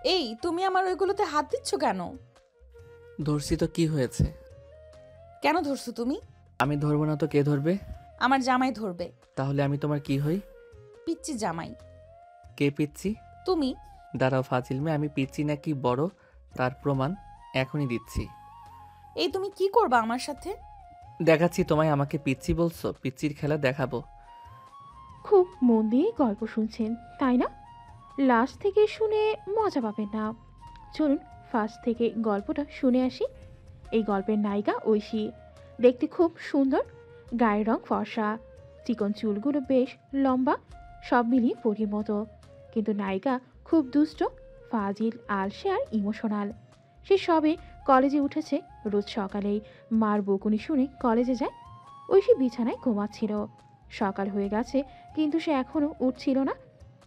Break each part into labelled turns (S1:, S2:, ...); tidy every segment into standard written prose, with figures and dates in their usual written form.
S1: এই, তুমি আমার ওইগুলোতে হাত দিচ্ছ কেন?
S2: ধরছি তো, কি হয়েছে?
S1: কেন ধরছো তুমি?
S2: আমি ধরবো না তো কে ধরবে?
S1: আমার জামাই ধরবে।
S2: তাহলে আমি তোমার কি হই?
S1: পিচ্চি জামাই।
S2: কে পিচ্ছি?
S1: তুমি।
S2: দাঁড়াও ফাজিল মেয়ে, আমি পিচ্ছি নাকি বড় তার প্রমাণ এখনই দিচ্ছি।
S1: এই, তুমি কি করবা আমার সাথে?
S2: দেখাচ্ছি তোমায়। আমাকে পিচ্ছি বলছো? পিচ্চির খেলা দেখাবো।
S3: খুব মন দিয়ে গল্প শুনছেন তাই না? লাস্ট থেকে শুনে মজা পাবেন না। চলুন ফার্স্ট থেকে গল্পটা শুনে আসি। এই গল্পের নায়িকা ঐশী। দেখতে খুব সুন্দর, গায়ের রং ফর্সা, চিকন চুলগুলো বেশ লম্বা, সব মিলিয়ে পরীর মতো। কিন্তু নায়িকা খুব দুষ্ট, ফাজিল, আলসে আর ইমোশনাল। সে সবে কলেজে উঠেছে। রোজ সকালেই মার বকুনি শুনে কলেজে যায়। ঐশী বিছানায় ঘুমাচ্ছিল। সকাল হয়ে গেছে কিন্তু সে এখনও উঠছিল না।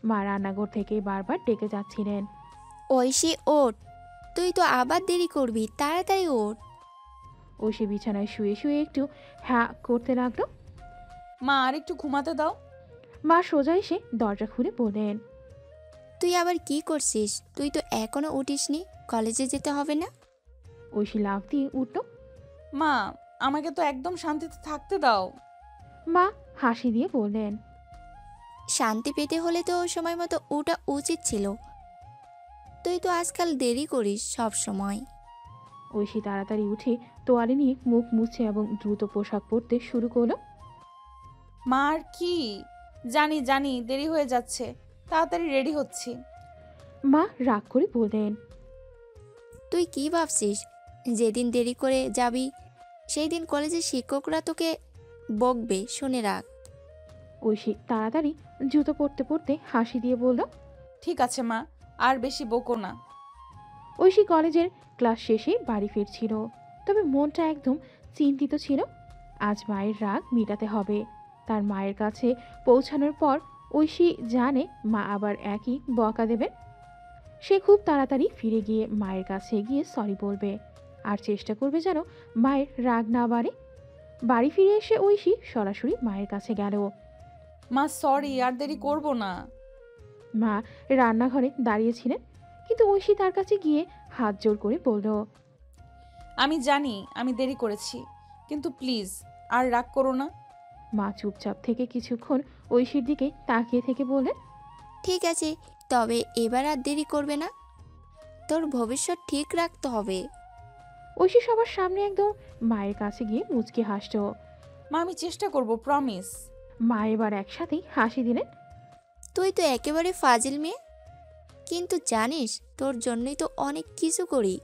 S3: মা রান্নাঘর থেকে বারবার ডেকে যাচ্ছিলেন।
S4: ঐশী ওঠ, তুই তো আবার দেরি করবি, তাড়াতাড়ি ওঠ।
S3: ঐশী বিছানায় শুয়ে শুয়ে একটু হ্যাঁ করতে লাগলো।
S1: মা, আর একটু ঘুমাতে দাও।
S3: মা সোজা এসে দরজা খুলে বললেন,
S4: তুই আবার কি করছিস? তুই তো এখনো উঠিসনি, কলেজে যেতে হবে না?
S3: ঐশী লাফ দিয়ে উঠল।
S1: মা, আমাকে তো একদম শান্তিতে থাকতে দাও।
S3: মা হাসি দিয়ে বললেন,
S4: শান্তি পেতে হলে তো সময় মতো ওঠা উচিত ছিল। তুই তো আজকাল দেরি করিস সব সময়।
S3: ঐশী তাড়াতাড়ি উঠে তোয়ালে নিয়ে মুখ মুছে এবং দ্রুত পোশাক পরতে শুরু করলো।
S1: মা, আর কি? জানি জানি দেরি হয়ে যাচ্ছে, তাড়াতাড়ি রেডি হচ্ছি।
S3: মা রাগ করে বললেন,
S4: তুই কি ভাবছিস যেদিন দেরি করে যাবি সেই দিন কলেজের শিক্ষকরা তোকে বকবে, শুনে রাখ।
S3: ঐশী তাড়াতাড়ি জুতো পরতে পরতে হাসি দিয়ে বলল,
S1: ঠিক আছে মা, আর বেশি বকো না।
S3: ঐশী কলেজের ক্লাস শেষে বাড়ি ফিরছিল, তবে মনটা একদম চিন্তিত ছিল। আজ মায়ের রাগ মেটাতে হবে। তার মায়ের কাছে পৌঁছানোর পর ঐশী জানে মা আবার একই বকা দেবেন। সে খুব তাড়াতাড়ি ফিরে গিয়ে মায়ের কাছে গিয়ে সরি বলবে, আর চেষ্টা করবে যেন মায়ের রাগ না বাড়ে। বাড়ি ফিরে এসে ঐশী সরাসরি মায়ের কাছে গেল।
S1: মা সরি, আর দেরি করব না।
S3: মা রান্নাঘরে দাঁড়িয়েছিলেন, কিন্তু ঐশী তার কাছে গিয়ে হাত জোড় করে বলল,
S1: আমি জানি আমি দেরি করেছি, কিন্তু প্লিজ আর রাগ করো না।
S3: মা চুপচাপ থেকে কিছুক্ষণ ঐশীর দিকে তাকিয়ে থেকে বললেন,
S4: ঠিক আছে, তবে এবার আর দেরি করবে না। তোর ভবিষ্যৎ ঠিক রাখতে হবে।
S3: ঐশী সবার সামনে একদম মায়ের কাছে গিয়ে মুচকি হাসল।
S1: মা, আমি চেষ্টা করব, প্রমিস।
S3: মা এবার একসাথেই হাসি দিলেন।
S4: তুই তো একেবারে ফাজিল মেয়ে, কিন্তু জানিস তোর জন্যই তো অনেক কিছু করি।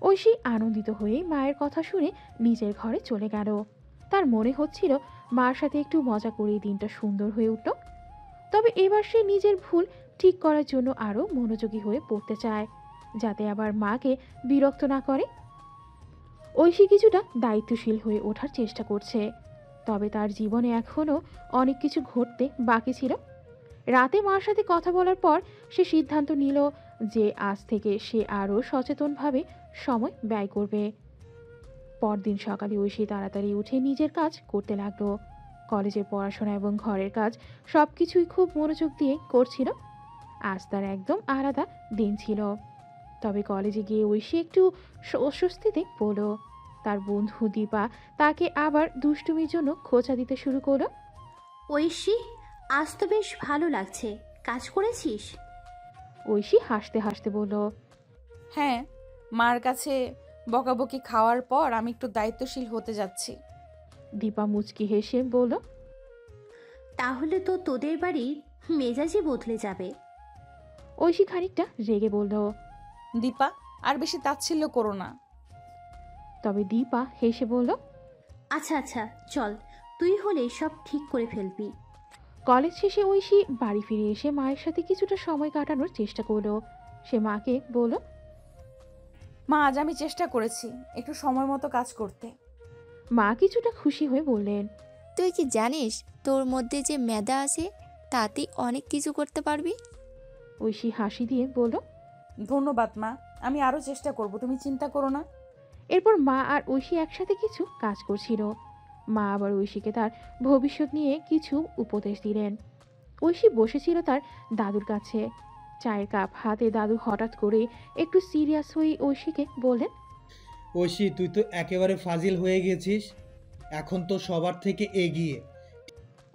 S3: ঐশী আনন্দিত হয়ে মায়ের কথা শুনে নিজের ঘরে চলে গেল। তার মনে হচ্ছিল মার সাথে একটু মজা করে দিনটা সুন্দর হয়ে উঠল। তবে এবার সে নিজের ভুল ঠিক করার জন্য আরও মনোযোগী হয়ে পড়তে চায়, যাতে আবার মাকে বিরক্ত না করে। ঐশী কিছুটা দায়িত্বশীল হয়ে ওঠার চেষ্টা করছে, তবে তার জীবনে এখনও অনেক কিছু ঘটতে বাকি ছিল। রাতে মার সাথে কথা বলার পর সে সিদ্ধান্ত নিল যে আজ থেকে সে আরও সচেতনভাবে সময় ব্যয় করবে। পরদিন সকালে ঐশী তাড়াতাড়ি উঠে নিজের কাজ করতে লাগলো। কলেজের পড়াশোনা এবং ঘরের কাজ সব কিছুই খুব মনোযোগ দিয়ে করছিল। আজ তার একদম আলাদা দিন ছিল। তবে কলেজে গিয়ে ঐশী একটু অস্বস্তিতে পড়ল। তার বন্ধু দীপা তাকে আবার দুষ্টুমির জন্য খোঁচা দিতে শুরু করলো।
S5: ঐশী, আজ তো বেশ ভালো লাগছে, কাজ করেছিস?
S3: ঐশী হাসতে হাসতে বলল,
S1: হ্যাঁ, মার কাছে বকাবকি খাওয়ার পর আমি একটু দায়িত্বশীল হতে যাচ্ছি।
S3: দীপা মুচকি হেসে বলল,
S5: তাহলে তো তোদের বাড়ির মেজাজই বদলে যাবে।
S3: ঐশী খানিকটা রেগে বলল।
S1: দীপা, আর বেশি তাচ্ছিল্য করো না।
S3: তবে দীপা হেসে বলল,
S5: আচ্ছা আচ্ছা, চল, তুই হলে সব ঠিক করে ফেলবি।
S3: কলেজ শেষে ঐশী বাড়ি ফিরে এসে মায়ের সাথে কিছুটা সময় কাটানোর চেষ্টা করলো। সে মাকে বলল,
S1: মা, আজ আমি চেষ্টা করেছি একটু সময় মতো কাজ করতে।
S3: মা কিছুটা খুশি হয়ে বললেন,
S4: তুই কি জানিস তোর মধ্যে যে মেধা আছে তাতেই অনেক কিছু করতে পারবি।
S3: ঐশী হাসি দিয়ে বলল,
S1: ধন্যবাদ মা, আমি আরও চেষ্টা করব, তুমি চিন্তা করো না।
S3: এরপর মা আর ঐশী একসাথে কিছু কাজ করছিল। মা আবার ঐশীকে তার ভবিষ্যৎ নিয়ে কিছু উপদেশ দিলেন। ঐশী বসেছিল তার দাদুর কাছে, চায়ের কাপ হাতে দাদু হঠাৎ করে একটু সিরিয়াস হয়ে ঐশীকে বললেন,
S6: ঐশী, তুই তো একেবারে ফাজিল হয়ে গেছিস। এখন তো সবার থেকে এগিয়ে।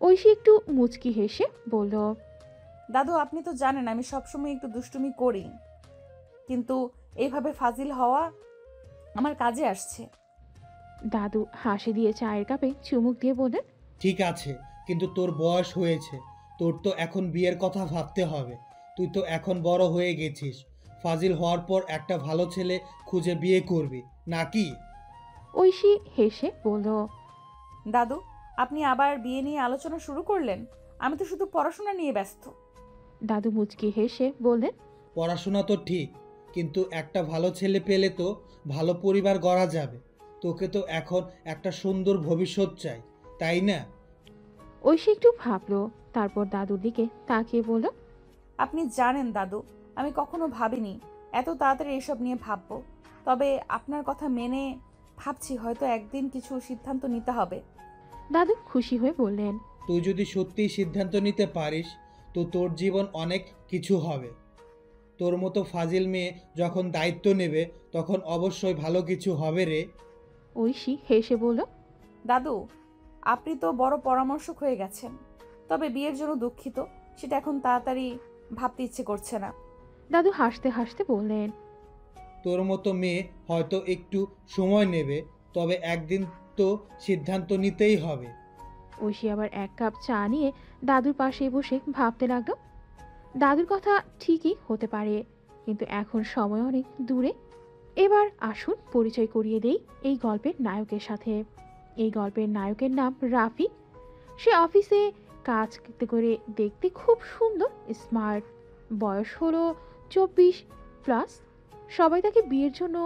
S3: ঐশী একটু মুচকি হেসে বলল,
S1: দাদু আপনি তো জানেন আমি সবসময় একটু দুষ্টুমি করি, কিন্তু এইভাবে ফাজিল হওয়া আমার কাজে আসছে।
S3: দাদু হাসি দিয়ে চায়ের কাপে চুমুক দিয়ে বললেন,
S6: ঠিক আছে, কিন্তু তোর বয়স হয়েছে। তোর তো এখন বিয়ের কথা ভাবতে হবে। তুই তো এখন বড় হয়ে গেছিস। ফাজিল হওয়ার পর একটা ভালো ছেলে খুঁজে বিয়ে করবি নাকি?
S3: ঐশী হেসে বলল,
S1: দাদু আপনি আবার বিয়ে নিয়ে আলোচনা শুরু করলেন? আমি তো শুধু পড়াশোনা নিয়ে ব্যস্ত।
S3: দাদু মুচকি হেসে বললেন,
S6: পড়াশোনা তো ঠিক, কিন্তু একটা ভালো ছেলে পেলে তো ভালো পরিবার গড়া যাবে। তোকে তো এখন একটা সুন্দর ভবিষ্যৎ চাই, তাই না?
S3: ঐশী একটু ভাবলো, তারপর দাদুর দিকে তাকিয়ে বলল,
S1: আপনি জানেন দাদু, আমি কখনো ভাবিনি এত তাড়াতাড়ি এসব নিয়ে ভাববো। তবে আপনার কথা মেনে ভাবছি হয়তো একদিন কিছু সিদ্ধান্ত নিতে হবে।
S3: দাদু খুশি হয়ে বললেন,
S6: তুই যদি সত্যিই সিদ্ধান্ত নিতে পারিস তো তোর জীবন অনেক কিছু হবে। তোর মতো ফাজিল মেয়ে যখন দায়িত্ব নেবে তখন অবশ্যই ভালো কিছু হবে রে।
S3: ঐশী হেসে বলল,
S1: দাদু আপনি তো বড় পরামর্শক হয়ে গেছেন, তবে বিয়ের জন্য দুঃখিত, সেটা এখন তাড়াতাড়ি ভাবতে ইচ্ছে করছে না।
S3: দাদু হাসতে হাসতে বললেন,
S6: তোর মতো মেয়ে হয়তো একটু সময় নেবে, তবে একদিন তো সিদ্ধান্ত নিতেই হবে।
S3: ঐশী আবার এক কাপ চা নিয়ে দাদুর পাশে বসে ভাবতে লাগলো। দাদুর কথা ঠিকই হতে পারে, কিন্তু এখন সময় অনেক দূরে। এবার আসুন পরিচয় করিয়ে দেই এই গল্পের নায়কের সাথে। এই গল্পের নায়কের নাম রাফি। সে অফিসে কাজ করতে করে দেখতে খুব সুন্দর, স্মার্ট। বয়স হলো 24+। সবাই তাকে বিয়ের জন্য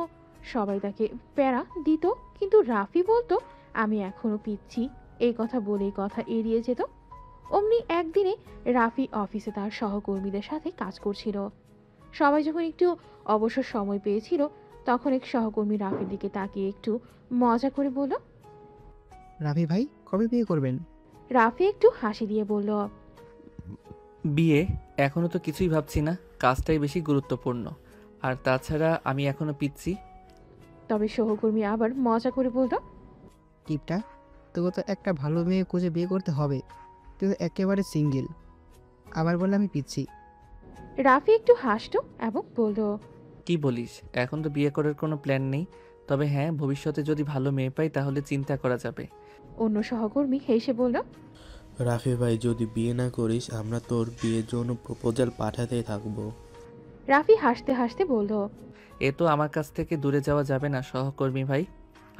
S3: সবাই তাকে প্যারা দিত, কিন্তু রাফি বলতো আমি এখনো পিচ্ছি। এই কথা বলেই কথা এড়িয়ে যেত। অমনি একদিনে রাফি অফিসে তার সহকর্মীদের সাথে কাজ করছিল। সবাই যখন একটু অবসর সময় পেয়েছিল তখন এক সহকর্মী রাফির দিকে তাকিয়ে একটু মজা করে বলল,
S7: রাফি ভাই কবে বিয়ে করবেন?
S3: রাফি একটু হাসি দিয়ে বলল,
S2: বিয়ে এখনও তো কিছুই ভাবছি না, কাজটাই বেশি গুরুত্বপূর্ণ। আর তাছাড়া আমি এখনও পিচ্ছি।
S3: তবে সহকর্মী আবার মজা করে বলল,
S7: টিপটা, তোকে তো একটা ভালো মেয়ে খুঁজে বিয়ে করতে হবে। তুই তো একেবারে সিঙ্গেল, আবার বললে আমি পিচ্ছি।
S3: রাফি একটু হাসল এবং বলল,
S2: কি বলিস, এখন তো বিয়ে করার কোনো প্ল্যান নেই, তবে হ্যাঁ ভবিষ্যতে যদি ভালো মেয়ে পাই তাহলে চিন্তা করা যাবে।
S3: অন্য সহকর্মী হেসে বলল,
S8: রাফি ভাই, যদি বিয়ে না করিস আমরা তোর বিয়ের জন্য প্রপোজাল পাঠাতেই থাকবো।
S3: রাফি হাসতে হাসতে বলল,
S2: এ তো আমার কাছ থেকে দূরে যাওয়া যাবে না সহকর্মী ভাই,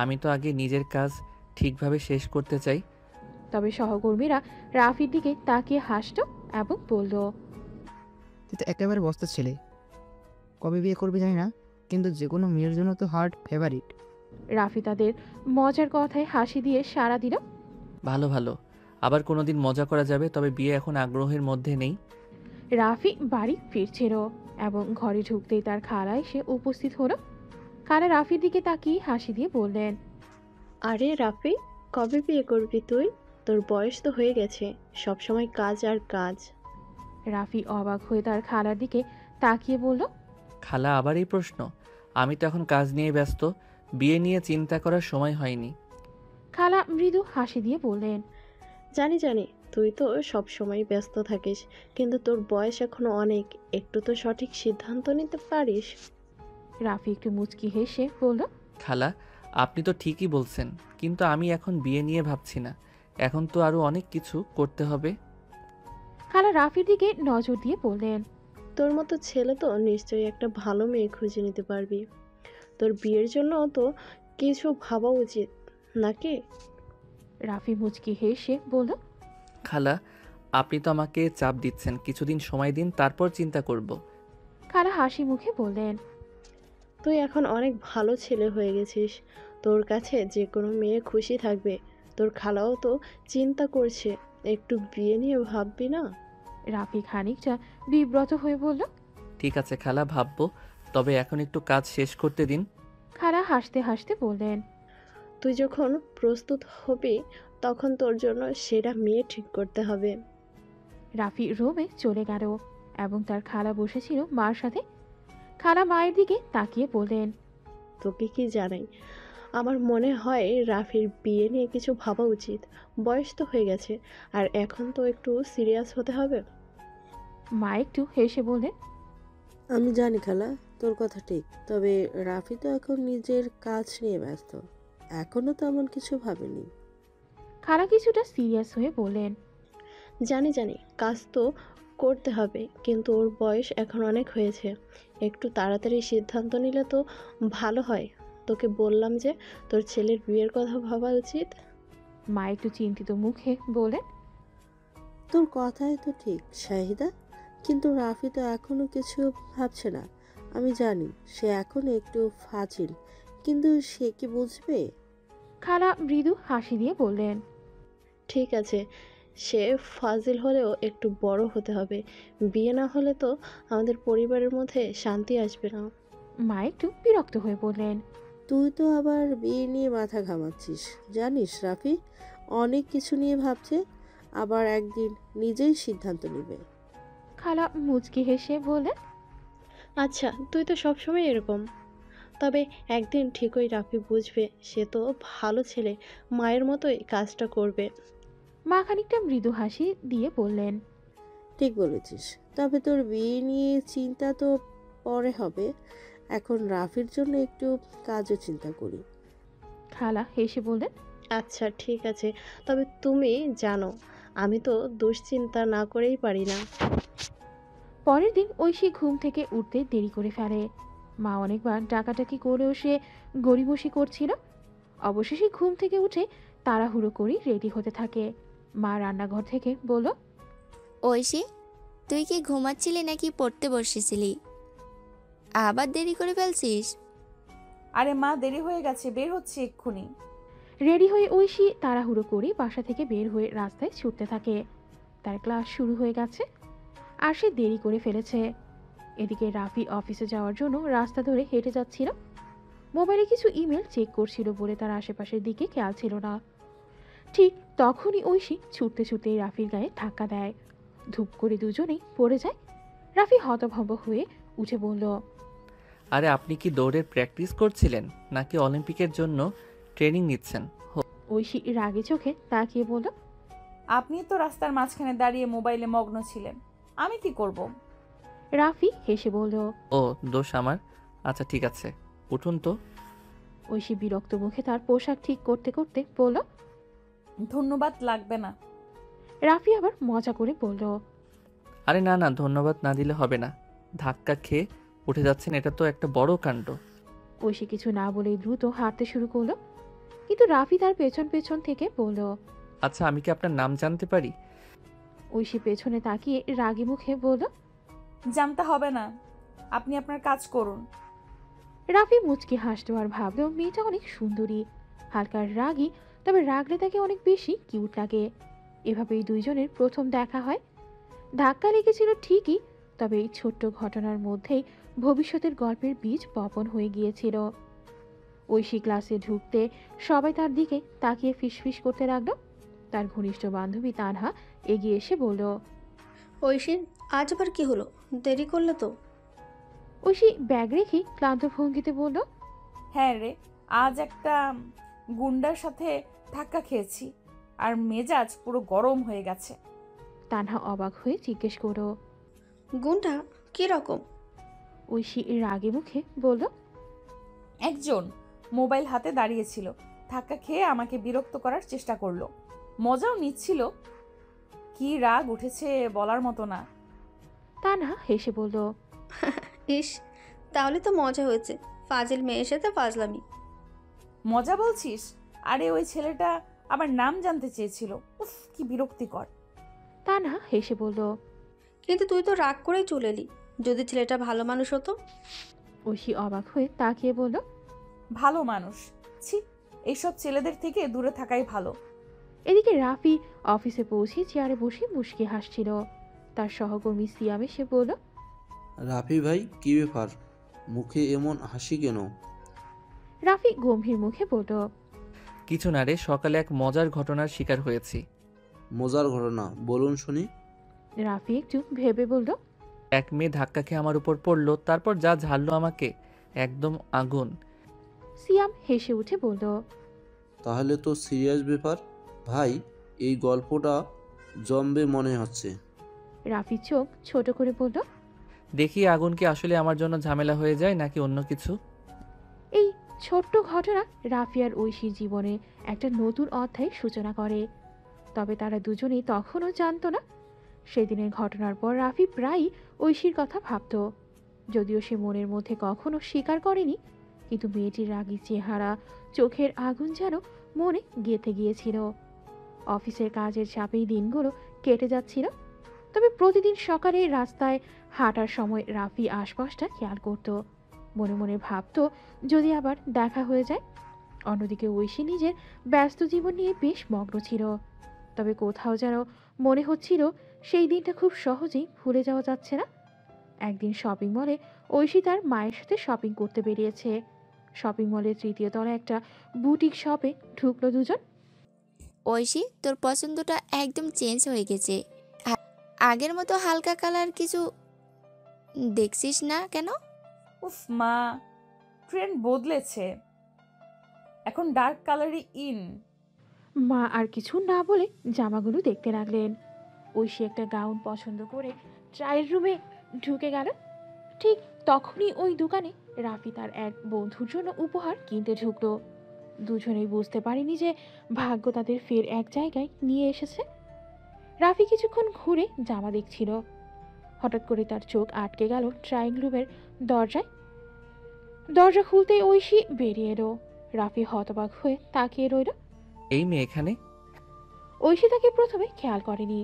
S2: আমি তো আগে নিজের কাজ ঠিকভাবে শেষ করতে চাই।
S3: তবে সহকর্মীরা রাফির দিকে তাকিয়ে হাসল এবং বলল,
S7: তুই তো একেবারে বস্তা ছেলে, কবে বিয়ে করবি জানি না, কিন্তু যে কোনো মেয়ের জন্য তো হার্ট ফেভারিট।
S3: রাফি তাদের মজার কথায় হাসি দিয়ে সাড়া দিল।
S2: ভালো ভালো, আবার কোনোদিন মজা করা যাবে, তবে বিয়ে এখন আগ্রহের মধ্যে নেই।
S3: রাফি বাড়ি ফিরছিল এবং ঘরে ঢুকতেই তার খালা এসে উপস্থিত হলো। খালা রাফির দিকে তাকিয়ে হাসি দিয়ে বললেন,
S9: আরে রাফি, কবে বিয়ে করবি তুই? তোর বয়স তো হয়ে গেছে, সব সময় কাজ আর কাজ।
S3: রাফি অবাক হয়ে তার খালার দিকে তাকিয়ে বলল,
S2: খালা আবার এই প্রশ্ন? আমি তো এখন কাজ নিয়ে ব্যস্ত, বিয়ে নিয়ে চিন্তা করার সময় হয়নি।
S3: খালা মৃদু হাসি দিয়ে বললেন,
S9: জানি জানি, তুই তো সব সময় ব্যস্ত থাকিস, কিন্তু তোর বয়স এখনো অনেক, একটু তো সঠিক সিদ্ধান্ত নিতে পারিস।
S3: রাফি একটু মুচকি হেসে বলল,
S2: খালা আপনি তো ঠিকই বলছেন, কিন্তু আমি এখন বিয়ে নিয়ে ভাবছি না, এখন তো আরও অনেক কিছু করতে হবে।
S3: খালা রাফির দিকে নজর দিয়ে বললেন,
S9: তোর মতো ছেলে তো নিশ্চয়ই একটা ভালো মেয়ে খুঁজে নিতে পারবি। তোর বিয়ের জন্য তো কিছু ভাবা উচিত নাকি?
S3: রাফি মুচকি হেসে বলল,
S2: খালা আপনি তো আমাকে চাপ দিচ্ছেন, কিছুদিন সময় দিন, তারপর চিন্তা করব।
S3: খালা হাসি মুখে বললেন,
S9: তুই এখন অনেক ভালো ছেলে হয়ে গেছিস, তোর কাছে যে কোনো মেয়ে খুশি থাকবে। তোর খালাও তো চিন্তা করছে, একটু বিয়ে নিয়ে ভাববি না?
S3: রাফি খানিকটা বিব্রত হয়ে বলল,
S2: ঠিক আছে খালা, ভাববো, তবে এখন একটু কাজ শেষ করতে দিন।
S3: খালা হাসতে হাসতে বললেন,
S9: তুই যখন প্রস্তুত হবি তখন তোর জন্য সেরা মেয়ে ঠিক করতে হবে।
S3: রাফি রুমে চলে গেল। এবং তার খালা বসেছিল মার সাথে। খালা মায়ের দিকে তাকিয়ে বললেন,
S9: তোকে কি জানাই, আমার মনে হয় রাফির বিয়ে নিয়ে কিছু ভাবা উচিত। বয়স তো হয়ে গেছে, আর এখন তো একটু সিরিয়াস হতে হবে।
S3: মা একটু হেসে বললেন,
S10: আমি জানি খালা, তোর কথা ঠিক, তবে রাফি তো এখন নিজের কাজ নিয়ে ব্যস্ত, এখনো তেমন কিছু ভাবেনি।
S3: খালা কিছুটা সিরিয়াস হয়ে বললেন,
S9: জানি জানি, কাজ তো করতে হবে, কিন্তু ওর বয়স এখন অনেক হয়েছে। একটু তাড়াতাড়ি সিদ্ধান্ত নিলে তো ভালো হয়। তোকে বললাম যে তোর ছেলের বিয়ের কথা ভাবা উচিত।
S3: মা একটু চিন্তিত মুখে বললেন,
S10: তোর কথাই তো ঠিক শাহিদা, কিন্তু রাফি তো এখনো কিছু ভাবছে না। আমি জানি সে এখনো একটু ফাজিল, কিন্তু সে কি বুঝবে?
S3: খালা মৃদু হাসি দিয়ে বললেন,
S9: ঠিক আছে, সে ফাজিল হলেও একটু বড় হতে হবে। বিয়ে না হলে তো আমাদের পরিবারের মধ্যে শান্তি আসবে না।
S3: মা একটু বিরক্ত হয়ে বললেন,
S10: তুই তো আবার বিয়ে নিয়ে মাথা ঘামাচ্ছিস। জানিস রাফি অনেক কিছু নিয়ে ভাবছে, আবার একদিন নিজেই সিদ্ধান্ত নেবে।
S3: খালা মুচকি হেসে বললেন,
S9: আচ্ছা, তুই তো সবসময় এরকম। তবে একদিন ঠিকই রাফি বুঝবে, সে তো ভালো ছেলে, মায়ের মতোই কাজটা করবে।
S3: মা খানিকটা মৃদু হাসি দিয়ে বললেন,
S10: ঠিক বলেছিস, তবে তোর বিয়ে নিয়ে চিন্তা তো পরে হবে, এখন রাফির জন্য একটু কাজও চিন্তা করি।
S3: খালা হেসে বললেন,
S9: আচ্ছা ঠিক আছে, তবে তুমি জানো আমি তো দুশ্চিন্তা না করেই পারি না।
S3: পরের দিন ঐশী ঘুম থেকে উঠতে দেরি করে ফেলে। মা অনেকবার ডাকাডাকি করেও সে গড়িমসি করছিল। অবশেষে ঘুম থেকে উঠে তাড়াহুড়ো করে রেডি হতে থাকে। মা রান্নাঘর থেকে বলল,
S4: ঐশী, তুই কি ঘুমাচ্ছিলি নাকি পড়তে বসেছিলি? আবার দেরি করে ফেলছিস।
S1: আরে মা, দেরি হয়ে গেছে, বের হচ্ছে এক্ষুনি।
S3: রেডি হয়ে ঐশী তাড়াহুড়ো করে বাসা থেকে বের হয়ে রাস্তায় ছুটতে থাকে। তার ক্লাস শুরু হয়ে গেছে আর সে দেরি করে ফেলেছে। এদিকে রাফি অফিসে যাওয়ার জন্য রাস্তা ধরে হেঁটে যাচ্ছিল। মোবাইলে কিছু ইমেল চেক করছিল বলে তার আশেপাশের দিকে খেয়াল ছিল না। ঠিক তখনই ঐশী ছুটতে ছুটতে রাফির গায়ে ধাক্কা দেয়। ধূপ করে দুজনেই পড়ে যায়। রাফি হতভম্ব হয়ে উঠে বলল,
S2: আরে আপনি কি দৌড়ের প্র্যাকটিস করছিলেন নাকি অলিম্পিকের জন্য ট্রেনিং নিচ্ছেন?
S3: ঐশী রাগে চোখে তাকিয়ে বলল,
S1: আপনি তো রাস্তার মাঝখানে দাঁড়িয়ে মোবাইলে মগ্ন ছিলেন, আমি কি করব?
S3: রাফি হেসে বলল,
S2: ও দোষ আমার। আচ্ছা ঠিক আছে, উঠুন তো।
S3: ঐশী বিরক্ত মুখে তার পোশাক ঠিক করতে করতে বলল,
S1: ধন্যবাদ, লাগবে না।
S3: রাফি আবার মজা করে বলল,
S2: আরে না না, ধন্যবাদ না দিলে হবে না। ধাক্কা খেয়ে উঠে যাচ্ছেন, এটা তো একটা বড় কাণ্ড।
S3: ঐশী কিছু না বলেই দ্রুত হাঁটতে শুরু করলো, কিন্তু রাফি তার পেছন পেছন থেকে বলল,
S2: আচ্ছা আমি কি আপনার নাম জানতে পারি?
S3: ঐশী পেছনে তাকিয়ে রাগী মুখে বলল,
S1: জানতে হবে না, আপনি আপনার কাজ করুন।
S3: রাফি মুচকি হাসলো আর ভাবলো মেয়েটা অনেক সুন্দরী, হালকা রাগী, তবে রাগলে তাকে অনেক বেশি কিউট লাগে। এভাবেই দুইজনের প্রথম দেখা হয়। ধাক্কা লেগেছিল ঠিকই, তবে এই ছোট্ট ঘটনার মধ্যেই ভবিষ্যতের গল্পের বীজ বপন হয়ে গিয়েছিল। ঐশী ক্লাসে ঢুকতে সবাই তার দিকে তাকিয়ে ফিসফিস করতে লাগলো। তার ঘনিষ্ঠ বান্ধবী তানহা এগিয়ে এসে বলল,
S11: ঐশী, আজ আবার কি হলো? দেরি করলে তো।
S3: ঐশী ব্যাগ রেখে ক্লান্ত ভঙ্গিতে বলল,
S1: হ্যাঁ রে, আজ একটা গুন্ডার সাথে ধাক্কা খেয়েছি আর মেজাজ পুরো গরম হয়ে গেছে।
S3: তানহা অবাক হয়ে জিজ্ঞেস করো,
S11: গুণটা কি রকম?
S3: ঐশী রাগে মুখে বলল,
S1: একজন মোবাইল হাতে দাঁড়িয়েছিল, ধাক্কা খেয়ে আমাকে বিরক্ত করার চেষ্টা করলো, মজাও নিচ্ছিল। কি রাগ উঠেছে বলার মতো না।
S3: তানহা হেসে বলল,
S11: ইস, তাহলে তো মজা হয়েছে। ফাজিল মেয়ের সাথে ফাজলামি।
S1: মজা বলছিস? আরে ওই ছেলেটা আমার নাম জানতে চেয়েছিল। উফ, কি বিরক্তিকর।
S3: তানহা হেসে বলল,
S11: কিন্তু তুই তো রাগ করেই চলে এলি। যদি ছেলেটা ভালো মানুষ হতো।
S3: ঐশী অবাক হয়ে তাকিয়ে বলল,
S1: ভালো মানুষ? ছি, এইসব ছেলেদের থেকে দূরে থাকাই ভালো।
S3: এদিকে রাফি অফিসে পৌঁছে চেয়ারে বসে মুশকি হাসছিল। তার সহকর্মী সিয়াম এসে বলল,
S8: রাফি ভাই, কি ব্যাপার, মুখে এমন হাসি কেন?
S3: রাফি গম্ভীর মুখে বলল,
S2: কিছু না রে, সকালে এক মজার ঘটনার শিকার হয়েছি।
S8: মজার ঘটনা বলুন শুনি।
S3: রাফি একটু ভেবে বলল,
S2: এক মেয়ে ধাক্কা খেয়ে আমার উপর পড়লো, তারপর যা ঝাড়লো আমাকে, একদম আগুন।
S3: সিয়াম হেসে উঠে বলল,
S12: তাহলে তো সিরিয়াস ব্যাপার ভাই, এই গল্পটা জমবে মনে হচ্ছে।
S3: রাফি চোখ ছোট করে বলল,
S2: দেখি আগুন কি আসলে আমার জন্য ঝামেলা হয়ে যায় নাকি অন্য কিছু।
S3: এই ছোট্ট ঘটনা রাফি আর ঐশীর জীবনে একটা নতুন অধ্যায়ের সূচনা করে। তবে তারা দুজনেই তখনও জানতো না। সেদিনের ঘটনার পর রাফি প্রায়ই ঐশীর কথা ভাবত, যদিও সে মনের মধ্যে কখনো স্বীকার করেনি। কিন্তু মেয়েটির রাগী চেহারা, চোখের আগুন যেন মনে গেঁথে গিয়েছিল। অফিসের কাজের চাপেই দিনগুলো কেটে যাচ্ছিল। তবে প্রতিদিন সকালে রাস্তায় হাঁটার সময় রাফি আশপাশটা খেয়াল করত, মনে মনে ভাবত যদি আবার দেখা হয়ে যায়। অন্যদিকে ঐশী নিজের ব্যস্ত জীবন নিয়ে বেশ মগ্ন ছিল। তবে কোথাও যেন মনে হচ্ছিল সেই দিনটা খুব সহজেই ভুলে যাওয়া যাচ্ছে না। একদিন শপিং মলে ঐশী তার মায়ের সাথে শপিং করতে বেরিয়েছে। শপিং মলের তৃতীয় তলায় একটা বুটিক শপে ঢুকলো দুজন।
S4: ঐশী, তোর পছন্দটা একদম চেঞ্জ হয়ে গেছে। আগের মতো হালকা কালার কিছু দেখছিস না কেন?
S1: উফ মা, ট্রেন্ড বদলেছে, এখন ডার্ক কালারই ইন।
S3: মা আর কিছু না বলে জামাগুলো দেখতে লাগলেন। ঐশী একটা গাউন পছন্দ করে ট্রায়াল রুমে ঢুকে গেল। ঠিক তখনই ওই দোকানে রাফি তার এক বন্ধুর জন্য উপহার কিনতে ঢুকলো। দুজনেই বুঝতে পারেনি যে ভাগ্য তাদের ফের এক জায়গায় নিয়ে এসেছে। রাফি কিছুক্ষণ ঘুরে জামা দেখছিল। হঠাৎ করে তার চোখ আটকে গেল ট্রায়াল রুমের দরজায়। দরজা খুলতেই ঐশী বেরিয়ে এলো। রাফি হতবাক হয়ে তাকিয়ে রইল।
S2: এই মেয়ে এখানে?
S3: ঐশী তাকে প্রথমে খেয়াল করেনি,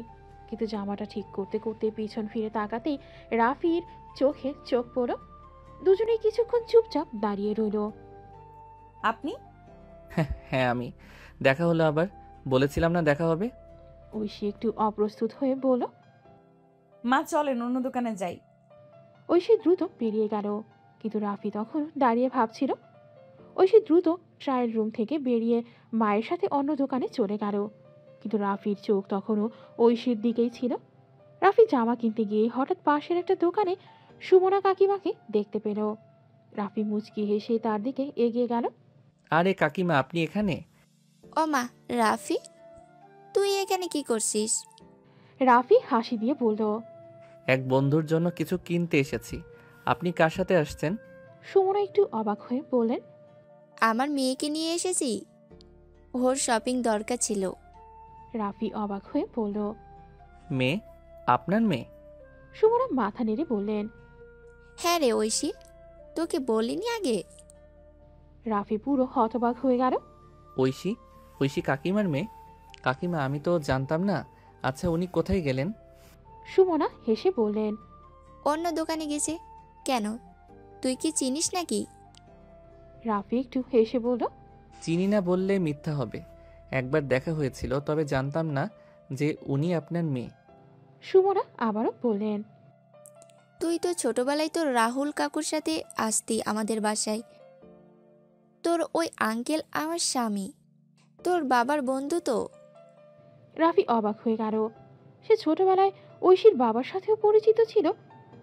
S3: কিন্তু জামাটা ঠিক করতে করতে পিছন ফিরে তাকাতেই রাফির চোখে চোখ পড়ল। দুজনেই কিছুক্ষণ চুপচাপ দাঁড়িয়ে রইল।
S1: আপনি?
S2: হ্যাঁ আমি। দেখা হলো আবার, বলেছিলাম না দেখা হবে।
S3: ঐশী একটু অপ্রস্তুত হয়ে বলল,
S1: মা চলেন অন্য দোকানে যাই।
S3: ঐশী দ্রুত বেরিয়ে গেল, কিন্তু রাফি তখন দাঁড়িয়ে ভাবছিল। ঐশী দ্রুত ট্রায়াল রুম থেকে বেরিয়ে মায়ের সাথে অন্য দোকানে চলে গেল, কিন্তু রাফির চোখ তখনও ঐশীর দিকেই ছিল। রাফি জামা কিনতে গিয়ে হঠাৎ পাশের একটা দোকানে সুমনা কাকিমাকে দেখতে পেল। রাফি মুচকি হেসে তার দিকে এগিয়ে গেল।
S2: আরে কাকিমা, আপনি এখানে?
S4: ও মা, রাফি তুই এখানে কি করছিস?
S3: রাফি হাসি দিয়ে বলল,
S2: এক বন্ধুর জন্য কিছু কিনতে এসেছি। আপনি কার সাথে আসছেন?
S3: সুমনা একটু অবাক হয়ে বললেন,
S4: আমার মেয়েকে নিয়ে এসেছি, ওর শপিং দরকার ছিল।
S3: রাফি অবাক হয়ে বলল,
S2: মেয়ে? আপনার মেয়ে?
S3: সুমনা মাথা নেড়ে বললেন,
S4: হ্যাঁ রে ঐশী, তোকে বলিনি আগে?
S3: রাফি পুরো হতবাক হয়ে গেল।
S2: ঐশী? ঐশী কাকিমার মেয়ে? কাকিমা, আমি তো জানতাম না। আচ্ছা, উনি কোথায় গেলেন?
S3: সুমনা হেসে বললেন,
S4: অন্য দোকানে গেছে। কেন, তুই কি চিনিস নাকি?
S3: রাফি একটু হেসে বলল,
S2: চিনি না বললে মিথ্যা হবে। একবার দেখা হয়েছিল, তবে জানতাম না যে উনি আপনার মেয়ে।
S3: সুমনা আবারও বললেন,
S4: তুই তো ছোটবেলায় তোর রাহুল কাকুর সাথে আসতি আমাদের বাসায়। তোর ওই আঙ্কেল আমার স্বামী, তোর বাবার বন্ধু তো।
S3: রাফি অবাক হয়ে গেল। সে ছোটবেলায় ঐশীর বাবার সাথেও পরিচিত ছিল,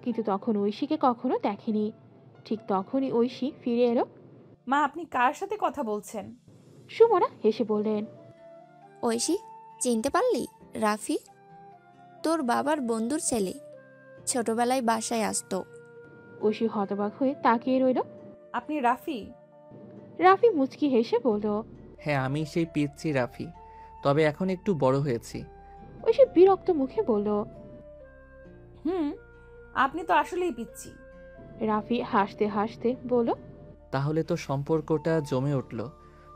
S3: কিন্তু তখন ঐশীকে কখনো দেখেনি। ঠিক তখনই ঐশী ফিরে এলো।
S1: মা, আপনি কার সাথে কথা বলছেন?
S3: সুমনা হেসে বললেন,
S4: ঐশী, চিনতে পারলি? রাফি তোর বাবার বন্ধুর ছেলে, ছোটবেলায় বাসায় আসতো।
S3: ঐশী হতবাক হয়ে তাকিয়ে রইল।
S1: আপনি রাফি?
S3: রাফি মুচকি হেসে বলল,
S2: হ্যাঁ, আমি সেই পিচ্ছি রাফি, তবে এখন একটু বড় হয়েছি।
S3: ঐশী বিরক্ত মুখে বলল,
S1: আপনি তো আসলেই পিচ্ছি।
S3: রাফি হাসতে হাসতে বলল,
S2: তাহলে তো সম্পর্কটা জমে উঠল।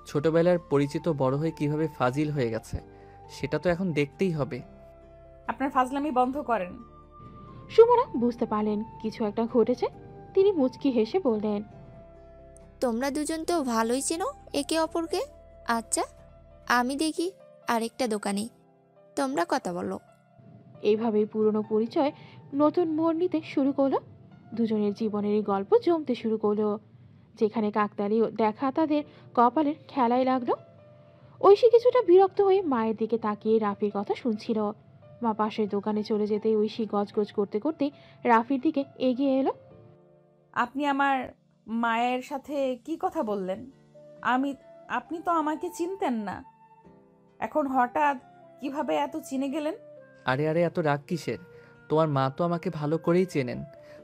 S2: ছোটবেলার পরিচিত বড় হয়ে কিভাবে ফাজিল হয়ে গেছে সেটা তো এখন দেখতেই হবে।
S1: আপনার ফাজলামি বন্ধ করেন।
S3: সুমনা বুঝতে পারলেন কিছু একটা ঘটেছে। তিনি মুচকি হেসে বললেন,
S4: তোমরা দুজন তো ভালোই চেনো একে অপরকে। আচ্ছা, আমি দেখি আরেকটা দোকানে, তোমরা কথা বলো।
S3: এইভাবেই পুরনো পরিচয় নতুন মোড় নিতে শুরু করলো। দুজনের জীবনেরই গল্প জমতে শুরু করলো, যেখানে কাকতালীয় দেখা তাদের কপালের খেলায় লাগলো। ঐশী কিছুটা বিরক্ত হয়ে মায়ের দিকে তাকিয়ে রাফির কথা শুনছিল। মা পাশের দোকানে চলে যেতেই ঐশী গজগজ করতে করতে রাফির দিকে এগিয়ে এলো।
S1: আপনি আমার মায়ের সাথে কি কথা বললেন? আপনি তো আমাকে চিনতেন না, এখন হঠাৎ কিভাবে এত চিনে গেলেন?
S2: আরে আরে, এত রাগ কিসের? তোমার মা তো আমাকে ভালো করেই চেনেন।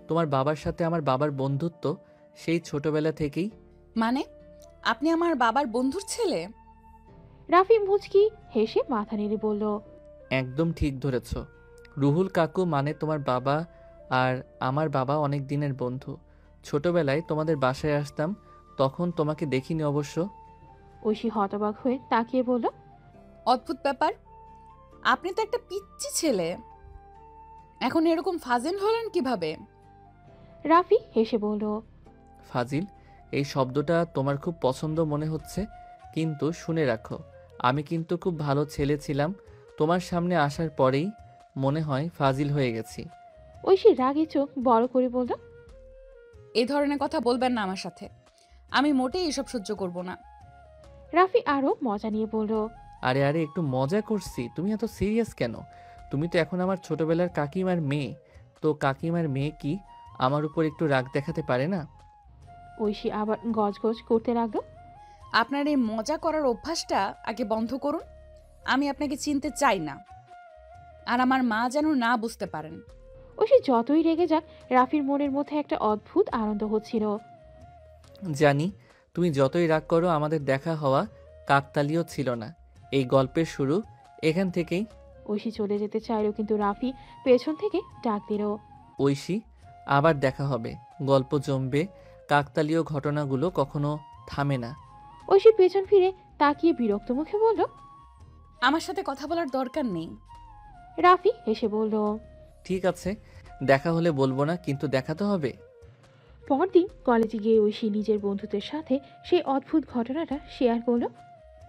S2: তোমার বাবার সাথে আমার বাবার বন্ধুত্ব সেই ছোটবেলা থেকেই।
S1: মানে আপনি আমার বাবার বন্ধুর ছেলে?
S3: রাফি মুচকি হেসে মাথা নেড়ে বলল,
S2: একদম ঠিক ধরেছ। রুহুল কাকু মানে তোমার বাবা, আর আমার বাবা অনেক দিনের বন্ধু। ছোটবেলায় তোমাদের বাসায় আসতাম, তখন তোমাকে দেখিনি অবশ্য।
S3: ঐশী হতবাক হয়ে তাকিয়ে বলল,
S1: অদ্ভুত ব্যাপার, আপনি তো একটা পিচ্চি ছেলে, এখন এরকম ফাজিল হলেন কিভাবে?
S3: রাফি হেসে বলল,
S2: ফাজিল এই শব্দটা তোমার খুব পছন্দ মনে হচ্ছে, কিন্তু শুনে রাখো, আমি কিন্তু খুব ভালো ছেলে ছিলাম। তোমার সামনে আসার পরেই মনে হয় ফাজিল হয়ে গেছি।
S3: ঐশী রাগে চোখ বড় করে বলল,
S1: এই ধরনের কথা বলবেন না আমার সাথে, আমি মোটেই এসব সহ্য করব না।
S3: রাফি আরো মজা নিয়ে বলল,
S2: আরে আরে, একটু মজা করছি, তুমি এত সিরিয়াস কেন? তুমি তো এখন আমার ছোটবেলার কাকিমার মেয়ে, তো কাকিমার মেয়ে কি আমার উপর একটু রাগ দেখাতে পারে না?
S3: ঐশী আবার গজগজ করতে লাগলো,
S1: আপনার এই মজা করার অভ্যাসটা আগে বন্ধ করুন। আমি আপনাকে চিনতে চাই না, আর আমার মা যেন না বুঝতে পারেন।
S3: ঐশী যতই রেগে যাক, রাফির মনের মধ্যে একটা অদ্ভুত আনন্দ হচ্ছিল।
S2: জানি তুমি যতই রাগ করো, আমাদের দেখা হওয়া কাকতালীয় ছিল না। এই গল্পের শুরু এখান থেকেই।
S3: ঐশী চলে যেতে চাইল, কিন্তু রাফি পেছন থেকে ডাক দিল,
S2: ঐশী, আবার দেখা হবে, গল্প জমবে, কাকতালীয় ঘটনাগুলো কখনো থামে না।
S3: ঐশী পেছন ফিরে তাকিয়ে বিরক্ত মুখে বলল,
S1: আমার সাথে কথা বলার দরকার নেই।
S3: রাফি হেসে বলল,
S2: ঠিক আছে, দেখা হলে বলবো না, কিন্তু দেখা তো হবে।
S3: পরদিন কলেজে গিয়ে ঐশী নিজের বন্ধুদের সাথে সেই অদ্ভুত ঘটনাটা শেয়ার করলো।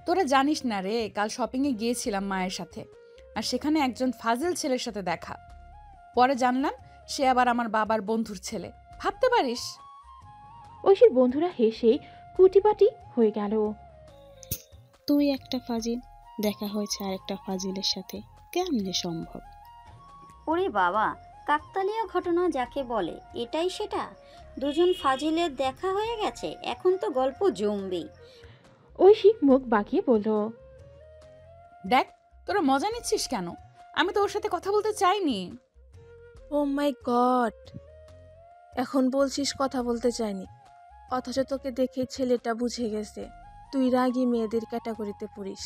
S1: তোরা জানিস না রে, কাল শপিংয়ে গিয়েছিলাম মায়ের সাথে, আর সেখানে একজন ফাজিল ছেলের সাথে দেখা। পরে জানলাম সে আবার আমার বাবার বন্ধুর ছেলে। ভাবতে পারিস?
S3: ঐশীর বন্ধুরা হেসেই কুটিপাটি হয়ে গেল।
S13: তুই একটা ফাজিল, দেখা হয়েছে আরেকটা ফাজিলের সাথে, কেমনে সম্ভব?
S14: ওরে বাবা, কাকতালীয় ঘটনা যাকে বলে এটাই সেটা। দুজন ফাজিলের দেখা হয়ে গেছে, এখন তো গল্প জমবেই।
S3: ঐশী মুখ বাঁকিয়ে বলল,
S1: দেখ তোরা মজা নিচ্ছিস কেন? আমি তো ওর সাথে কথা বলতে চাইনি।
S15: ও মাই গড, এখন বলছিস কথা বলতে চাইনি, অথচ তোকে দেখে ছেলেটা বুঝে গেছে তুই রাগী মেয়েদের ক্যাটাগরিতে পড়িস,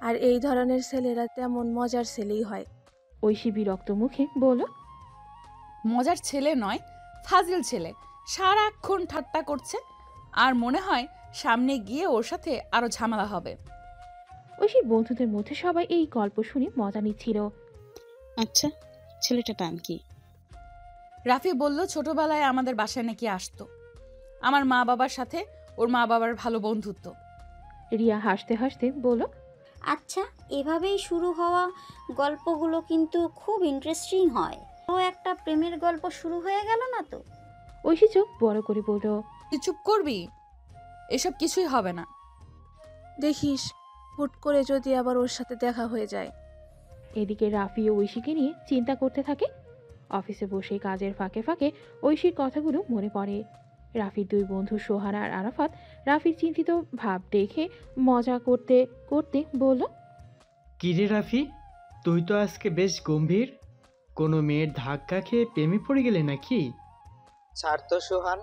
S15: আর এই ধরনের ছেলেরা তেমন মজার ছেলেই হয়।
S3: ঐশী বিরক্ত মুখে বলল,
S1: মজার ছেলে নয়, ফাজিল ছেলে, সারাক্ষণ ঠাট্টা করছে, আর মনে হয় সামনে গিয়ে ওর সাথে আরো ঝামেলা হবে।
S3: ঐশীর বন্ধুদের মধ্যে সবাই এই গল্প শুনে মজা নিচ্ছিল।
S13: আচ্ছা, ছেলেটার নাম কি?
S1: রাফি বলল ছোটবেলায় আমাদের বাসায় নাকি আসতো, আমার মা বাবার সাথে ওর মা বাবার ভালো বন্ধুত্ব।
S3: রিয়া হাসতে হাসতে বলল,
S14: আচ্ছা, এভাবেই শুরু হওয়া গল্পগুলো কিন্তু খুব ইন্টারেস্টিং হয়। ও একটা প্রেমের গল্প শুরু হয়ে গেল না তো?
S3: ঐশী চোখ বড় করে বলল,
S1: তুই চুপ করবি, এসব কিছুই হবে না।
S15: দেখিস হুট করে যদি আবার ওর সাথে দেখা হয়ে যায়।
S3: এদিকে রাফি ও ঐশীকে নিয়ে চিন্তা করতে থাকে। অফিসে বসে কাজের ফাঁকে ফাঁকে ঐশীর কথাগুলো মনে পড়ে। রাফির দুই বন্ধু সোহান আর আরাফাত রাফির চিন্তিত ভাব দেখে মজা করতে করতে বলল,
S16: কিরে রাফি, তুই তো আজকে বেশ গম্ভীর, কোনো মেয়ের ধাক্কা খেয়ে প্রেমে পড়ে গেলে নাকি?
S17: ছাড় তো সোহান,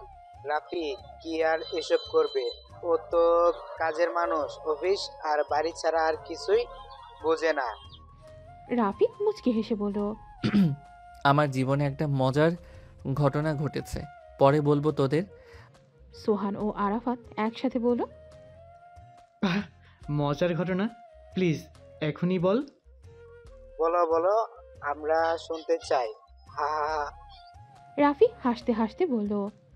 S17: রাফি কি আর এসব করবে? ও তো কাজের মানুষ, অফিস আর বাড়ি ছাড়া আর কিছুই বোঝে না।
S3: রাফি মুচকি হেসে বলল,
S2: আমার জীবনে একটা মজার ঘটনা ঘটেছে, পরে বলবো তোদের।
S3: সোহান ও আরাফাত একসাথে বলল,
S16: মজার ঘটনা, প্লিজ এখনই বল।
S17: বলো বলো, আমরা শুনতে চাই। হা হা হা।
S3: রাফি হাসতে হাসতে বলল,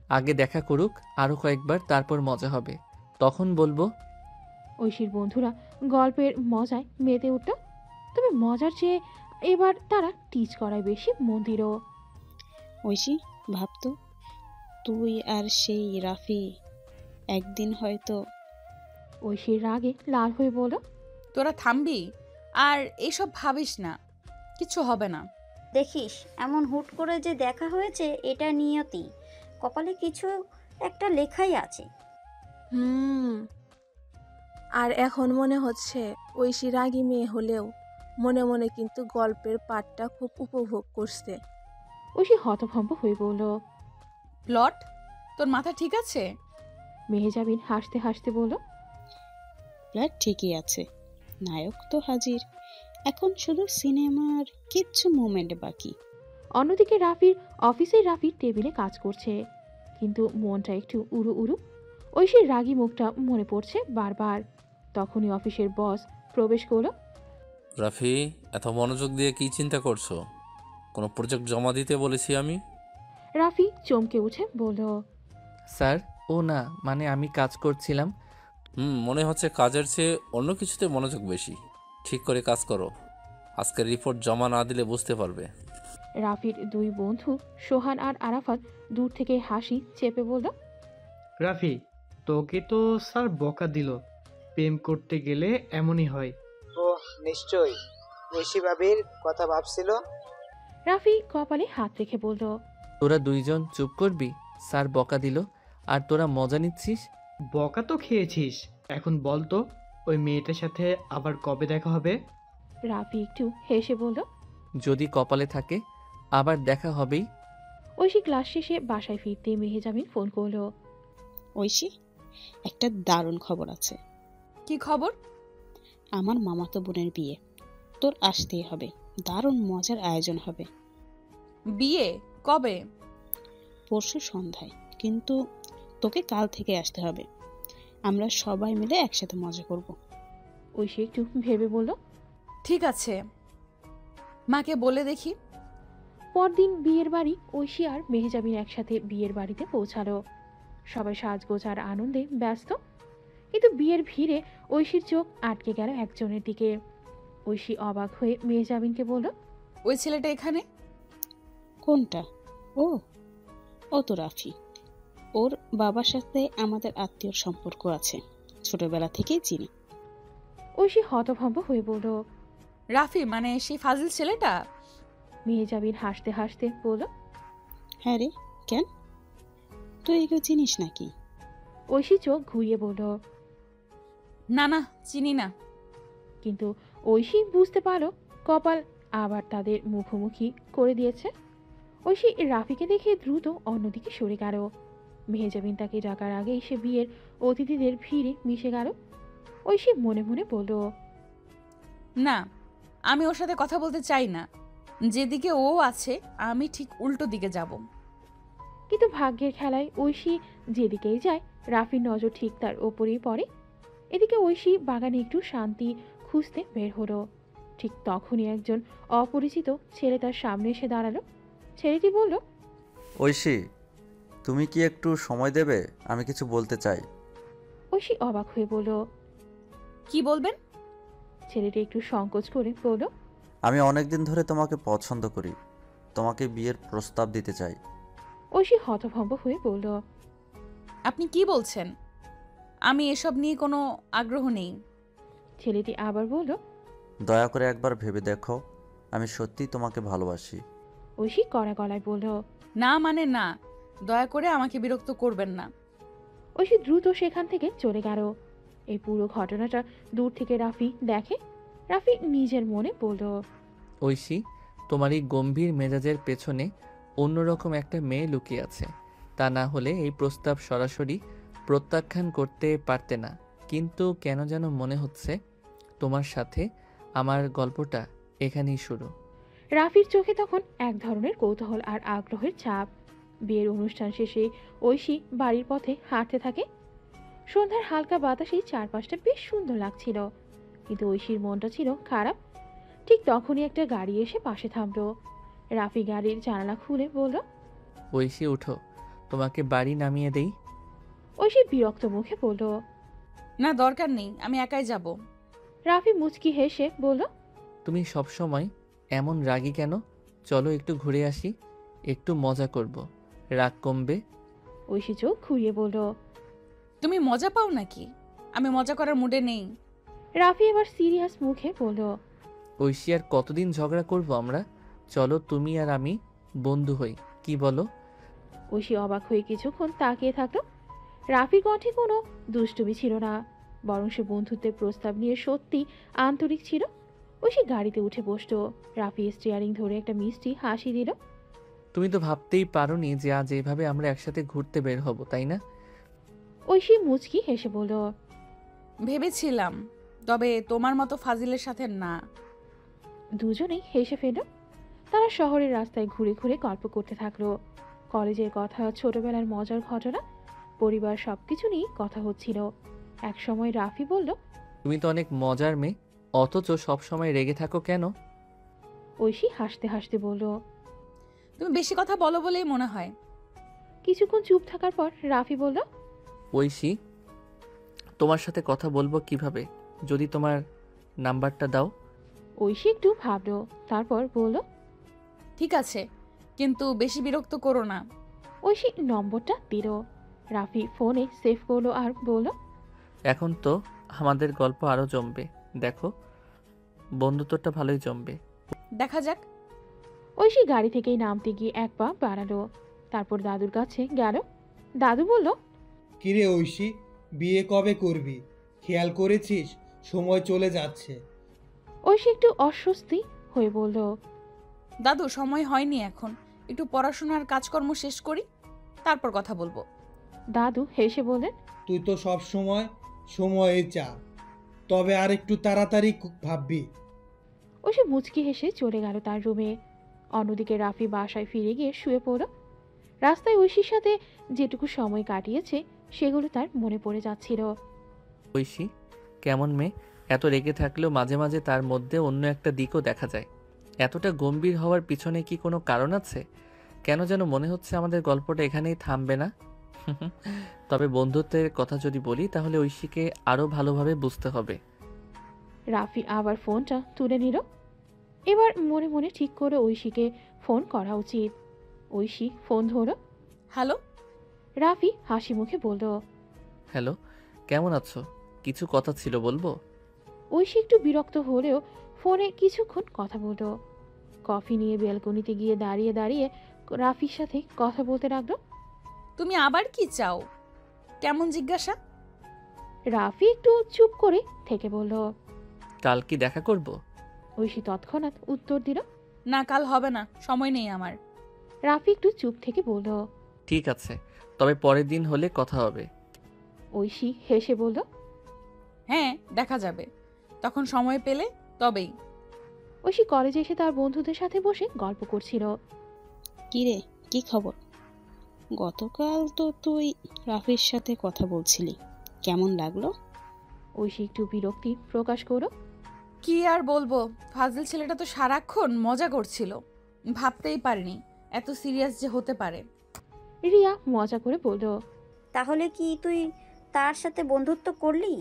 S2: আগে দেখা করুক আরো কয়েকবার, তারপর মজা হবে, তখন বলবো।
S3: ঐশীর বন্ধুরা গল্পের মজায় মেতে উঠল, তবে মজার চেয়ে এবার তারা টিচ করায় বেশি মন দিল।
S13: ঐশী, ভাবতো তুই আর সেই রাফি একদিন হয়তো।
S3: ঐশীর রাগে লাল হয়ে বলল,
S1: তোরা থামবি আর এইসব ভাবিস না, কিছু হবে না।
S14: দেখিস এমন হুট করে যে দেখা হয়েছে এটা নিয়তি, কপালে কিছু একটা লেখাই আছে।
S15: আর এখন মনে হচ্ছে ঐশী রাগী মেয়ে হলেও মনে মনে কিন্তু গল্পের পাঠটা খুব উপভোগ করছে।
S3: ঐশী হতভম্ব হয়ে বলল,
S1: প্লট? তোর মাথা ঠিক আছে?
S3: মেহেজাবিন হাসতে হাসতে বলল,
S13: প্লট ঠিকই আছে, নায়ক তো হাজির, এখন শুধু সিনেমার কিচ্ছু মুভমেন্ট বাকি।
S3: অন্যদিকে রাফির টেবিলে কাজ করছে, কিন্তু মনটা একটু উড়ু উড়ু। ঐশীর রাগী মুখটা মনে পড়ছে বারবার। তখনই অফিসের বস প্রবেশ করলো।
S18: রাফি, এত মনোযোগ দিয়ে কি চিন্তা করছো? কোনো প্রজেক্ট জমা দিতে বলেছি আমি?
S3: রাফি চমকে উঠে বলল,
S2: স্যার, ও না, মানে আমি কাজ করছিলাম।
S18: মনে হচ্ছে কাজের চেয়ে অন্য কিছুতে মনোযোগ বেশি। ঠিক করে কাজ করো, আজকের রিপোর্ট জমা না দিলে বুঝতে পারবে।
S3: রাফির দুই বন্ধু সোহান আর আরাফাত দূর থেকে হাসি চেপে বলল,
S16: রাফি, তোকে তো স্যার বকা দিল, প্রেম করতে গেলে এমনই হয়।
S17: ওহ, নিশ্চয়ই ঐশী ভাবির কথা ভাবছিল।
S3: রাফি কপালে হাত রেখে বলল,
S2: তোরা দুইজন চুপ করবি? স্যার বকা দিল আর তোরা মজা নিচ্ছিস।
S16: বকা তো খেয়েছিস, এখন বল তো ওই মেয়েটার সাথে আবার কবে দেখা হবে?
S3: রাফি একটু হেসে বলল,
S2: যদি কপালে থাকে আবার দেখা হবেই।
S3: ঐশী ক্লাস শেষে বাসায় ফিরতে মেহেজাবিন ফোন করলো।
S13: ঐশী, একটা দারুণ খবর আছে।
S1: কি খবর?
S13: আমার মামাতো বোনের বিয়ে, তোর আসতেই হবে, দারুণ মজার আয়োজন হবে।
S1: বিয়ে কবে?
S13: পরশু সন্ধ্যায়, কিন্তু তোকে কাল থেকে আসতে হবে, আমরা সবাই মিলে একসাথে মজা করব।
S3: ঐশী একটু ভেবে বলল,
S1: ঠিক আছে, মাকে বলে দেখি।
S3: পরদিন বিয়ের বাড়ি ঐশী আর মেহেজাবিন একসাথে বিয়ের বাড়িতে পৌঁছালো। সবাই সাজগোজ আর আনন্দে ব্যস্ত, কিন্তু বিয়ের ভিড়ে ঐশীর চোখ আটকে গেল একজনের দিকে। ঐশী অবাক হয়ে মেহেজাবিনকে বলল,
S1: ওই ছেলেটা এখানে?
S13: কোনটা? ও ও তো রাফি, ওর বাবার সাথে আমাদের আত্মীয়র সম্পর্ক আছে, ছোটবেলা থেকেই চিনি।
S3: ঐশী হতভম্ব হয়ে বলল,
S1: রাফি মানে সেই ফাজিল ছেলেটা?
S3: মেহেজাবিন হাসতে হাসতে বলল,
S13: হ্যাঁ রে, কেন, তুই এগুলো চিনিস নাকি?
S3: ঐশী চোখ ঘুরিয়ে বলল,
S1: না না, চিনি না।
S3: কিন্তু ঐশী বুঝতে পারল কপাল আবার তাদের মুখোমুখি করে দিয়েছে। ঐশী রাফিকে দেখে দ্রুত অন্যদিকে সরে গেল। মেহেজাবিন তাকে ডাকার আগেই সে বিয়ের অতিথিদের ভিড়ে মিশে গেল। ঐশী মনে মনে বলল,
S1: না, আমি ওর সাথে কথা বলতে চাই না। যেদিকে ও আছে আমি ঠিক উল্টো দিকে যাব।
S3: কিন্তু ভাগ্যের খেলায় ঐশী যেদিকেই যায় রাফির নজর ঠিক তার ওপরেই পড়ে। এদিকে ঐশী বাগানে একটু শান্তি খুঁজতে বের হলো। ঠিক তখনই একজন অপরিচিত ছেলে তার সামনে এসে দাঁড়ালো। ছেলেটি বলল,
S19: ঐশী, তুমি কি একটু সময় দেবে? আমি কিছু বলতে চাই।
S3: ঐশী অবাক হয়ে বলল,
S1: কি বলবেন?
S3: ছেলেটি একটু সংকোচ করে বলল,
S19: আমি অনেকদিন ধরে তোমাকে পছন্দ করি, তোমাকে বিয়ের প্রস্তাব দিতে চাই।
S3: ঐশী হতভম্ব হয়ে বলল,
S1: আপনি কি বলছেন? আমি এসব নিয়ে কোনো আগ্রহ নেই।
S3: ছেলেটি আবার বলল,
S19: দয়া করে একবার ভেবে দেখো, আমি সত্যিই তোমাকে ভালোবাসি।
S3: ঐশী কড়া গলায় বলল,
S1: না মানে না, দয়া করে আমাকে বিরক্ত করবেন না।
S3: ঐশী দ্রুত সেখান থেকে চলে গেল। এই পুরো ঘটনাটা দূর থেকে রাফি দেখে। রাফি নিজের মনে বলল,
S2: ঐশী, তোমার এই গম্ভীর মেজাজের পেছনে অন্যরকম একটা মেয়ে লুকিয়ে আছে। তা না হলে এই প্রস্তাব সরাসরি প্রত্যাখ্যান করতে পারতে না। কিন্তু কেন যেন মনে হচ্ছে তোমার সাথে আমার গল্পটা এখানেই শুরু।
S3: রাফির চোখে তখন এক ধরনের কৌতূহল আর আগ্রহের ছাপ। বিয়ের অনুষ্ঠান শেষে ঐশী বাড়ির পথে হাঁটতে থাকে। সন্ধ্যার হালকা বাতাসে চারপাশটা বেশ সুন্দর লাগছিল, কিন্তু ঐশীর মনটা ছিল খারাপ। ঠিক তখনই একটা গাড়ি এসে পাশে থামলো। রাফি গাড়ির জানালা খুলে বলল,
S2: ঐশী, উঠো, তোমাকে বাড়ি নামিয়ে দেই।
S3: ঐশী বিরক্ত মুখে বলল,
S1: না, দরকার নেই, আমি একাই যাব।
S3: রাফি মুচকি হেসে বলল,
S2: তুমি সবসময় এমন রাগী কেন? চলো একটু ঘুরে আসি, একটু মজা করব, রাগ কমবে।
S3: ঐশী চোখ ঘুরিয়ে বলল,
S1: তুমি মজা পাও নাকি? আমি মজা করার মুডে নেই।
S3: রাফি এবার সিরিয়াস মুখে বলল,
S2: ঐশী আর কতদিন ঝগড়া করব আমরা? চলো তুমি আর আমি বন্ধু হই, কি বলো?
S3: ঐশী অবাক হয়ে কিছুক্ষণ তাকিয়ে থাকলো। রাফির কণ্ঠে কোনো দুষ্টুমি ছিল না, বরং সে বন্ধুত্বের প্রস্তাব নিয়ে সত্যি আন্তরিক ছিল। ঐশী গাড়িতে উঠে বসতো। রাফি স্টিয়ারিং ধরে একটা মিষ্টি হাসি দিল।
S2: তুমি তো ভাবতেই পারোনি যে আজ এভাবে আমরা একসাথে ঘুরতে বের হব, তাই না?
S3: ঐশী মুচকি হেসে বলল,
S1: ভেবেছিলাম, তবে তোমার মতো ফাজিলের সাথে না।
S3: দুজনেই হেসে ফেল। তারা শহরের রাস্তায় ঘুরে ঘুরে গল্প করতে থাকলো। কলেজের কথা, ছোটবেলার মজার ঘটনা, পরিবার সবকিছু নিয়ে কথা হচ্ছিল। এক সময় রাফি বলল,
S2: তুমি তো অনেক মজার মেয়ে, অথচ সব সময় রেগে থাকো কেন?
S3: ঐশী হাসতে হাসতে বলল,
S1: তুমি বেশি কথা বলো বলেই মনে হয়।
S3: কিছুক্ষণ চুপ থাকার পর রাফি বলল,
S2: ঐশী, তোমার সাথে কথা বলবো কিভাবে? যদি তোমার নাম্বারটা দাও।
S3: ঐশী একটু ভাবলো, তারপর বলল,
S1: ঠিক আছে, কিন্তু বেশি বিরক্ত করো না।
S3: ঐশী নম্বরটা দিল। রাফি ফোনে সেভ করলো আর বলল,
S2: এখন তো আমাদের গল্প আরো জমবে, দেখো বন্ধুত্বটা ভালোই জমবে।
S1: দেখা যাক।
S3: ঐশী গাড়ি থেকেই নামতে গিয়ে এক পা বাড়ালো, তারপর দাদুর কাছে গেল। দাদু বলল,
S6: কিরে ঐশী, বিয়ে কবে করবি? খেয়াল করেছিস সময় চলে যাচ্ছে।
S3: ঐশী একটু অস্বস্তি হয়ে বলল,
S1: দাদু, সময় হয়নি এখন, একটু পড়াশোনার কাজকর্ম শেষ করি, তারপর কথা বলবো।
S3: দাদু হেসে বললেন,
S6: তুই তো সব সময় সময়ে চা, তবে আর একটু তাড়াতাড়ি ভাববি।
S3: ঐশী মুচকি হেসে চলে গেল তার রুমে। অন্যদিকে রাফি বাসায় ফিরে গিয়ে শুয়ে পড়ল। রাস্তায় ঐশীর সাথে যেটুকু সময় কাটিয়েছে সেগুলো তার মনে পড়ে যাচ্ছিল।
S2: ঐশী কেমন মেয়ে, এত রেগে থাকলেও মাঝে মাঝে তার মধ্যে অন্য একটা দিকও দেখা যায়। এতটা গম্ভীর হওয়ার পিছনে কি কোনো কারণ আছে? কেন যেন মনে হচ্ছে আমাদের গল্পটা এখানেই থামবে না। তবে বন্ধুত্বের কথা যদি বলি তাহলে ঐশীকে আরো ভালোভাবে বুঝতে হবে।
S3: রাফি আবার ফোনটা তুলে নিল। এবার মনে মনে ঠিক করে ঐশীকে ফোন করা উচিত। ঐশী ফোন ধরল।
S1: হ্যালো।
S3: রাফি হাসি মুখে বলল,
S2: হ্যালো, কেমন আছো? কিছু কথা ছিল, বলবো?
S3: ঐশী একটু বিরক্ত হলেও ফোনে কিছুক্ষণ কথা বলল। কফি নিয়ে ব্যালকনিতে গিয়ে দাঁড়িয়ে দাঁড়িয়ে রাফির সাথে কথা বলতে লাগলো।
S1: তুমি আবার কি চাও? কেমন জিজ্ঞাসা?
S3: রাফি একটু চুপ করে থেকে বলল,
S2: কাল কি দেখা করব?
S3: ঐশী তৎক্ষণাৎ উত্তর দিল,
S1: না, কাল হবে না, সময় নেই আমার।
S3: রাফি একটু চুপ থেকে বলল,
S2: ঠিক আছে, তবে পরের দিন হলে কথা হবে।
S3: ঐশী হেসে বলল,
S1: হ্যাঁ, দেখা যাবে, তখন সময় পেলে তবেই।
S3: ঐশী কলেজে এসে তার বন্ধুদের সাথে বসে গল্প করছিল।
S13: কিরে, কি খবর? গতকাল তো তুই রাফির সাথে কথা বলছিলি, কেমন লাগলো?
S3: ঐশী একটু বিরক্তি প্রকাশ করো।
S1: কি আর বলবো, ফাজিল ছেলেটা তো সারাক্ষণ মজা করছিল, ভাবতেই পারিনি এত সিরিয়াস যে হতে পারে।
S3: রিয়া মজা করে বলল,
S14: তাহলে কি তুই তার সাথে বন্ধুত্ব করলি?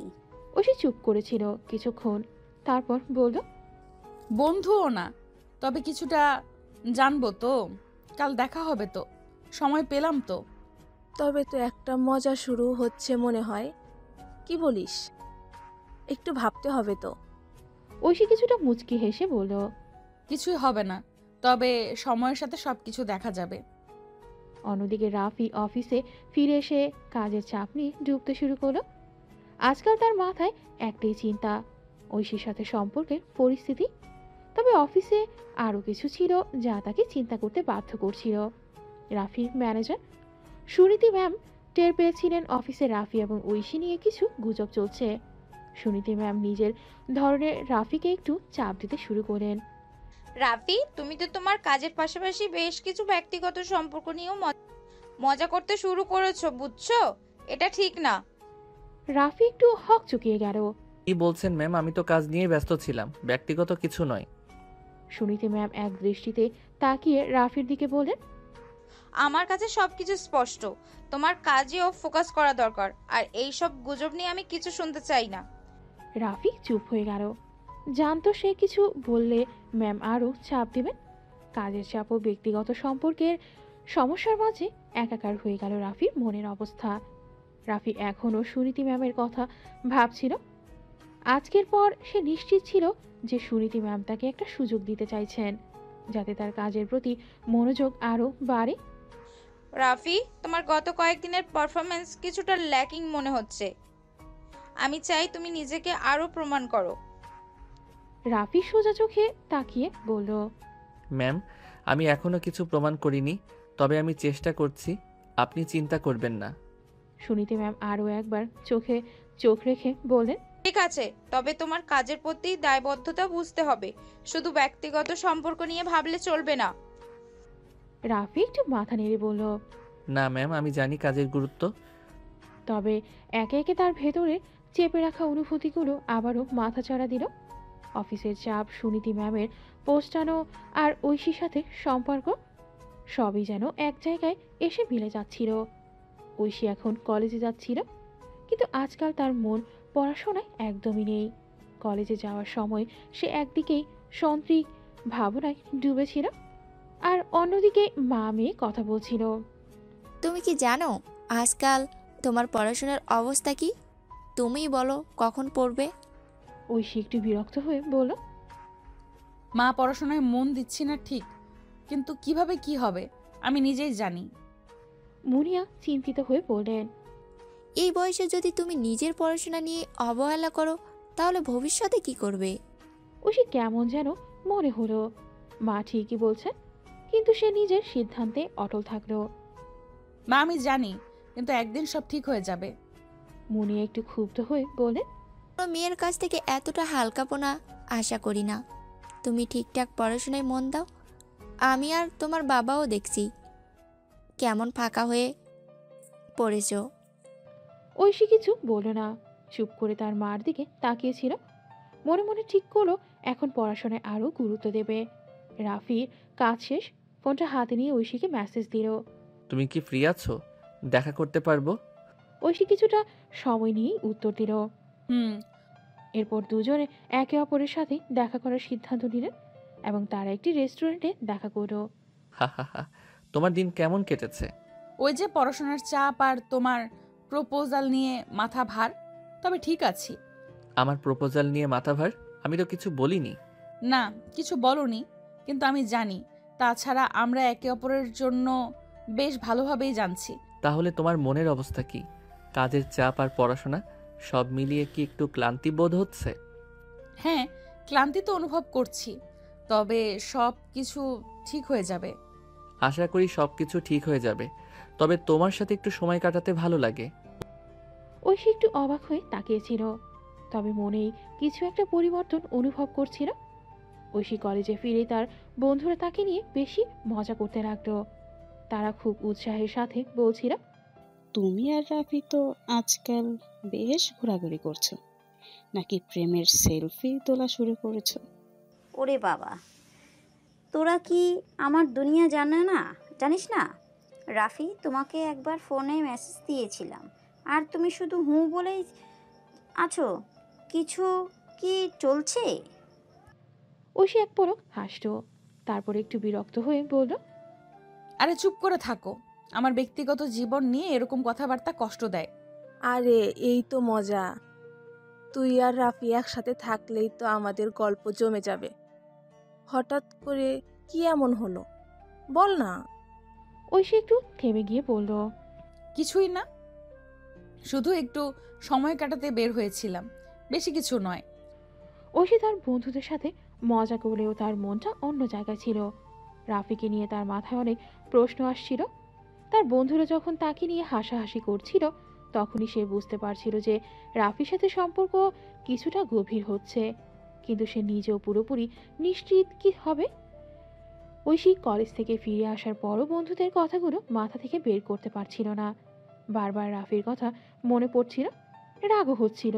S3: ঐশী চুপ করেছিল কিছুক্ষণ, তারপর বলল,
S1: বন্ধুও না, তবে কিছুটা জানবো তো, কাল দেখা হবে তো, সময় পেলাম তো।
S15: তবে তো একটা মজা শুরু হচ্ছে মনে হয়, কি বলিস? একটু ভাবতে হবে তো।
S3: ঐশী কিছুটা মুচকি হেসে বলল,
S1: কিছুই হবে না, তবে সময়ের সাথে সবকিছু দেখা যাবে।
S3: অন্যদিকে রাফি অফিসে ফিরে এসে কাজের চাপ নিয়ে ডুবতে শুরু করলো। আজকাল তার মাথায় একটাই চিন্তা, ঐশীর সাথে সম্পর্কের পরিস্থিতি। তবে অফিসে আরও কিছু ছিল যা তাকে চিন্তা করতে বাধ্য করছিল। রাফির ম্যানেজার সুনীতি ম্যাম টের পেয়েছিলেন অফিসে রাফি এবং ঐশী নিয়ে কিছু গুজব চলছে। সুনীতি ম্যাম নিজের ধরনের রাফিকে একটু চাপ দিতে শুরু করেন।
S20: রাফি, তুমি তো তোমার কাজের পাশাপাশি বেশ কিছু ব্যক্তিগত সম্পর্ক নিয়েও মজা করতে শুরু করেছো, বুঝছো? এটা ঠিক না।
S3: রাফি একটু হক চুকিয়ে গেল।
S2: কি বলছেন ম্যাম? আমি তো কাজ নিয়ে ব্যস্ত ছিলাম, ব্যক্তিগত কিছু নয়।
S3: সুনীতি ম্যাম এক দৃষ্টিতে তাকিয়ে রাফির দিকে বলেন,
S20: আমার কাছে সবকিছু স্পষ্ট, তোমার কাজেও ফোকাস করা দরকার, আর এই সব গুজব নিয়ে আমি কিছু শুনতে চাই না।
S3: রাফি চুপ হয়ে গেল, জানতো সে কিছু বললে ম্যাম আরও চাপ দেবেন। কাজের চাপ ও ব্যক্তিগত সম্পর্কের সমস্যার মাঝে একাকার হয়ে গেল রাফির মনের অবস্থা। রাফি এখনও সুনীতি ম্যামের কথা ভাবছিল। আজকের পর সে নিশ্চিত ছিল যে সুনীতি ম্যাম তাকে একটা সুযোগ দিতে চাইছেন, যাতে তার কাজের প্রতি মনোযোগ আরও বাড়ে।
S20: রাফি, তোমার গত কয়েকদিনের পারফরমেন্স কিছুটা ল্যাকিং মনে হচ্ছে। আমি চাই তুমি নিজেকে আরও প্রমাণ করো।
S3: রাফি সোজা চোখে তাকিয়ে বলল,
S2: ম্যাম, আমি এখনো কিছু প্রমাণ করিনি, তবে আমি চেষ্টা করছি, আপনি চিন্তা করবেন না।
S3: সুনীতি ম্যাম আরও একবার চোখে চোখ রেখে বললেন,
S20: ঠিক আছে, তবে তোমার কাজের প্রতি দায়বদ্ধতা বুঝতে হবে। শুধু ব্যক্তিগত সম্পর্ক নিয়ে ভাবলে চলবে না।
S3: রাফি একটু মাথা নেড়ে বলল,
S2: না ম্যাম, আমি জানি কাজের গুরুত্ব।
S3: তবে একে একে তার ভেতরে চেপে রাখা অনুভূতিগুলো আবারও মাথাচাড়া দিল। অফিসের চাপ, সুনীতি ম্যামের পোস্টানো আর ঐশীর সাথে সম্পর্ক, সবই যেন এক জায়গায় এসে মিলে যাচ্ছিল। ঐশী এখন কলেজে যাচ্ছিল, কিন্তু আজকাল তার মন পড়াশোনায় একদমই নেই। কলেজে যাওয়ার সময় সে একদিকেই সন্ত্রীক ভাবনায় ডুবেছিল, আর অন্যদিকে মা মেয়ে কথা বলছিল।
S4: তুমি কি জানো আজকাল তোমার পড়াশোনার অবস্থা কি? তুমিই বলো কখন পড়বে?
S3: ঐশী একটু বিরক্ত হয়ে বলল,
S1: মা, পড়াশোনায় মন দিচ্ছি না ঠিক, কিন্তু কিভাবে কি হবে আমি নিজেই জানি।
S3: মুনিয়া চিন্তিত হয়ে বললেন,
S4: এই বয়সে যদি তুমি নিজের পড়াশোনা নিয়ে অবহেলা করো তাহলে ভবিষ্যতে কি করবে?
S3: ঐশী কেমন যেন মনে হলো মা ঠিকই বলছেন, কিন্তু সে নিজের সিদ্ধান্তে অটল থাকলো।
S1: মা, আমি জানি, কিন্তু একদিন সব ঠিক হয়ে যাবে।
S3: মুনিয়া একটু ক্ষুব্ধ হয়ে বলে,
S4: কোনো মেয়ের কাছ থেকে এতটা হালকাপনা আশা করি না। তুমি ঠিকঠাক পড়াশোনায় মন দাও। আমি আর তোমার বাবাও দেখছি কেমন ফাঁকা হয়ে পড়েছ।
S3: ঐশী কিছু বলল না, চুপ করে তার মার দিকে তাকিয়েছিল। মনে মনে ঠিক করলো এখন পড়াশোনায় আরও গুরুত্ব দেবে। রাফির কাজ শেষ, ফোনটা হাতে নিয়ে ঐশীকে মেসেজ দিল।
S2: তুমি কি ফ্রি আছো? দেখা করতে পারবো?
S3: ঐশী কিছুটা সময় নিয়েই উত্তর দিল,
S1: হুম।
S3: এরপর দুজনে একে অপরের সাথে দেখা করার সিদ্ধান্ত নিলেন এবং তারা একটি রেস্টুরেন্টে দেখা করলো।
S2: হা হা হা, তোমার দিন কেমন কেটেছে?
S1: ওই যে পড়াশোনার চাপ আর তোমার প্রপোজাল নিয়ে মাথা ভার, তবে ঠিক আছি।
S2: আমার প্রপোজাল নিয়ে মাথা ভার? আমি তো কিছু বলিনি।
S1: না, কিছু বলনি, কিন্তু আমি জানি। তাছাড়া আমরা একে অপরের জন্য বেশ ভালোভাবেই জানছি।
S2: তাহলে তোমার মনের অবস্থা কি? কাজের চাপ আর পড়াশোনা সব মিলিয়ে কি একটু ক্লান্তি বোধ হচ্ছে?
S1: হ্যাঁ, ক্লান্তি তো অনুভব করছি, তবে সব কিছু ঠিক হয়ে যাবে।
S2: আশা করি সব কিছু ঠিক হয়ে যাবে, তবে তোমার সাথে একটু সময় কাটাতে ভালো লাগে।
S3: ঐশী একটু অবাক হয়ে তাকিয়েছিল, তবে মনেই কিছু একটা পরিবর্তন অনুভব করছিল। ঐশী কলেজে ফিরে তার বন্ধুরা তাকে নিয়ে বেশি মজা করতে লাগলো। তারা খুব উৎসাহের সাথে বলছিল,
S13: তুমি আর রাফি তো আজকাল বেশ ঘোরাঘুরি করছো, নাকি প্রেমের সেলফি তোলা শুরু করেছো?
S14: ওরে বাবা, তোরা কি আমার দুনিয়া জানিস না? রাফি, তোমাকে একবার ফোনে মেসেজ দিয়েছিলাম আর তুমি শুধু হুঁ বলেই আছো। কিছু কি চলছে?
S3: ঐশী এক পলক হাসলো, তারপর একটু বিরক্ত হয়ে বলল,
S1: আরে চুপ করে থাকো, আমার ব্যক্তিগত জীবন নিয়ে এরকম কথাবার্তা কষ্ট দেয়।
S15: আরে এই তো মজা, তুই আর রাফি একসাথে থাকলেই তো আমাদের গল্প জমে যাবে। হঠাৎ করে কি এমন হলো বল না।
S3: ঐশী একটু থেমে গিয়ে বলল,
S1: কিছুই না, শুধু একটু সময় কাটাতে বের হয়েছিলাম, বেশি কিছু নয়।
S3: ঐশী তার বন্ধুদের সাথে মজা করলেও তার মনটা অন্য জায়গায় ছিল। রাফিকে নিয়ে তার মাথায় অনেক প্রশ্ন আসছিল। তার বন্ধুরা যখন তাকে নিয়ে হাসাহাসি করছিল, তখনই সে বুঝতে পারছিল যে রাফির সাথে সম্পর্ক কিছুটা গভীর হচ্ছে, কিন্তু সে নিজেও পুরোপুরি নিশ্চিত কি হবে। ঐশী কলেজ থেকে ফিরে আসার পরও বন্ধুদের কথাগুলো মাথা থেকে বের করতে পারছিল না। বারবার রাফির কথা মনে পড়ছিল, রাগও হচ্ছিল,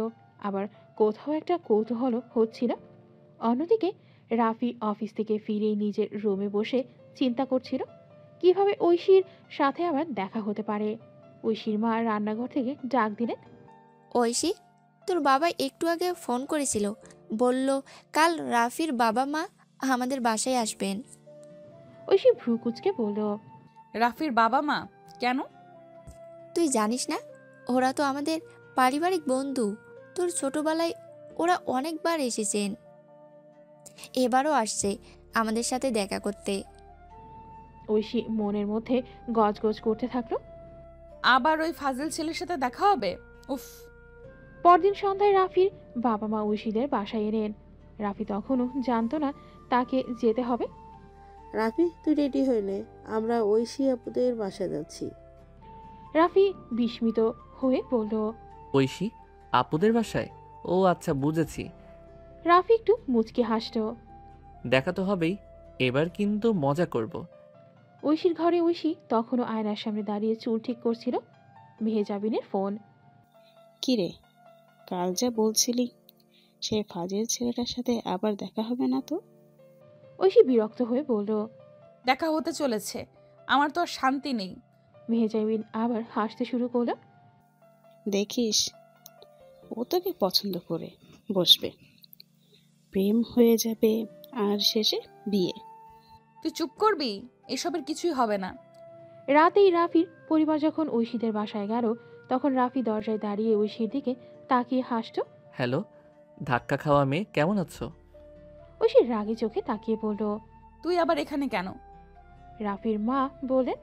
S3: আবার কোথাও একটা কৌতূহল হচ্ছিল। অন্যদিকে রাফি অফিস থেকে ফিরেই নিজের রুমে বসে চিন্তা করছিল কিভাবে ঐশীর সাথে আবার দেখা হতে পারে। ঐশীর মা রান্নাঘর থেকে ডাক দিলেন,
S4: ঐশী, তোর বাবা একটু আগে ফোন করেছিল, বলল কাল রাফির বাবা মা আমাদের বাসায় আসবেন।
S3: ঐশী ভ্রু কুঁচকে বলল,
S1: রাফির বাবা মা কেন?
S4: তুই জানিস না, ওরা তো আমাদের পারিবারিক বন্ধু। তোর ছোটবেলায় ওরা অনেকবার এসেছেন, এবারও আসছে আমাদের সাথে দেখা করতে।
S3: ঐশী মনের মধ্যে গজগজ করতে থাকলো।
S1: আবার ওই ফাজিল ছেলের সাথে দেখা হবে? উফ।
S3: পরদিন সন্ধ্যায় রাফির বাবা মা ঐশীদের বাসায় এলেন। রাফি তখনও জানতো না তাকে যেতে হবে।
S10: রাফি, তুই রেডি হয়ে নে, আমরা ঐশী আপুদের বাসায় যাচ্ছি।
S3: রাফি বিস্মিত হয়ে বলল,
S2: ঐশী আপুদের বাসায়? ও আচ্ছা, বুঝেছি।
S3: রাফি একটু মুচকি হাসল।
S2: দেখা তো হবেই, এবার কিন্তু মজা করব।
S3: ঐশীর ঘরে ঐশী তখনও আয়নার সামনে দাঁড়িয়ে চুল ঠিক করছিল। মেহেজাবিনের ফোন।
S13: কিরে, কাল যা বলছিলি সে ফাজিল ছেলেটার সাথে আবার দেখা হবে না তো?
S3: ঐশী বিরক্ত হয়ে বলল,
S1: দেখা হতে চলেছে, আমার তো আর শান্তি নেই।
S3: মেহেজাবিন আবার হাসতে শুরু করলো।
S13: দেখিস, ও তোকে পছন্দ করে বসবে, প্রেম হয়ে যাবে, আর শেষে বিয়ে।
S1: তুই চুপ করবি, এসবের কিছুই হবে না।
S3: রাতেই রাফির পরিবার যখন ঐশীদের বাসায় গেল, তখন রাফি দরজায় দাঁড়িয়ে ঐশীর দিকে তাকিয়ে হাসত।
S2: হ্যালো, ধাক্কা খাওয়া মেয়ে, কেমন আছো?
S3: ঐশীর রাগী চোখে তাকিয়ে বলল,
S1: তুই আবার এখানে কেন?
S3: রাফির মা বলেন,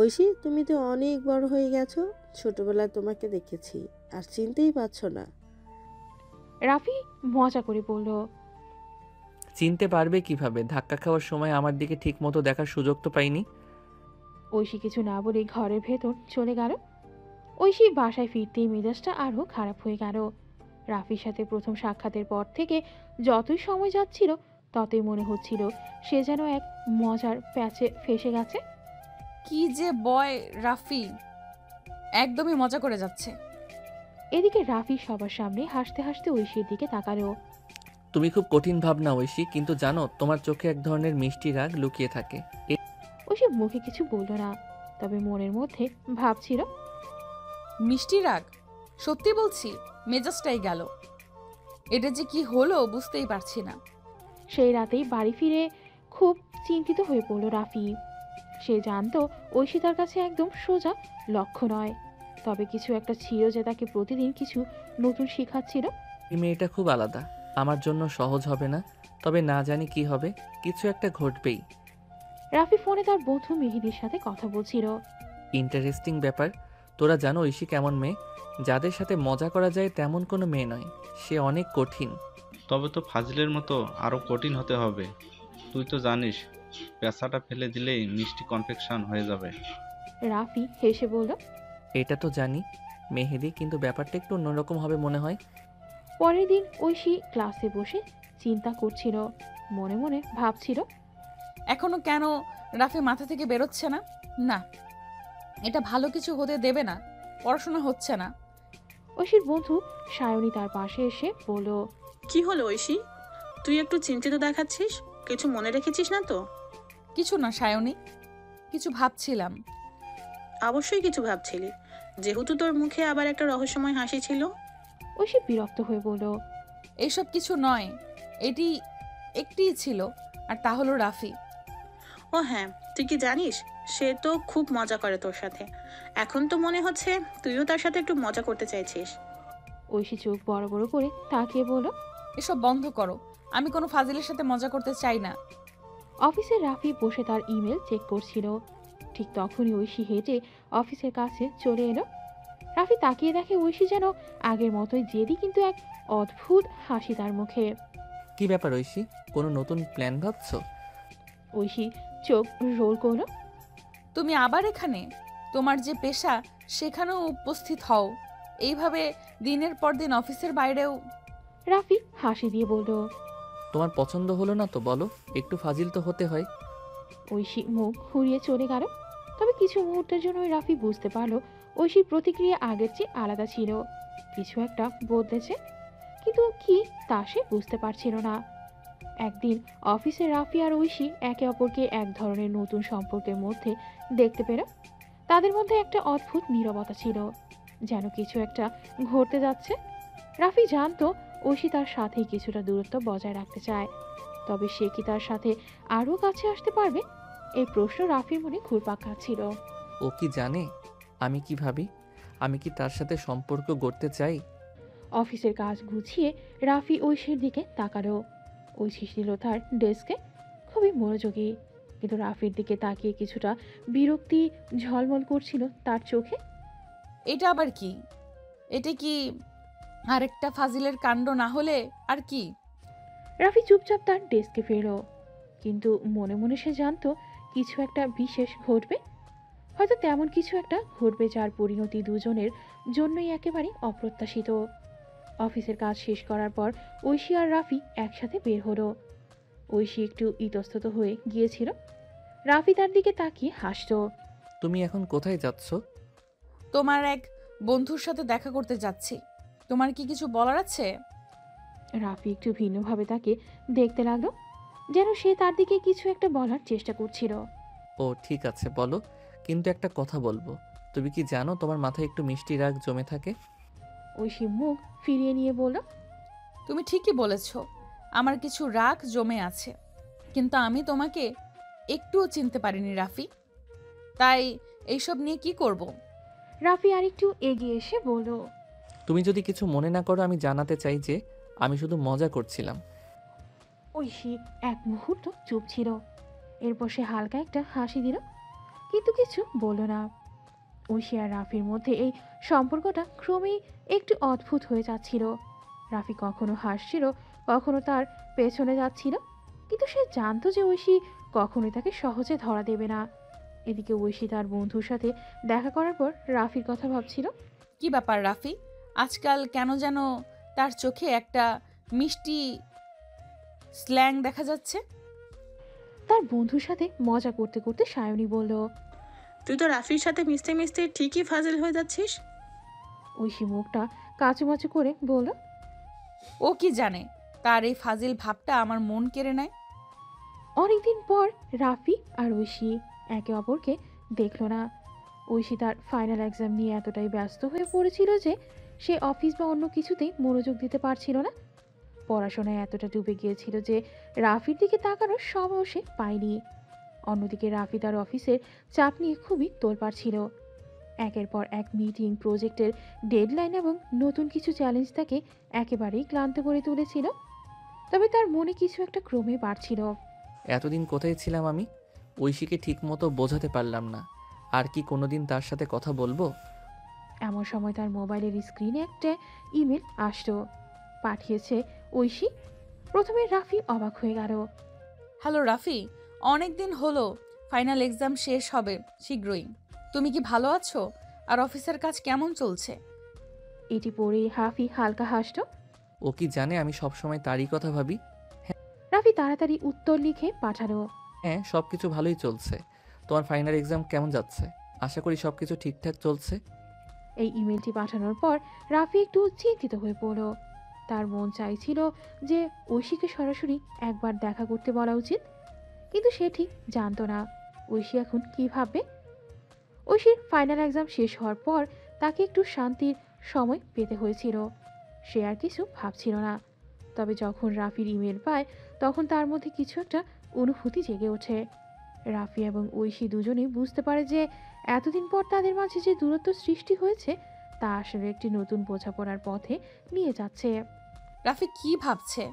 S10: ঐশী, তুমি তো অনেক বড় হয়ে গেছো, ছোটবেলায় তোমাকে দেখেছি আর চিনতেই পারছো না।
S3: রাফি মজা করে বলল,
S2: চিনতে পারবে কিভাবে? ধাক্কা খাওয়ার সময় আমার দিকে ঠিক মতো দেখার সুযোগ তো পাইনি।
S3: ঐশী কিছু না বলে ঘরের ভেতর চলে গেল। ঐশী বাসায় ফিরতেই মেজাজটা আরও খারাপ হয়ে গেল। রাফির সাথে প্রথম সাক্ষাতের পর থেকে যতই সময় যাচ্ছিল ততই মনে হচ্ছিল সে যেন এক মজার প্যাচে ফেসে গেছে।
S1: কি যে বয় রাফি, একদমই মজা করে যাচ্ছে।
S3: এদিকে রাফি সবার সামনে হাসতে হাসতে ঐশীর দিকে তাকালো।
S2: তুমি খুব কঠিন ভাবনা ঐশী, কিন্তু জানো তোমার চোখে এক ধরনের মিষ্টি রাগ লুকিয়ে থাকে।
S3: ঐশী মুখে কিছু বলল না, তবে মনের মধ্যে ভাবছিল,
S1: মিষ্টি রাগ? সত্যি বলছি, মেজাজটাই গেল। এটা যে কি হলো বুঝতেই পারছি না।
S3: সেই রাতেই বাড়ি ফিরে খুব চিন্তিত হয়ে পড়ল রাফি। সে জানতো ঐশী তার কাছে একদম সোজা লক্ষ্য নয়, তবে কিছু একটা ছিল যে তাকে প্রতিদিন কিছু নতুন শেখাচ্ছিল।
S2: এই মেয়েটা খুব আলাদা, আমার জন্য সহজ হবে না, তবে না জানি কি হবে, কিছু একটা ঘটবেই।
S3: রাফি ফোনে তার বন্ধু মেহেদির সাথে কথা বলছিল।
S2: ইন্টারেস্টিং ব্যাপার, তোরা জানো ঐশী কেমন মেয়ে? যাদের সাথে মজা করা যায় তেমন কোনো মেয়ে নয়, সে অনেক কঠিন।
S21: তবে তো ফাজিলের মতো আরও কঠিন হতে হবে। তুই তো জানিস, পেঁচাটা ফেলে দিলেই মিষ্টি কনফেকশন হয়ে যাবে।
S3: রাফি হেসে বলল,
S2: এটা তো জানি মেহেদি, কিন্তু ব্যাপারটা একটু অন্যরকম হবে মনে হয়।
S3: পরের দিন ঐশী ক্লাসে বসে চিন্তা করছিল, মনে মনে ভাবছিল,
S1: এখনো কেন রাফি মাথা থেকে বেরোচ্ছে না? না, এটা ভালো কিছু হতে দেবে না, পড়াশোনা হচ্ছে না।
S3: ঐশীর বন্ধু সায়নী তার পাশে এসে বলল,
S22: কি হলো ঐশী, তুই একটু চিন্তিত দেখাচ্ছিস, কিছু মনে রেখেছিস না তো?
S1: কিছু না সায়নী, কিছু ভাবছিলাম।
S22: অবশ্যই কিছু ভাবছিলি, যেহেতু তোর মুখে আবার একটা রহস্যময় হাসি ছিল।
S3: ঐশী বিরক্ত হয়ে বলল,
S1: এইসব কিছু নয়, এটি একটিই ছিল, আর তা হলো রাফি।
S22: ও হ্যাঁ, তুই কি জানিস সে তো খুব মজা করে তোর সাথে। এখন তো মনে হচ্ছে তুইও তার সাথে একটু মজা করতে চাইছিস।
S3: ঐশী চোখ বড় বড় করে তাকিয়ে বলল,
S1: এসব বন্ধ করো, আমি কোনো ফাজিলের সাথে মজা করতে চাই না।
S3: অফিসে রাফি বসে তার ইমেল চেক করছিল। ঠিক তখনই ঐশী হেঁটে অফিসের কাছে চলে এলো। রাফি তাকিয়ে দেখে ঐশী যেন আগের মতোই জেদি, কিন্তু এক অদ্ভুত হাসি তার মুখে।
S2: কি ব্যাপার ঐশী, কোনো নতুন প্ল্যান ভাবছো?
S3: ঐশী চোখ রোল করলো।
S1: তুমি আবার এখানে? তোমার যে পেশা সেখানেও উপস্থিত হও, এইভাবে দিনের পর দিন অফিসের বাইরেও।
S3: রাফি হাসি দিয়ে বলল,
S2: তোমার পছন্দ হলো না তো বলো, একটু ফাজিল তো হতে হয়।
S3: ঐশী মুখ ঘুরিয়ে চলে গেল। তবে কিছু মুহূর্তের জন্য রাফি বুঝতে পারল ঐশীর প্রতিক্রিয়া আগের চেয়ে আলাদা ছিল, কিছু একটা বদলেছে, কিন্তু কি তা সে বুঝতে পারছিল না। একদিন অফিসে রাফি আর ঐশী একে অপরকে এক ধরনের নতুন সম্পর্কের মধ্যে দেখতে পেল। তাদের মধ্যে একটা অদ্ভুত নীরবতা ছিল, যেন কিছু একটা ঘটতে যাচ্ছে। রাফি জানতো ঐশী তার সাথেই কিছুটা দূরত্ব বজায় রাখতে চায়, তবে সে কি তার সাথে আরও কাছে আসতে পারবে? এই প্রশ্ন রাফির মনে ঘুরপাক খাচ্ছিল।
S2: ও কি জানে আমি কি ভাবি? আমি কি তার সাথে সম্পর্ক গড়তে চাই?
S3: অফিসের কাজ গুছিয়ে রাফি ঐশীর দিকে তাকালো। ঐশী ছিল তার ডেস্কে, খুবই মনোযোগী, কিন্তু রাফির দিকে তাকিয়ে কিছুটা বিরক্তি ঝলমল করছিল তার চোখে।
S1: এটা আবার কি? এটা কি আরেকটা ফাজিলের কাণ্ড না হলে আর কি?
S3: রাফি চুপচাপ তার ডেস্কে ফিরল, কিন্তু মনে মনে সে জানতো কিছু একটা বিশেষ ঘটবে। হয়তো তেমন কিছু একটা ঘটবে যার পরিণতি দুজনের জন্যই একেবারে অপ্রত্যাশিত। অফিসের কাজ শেষ করার পর ঐশী আর রাফি একসাথে বের হলো। ঐশী একটু ইতস্তত হয়ে গিয়েছিল। রাফি তার দিকে তাকিয়ে হাসতো।
S2: তুমি এখন কোথায় যাচ্ছ?
S1: তোমার এক বন্ধুর সাথে দেখা করতে যাচ্ছি। তোমার কি কিছু বলার আছে?
S3: রাফি একটু ভিন্নভাবে তাকে দেখতে লাগলো, যেন সে তার দিকে কিছু একটা বলার চেষ্টা করছিল।
S2: ও ঠিক আছে, বলো, কিন্তু একটা কথা বলবো। তুমি কি জানো তোমার মাথায় একটু মিষ্টি রাগ জমে থাকে?
S3: ঐশী মুখ ফিরিয়ে নিয়ে বলল,
S1: তুমি ঠিকই বলেছ, আমার কিছু রাগ জমে আছে, কিন্তু আমি তোমাকে একটুও চিনতে পারিনি রাফি। তাই এইসব নিয়ে কি করব?
S3: রাফি আরেকটু এগিয়ে এসে বলল,
S2: তুমি যদি কিছু মনে না করো, আমি জানাতে চাই যে আমি শুধু মজা করছিলাম।
S3: ঐশী এক মুহূর্ত চুপ ছিল, এরপর সে হালকা একটা হাসি দিল, কিন্তু কিছু বলল না। ঐশী আর রাফির মধ্যে এই সম্পর্কটা ক্রমেই একটু অদ্ভুত হয়ে যাচ্ছিল। রাফি কখনো হাসছিল, কখনো তার পেছনে যাচ্ছিল, কিন্তু সে জানতো যে ঐশী কখনোই তাকে সহজে ধরা দেবে না। এদিকে ঐশী তার বন্ধুর সাথে দেখা করার পর রাফির কথা ভাবছিল।
S1: কি ব্যাপার রাফি, আজকাল কেন যেন তার চোখে একটা মিষ্টি স্ল্যাং দেখা যাচ্ছে?
S3: তার বন্ধুর সাথে মজা করতে করতে সায়নী বলল,
S22: তুই তো রাফির সাথে মিশতে মিশতে ঠিকই ফাজিল হয়ে যাচ্ছিস।
S3: ঐশী মুখটা কাচুমাচু করে বলল,
S1: ও কি জানে তার এই ফাজিল ভাবটা আমার মন কেড়ে নেয়।
S3: অনেকদিন পর রাফি আর ঐশী একে অপরকে দেখল না। ঐশী তার ফাইনাল এক্সাম নিয়ে এতটাই ব্যস্ত হয়ে পড়েছিল যে সে অফিস বা অন্য কিছুতেই মনোযোগ দিতে পারছিল না। পড়াশোনায় এতটা ডুবে গিয়েছিল যে রাফির দিকে তাকানোর সময়ও সে পায়নি। অন্যদিকে রাফি তার অফিসের চাপ নিয়ে খুবই তোলপাড় ছিল। একের পর এক মিটিং, প্রজেক্টের ডেডলাইন এবং নতুন কিছু চ্যালেঞ্জ তাকে একেবারেই ক্লান্ত করে তুলেছিল। তবে তার মনে কিছু একটা ক্রমে বাড়ছিল।
S2: এতদিন কোথায় ছিলাম আমি? ঐশীকে ঠিক মতো বোঝাতে পারলাম না। আর কি কোনোদিন তার সাথে কথা বলবো?
S3: এমন সময় তার মোবাইলের স্ক্রিনে একটা ইমেল আসলো। পাঠিয়েছে ঐশী। প্রথমে রাফি অবাক হয়ে গেল।
S1: হ্যালো রাফি, অনেক দিন হলো, ফাইনাল এক্সাম শেষ হবে শীঘ্রই। তুমি কি ভালো আছো? আর অফিসের কাজ কেমন চলছে?
S3: এটি পড়ে রাফি হালকা হাসল।
S2: ও কি জানে আমি সবসময় তারই কথা ভাবি?
S3: রাফি তাড়াতাড়ি উত্তর লিখে পাঠালো,
S2: হ্যাঁ, সব কিছু ভালোই চলছে। তোমার ফাইনাল এক্সাম কেমন যাচ্ছে? আশা করি সব কিছু ঠিকঠাক চলছে।
S3: এই ইমেলটি পাঠানোর পর রাফি একটু চিন্তিত হয়ে পড়ল। তার মন চাইছিল যে ঐশীকে সরাসরি একবার দেখা করতে বলা উচিত, কিন্তু সে ঠিক জানতো না ঐশী এখন কী ভাববে। ঐশীর ফাইনাল এক্সাম শেষ হওয়ার পর তাকে একটু শান্তির সময় পেতে হয়েছিল। সে আর কিছু ভাবছিল না। তবে যখন রাফির ইমেল পায় তখন তার মধ্যে কিছু একটা অনুভূতি জেগে ওঠে। রাফি এবং ঐশী দুজনেই বুঝতে পারে যে এতদিন পর তাদের মাঝে যে দূরত্ব সৃষ্টি হয়েছে তা আসলে একটি নতুন বোঝাপড়ার পথে নিয়ে যাচ্ছে।
S1: রাফি কি ভাবছে?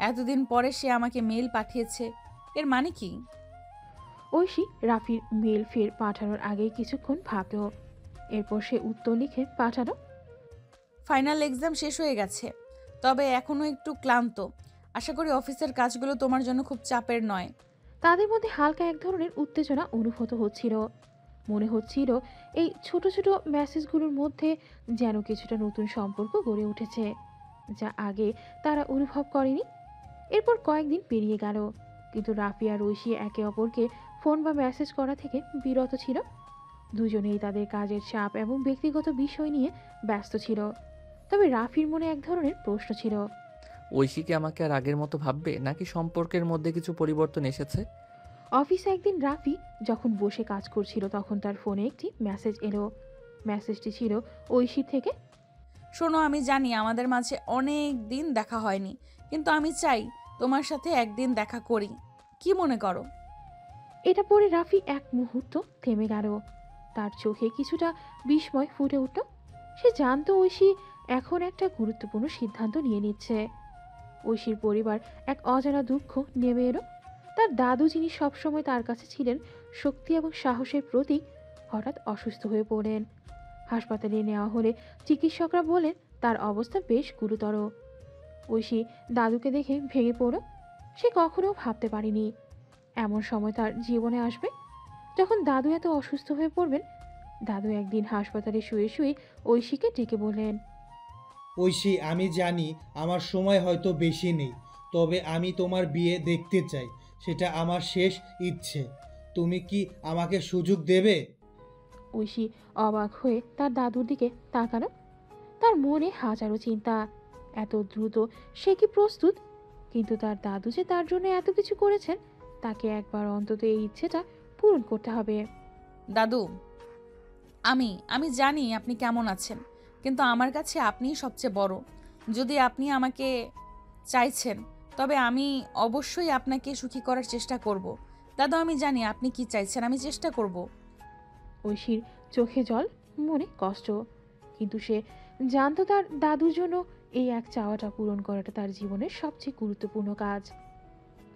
S1: এতদিন পরে সে আমাকে মেল পাঠিয়েছে, এর মানে কি?
S3: ঐশী রাফির মেল ফের পাঠানোর আগেই কিছুক্ষণ ভাবল, এরপর সে উত্তর লিখে পাঠালো,
S1: ফাইনাল এক্সাম শেষ হয়ে গেছে, তবে এখনো একটু ক্লান্ত। আশা করি অফিসের কাজগুলো তোমার জন্য খুব চাপের নয়।
S3: তাদের মধ্যে হালকা এক ধরনের উত্তেজনা অনুভূত হচ্ছিল। মনে হচ্ছিল এই ছোট ছোট মেসেজগুলোর মধ্যে যেন কিছুটা নতুন সম্পর্ক গড়ে উঠেছে, যা আগে তারা অনুভব করেনি। এরপর কয়েকদিন পেরিয়ে গেল, কিন্তু রাফি আর ঐশী একে অপরকে ফোন বা মেসেজ করা থেকে বিরত ছিল। দুজনেই তাদের কাজের চাপ এবং ব্যক্তিগত বিষয় নিয়ে ব্যস্ত ছিল। তবে রাফির মনে এক ধরনের প্রশ্ন ছিল,
S2: ঐশী কি আমাকে আর আগের মতো ভাববে, নাকি সম্পর্কের মধ্যে কিছু পরিবর্তন এসেছে?
S3: অফিসে একদিন রাফি যখন বসে কাজ করছিল তখন তার ফোনে একটি মেসেজ এলো। মেসেজটি ছিল ঐশীর থেকে।
S1: শোনো, আমি জানি আমাদের মাঝে অনেক দিন দেখা হয়নি, কিন্তু আমি চাই তোমার সাথে একদিন দেখা করি। কি মনে করো?
S3: এটা পড়ে রাফি এক মুহূর্ত থেমে গেল। তার চোখে কিছুটা বিস্ময় ফুটে উঠল। সে জানতো ঐশী এখন একটা গুরুত্বপূর্ণ সিদ্ধান্ত নিয়ে নিচ্ছে। ঐশীর পরিবার এক অজানা দুঃখ নেমে এলো। তার দাদু, যিনি সবসময় তার কাছে ছিলেন শক্তি এবং সাহসের প্রতীক, হঠাৎ অসুস্থ হয়ে পড়েন। হাসপাতালে নেওয়া হলে চিকিৎসকরা বলেন তার অবস্থা বেশ গুরুতর। ঐশী দাদুকে দেখে ভেঙে পড়ল। সে কখনো ভাবতে পারেনি এমন সময় তার জীবনে আসবে যখন দাদু এত অসুস্থ হয়ে পড়বেন। দাদু একদিন হাসপাতালে শুয়ে শুয়ে ঐশীকে ডেকে বললেন,
S6: ঐশী, আমি জানি আমার সময় হয়তো বেশি নেই, তবে আমি তোমার বিয়ে দেখতে চাই। সেটা আমার শেষ ইচ্ছে। তুমি কি আমাকে সুযোগ দেবে?
S3: ঐশী অবাক হয়ে তার দাদুর দিকে তাকালো। তার মনে হাজারো চিন্তা। এত দ্রুত সে কি প্রস্তুত? কিন্তু তার দাদু যে তার জন্য এত কিছু করেছেন, তাকে একবার অন্তত এই ইচ্ছেটা পূরণ করতে হবে।
S1: দাদু, আমি জানি আপনি কেমন আছেন, কিন্তু আমার কাছে আপনিই সবচেয়ে বড়। যদি আপনি আমাকে চাইছেন, তবে আমি অবশ্যই আপনাকে সুখী করার চেষ্টা করব। দাদু, আমি জানি আপনি কি চাইছেন, আমি চেষ্টা করব।
S3: ঐশীর চোখে জল, মনে কষ্ট, কিন্তু সে জানতো তার দাদুর জন্য এই এক চাওয়াটা পূরণ করাটা তার জীবনের সবচেয়ে গুরুত্বপূর্ণ কাজ।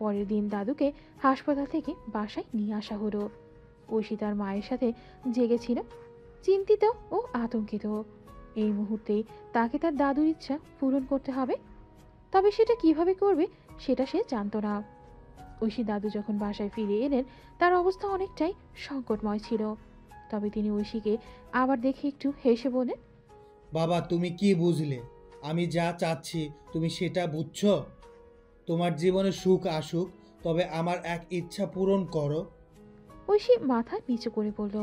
S3: পরের দিন দাদুকে হাসপাতাল থেকে বাসায় নিয়ে আসা হলো। ঐশী তার মায়ের সাথে জেগেছিল, চিন্তিত ও আতঙ্কিত। এই মুহূর্তেই তাকে তার দাদুর ইচ্ছা পূরণ করতে হবে, তবে সেটা কিভাবে করবে সেটা সে জানতো না। ঐশী দাদু যখন বাসায় ফিরে এলেন, তার অবস্থা অনেকটাই সংকটময় ছিল। তবে তিনি ঐশীকে আবার দেখে একটু হেসে বলেন,
S6: বাবা, তুমি কি বুঝলে? আমি যা চাচ্ছি তুমি সেটা বুঝছো? তোমার জীবনে সুখ আসুক, তবে আমার এক ইচ্ছা পূরণ করো।
S3: ঐশী মাথা নিচু করে বলল,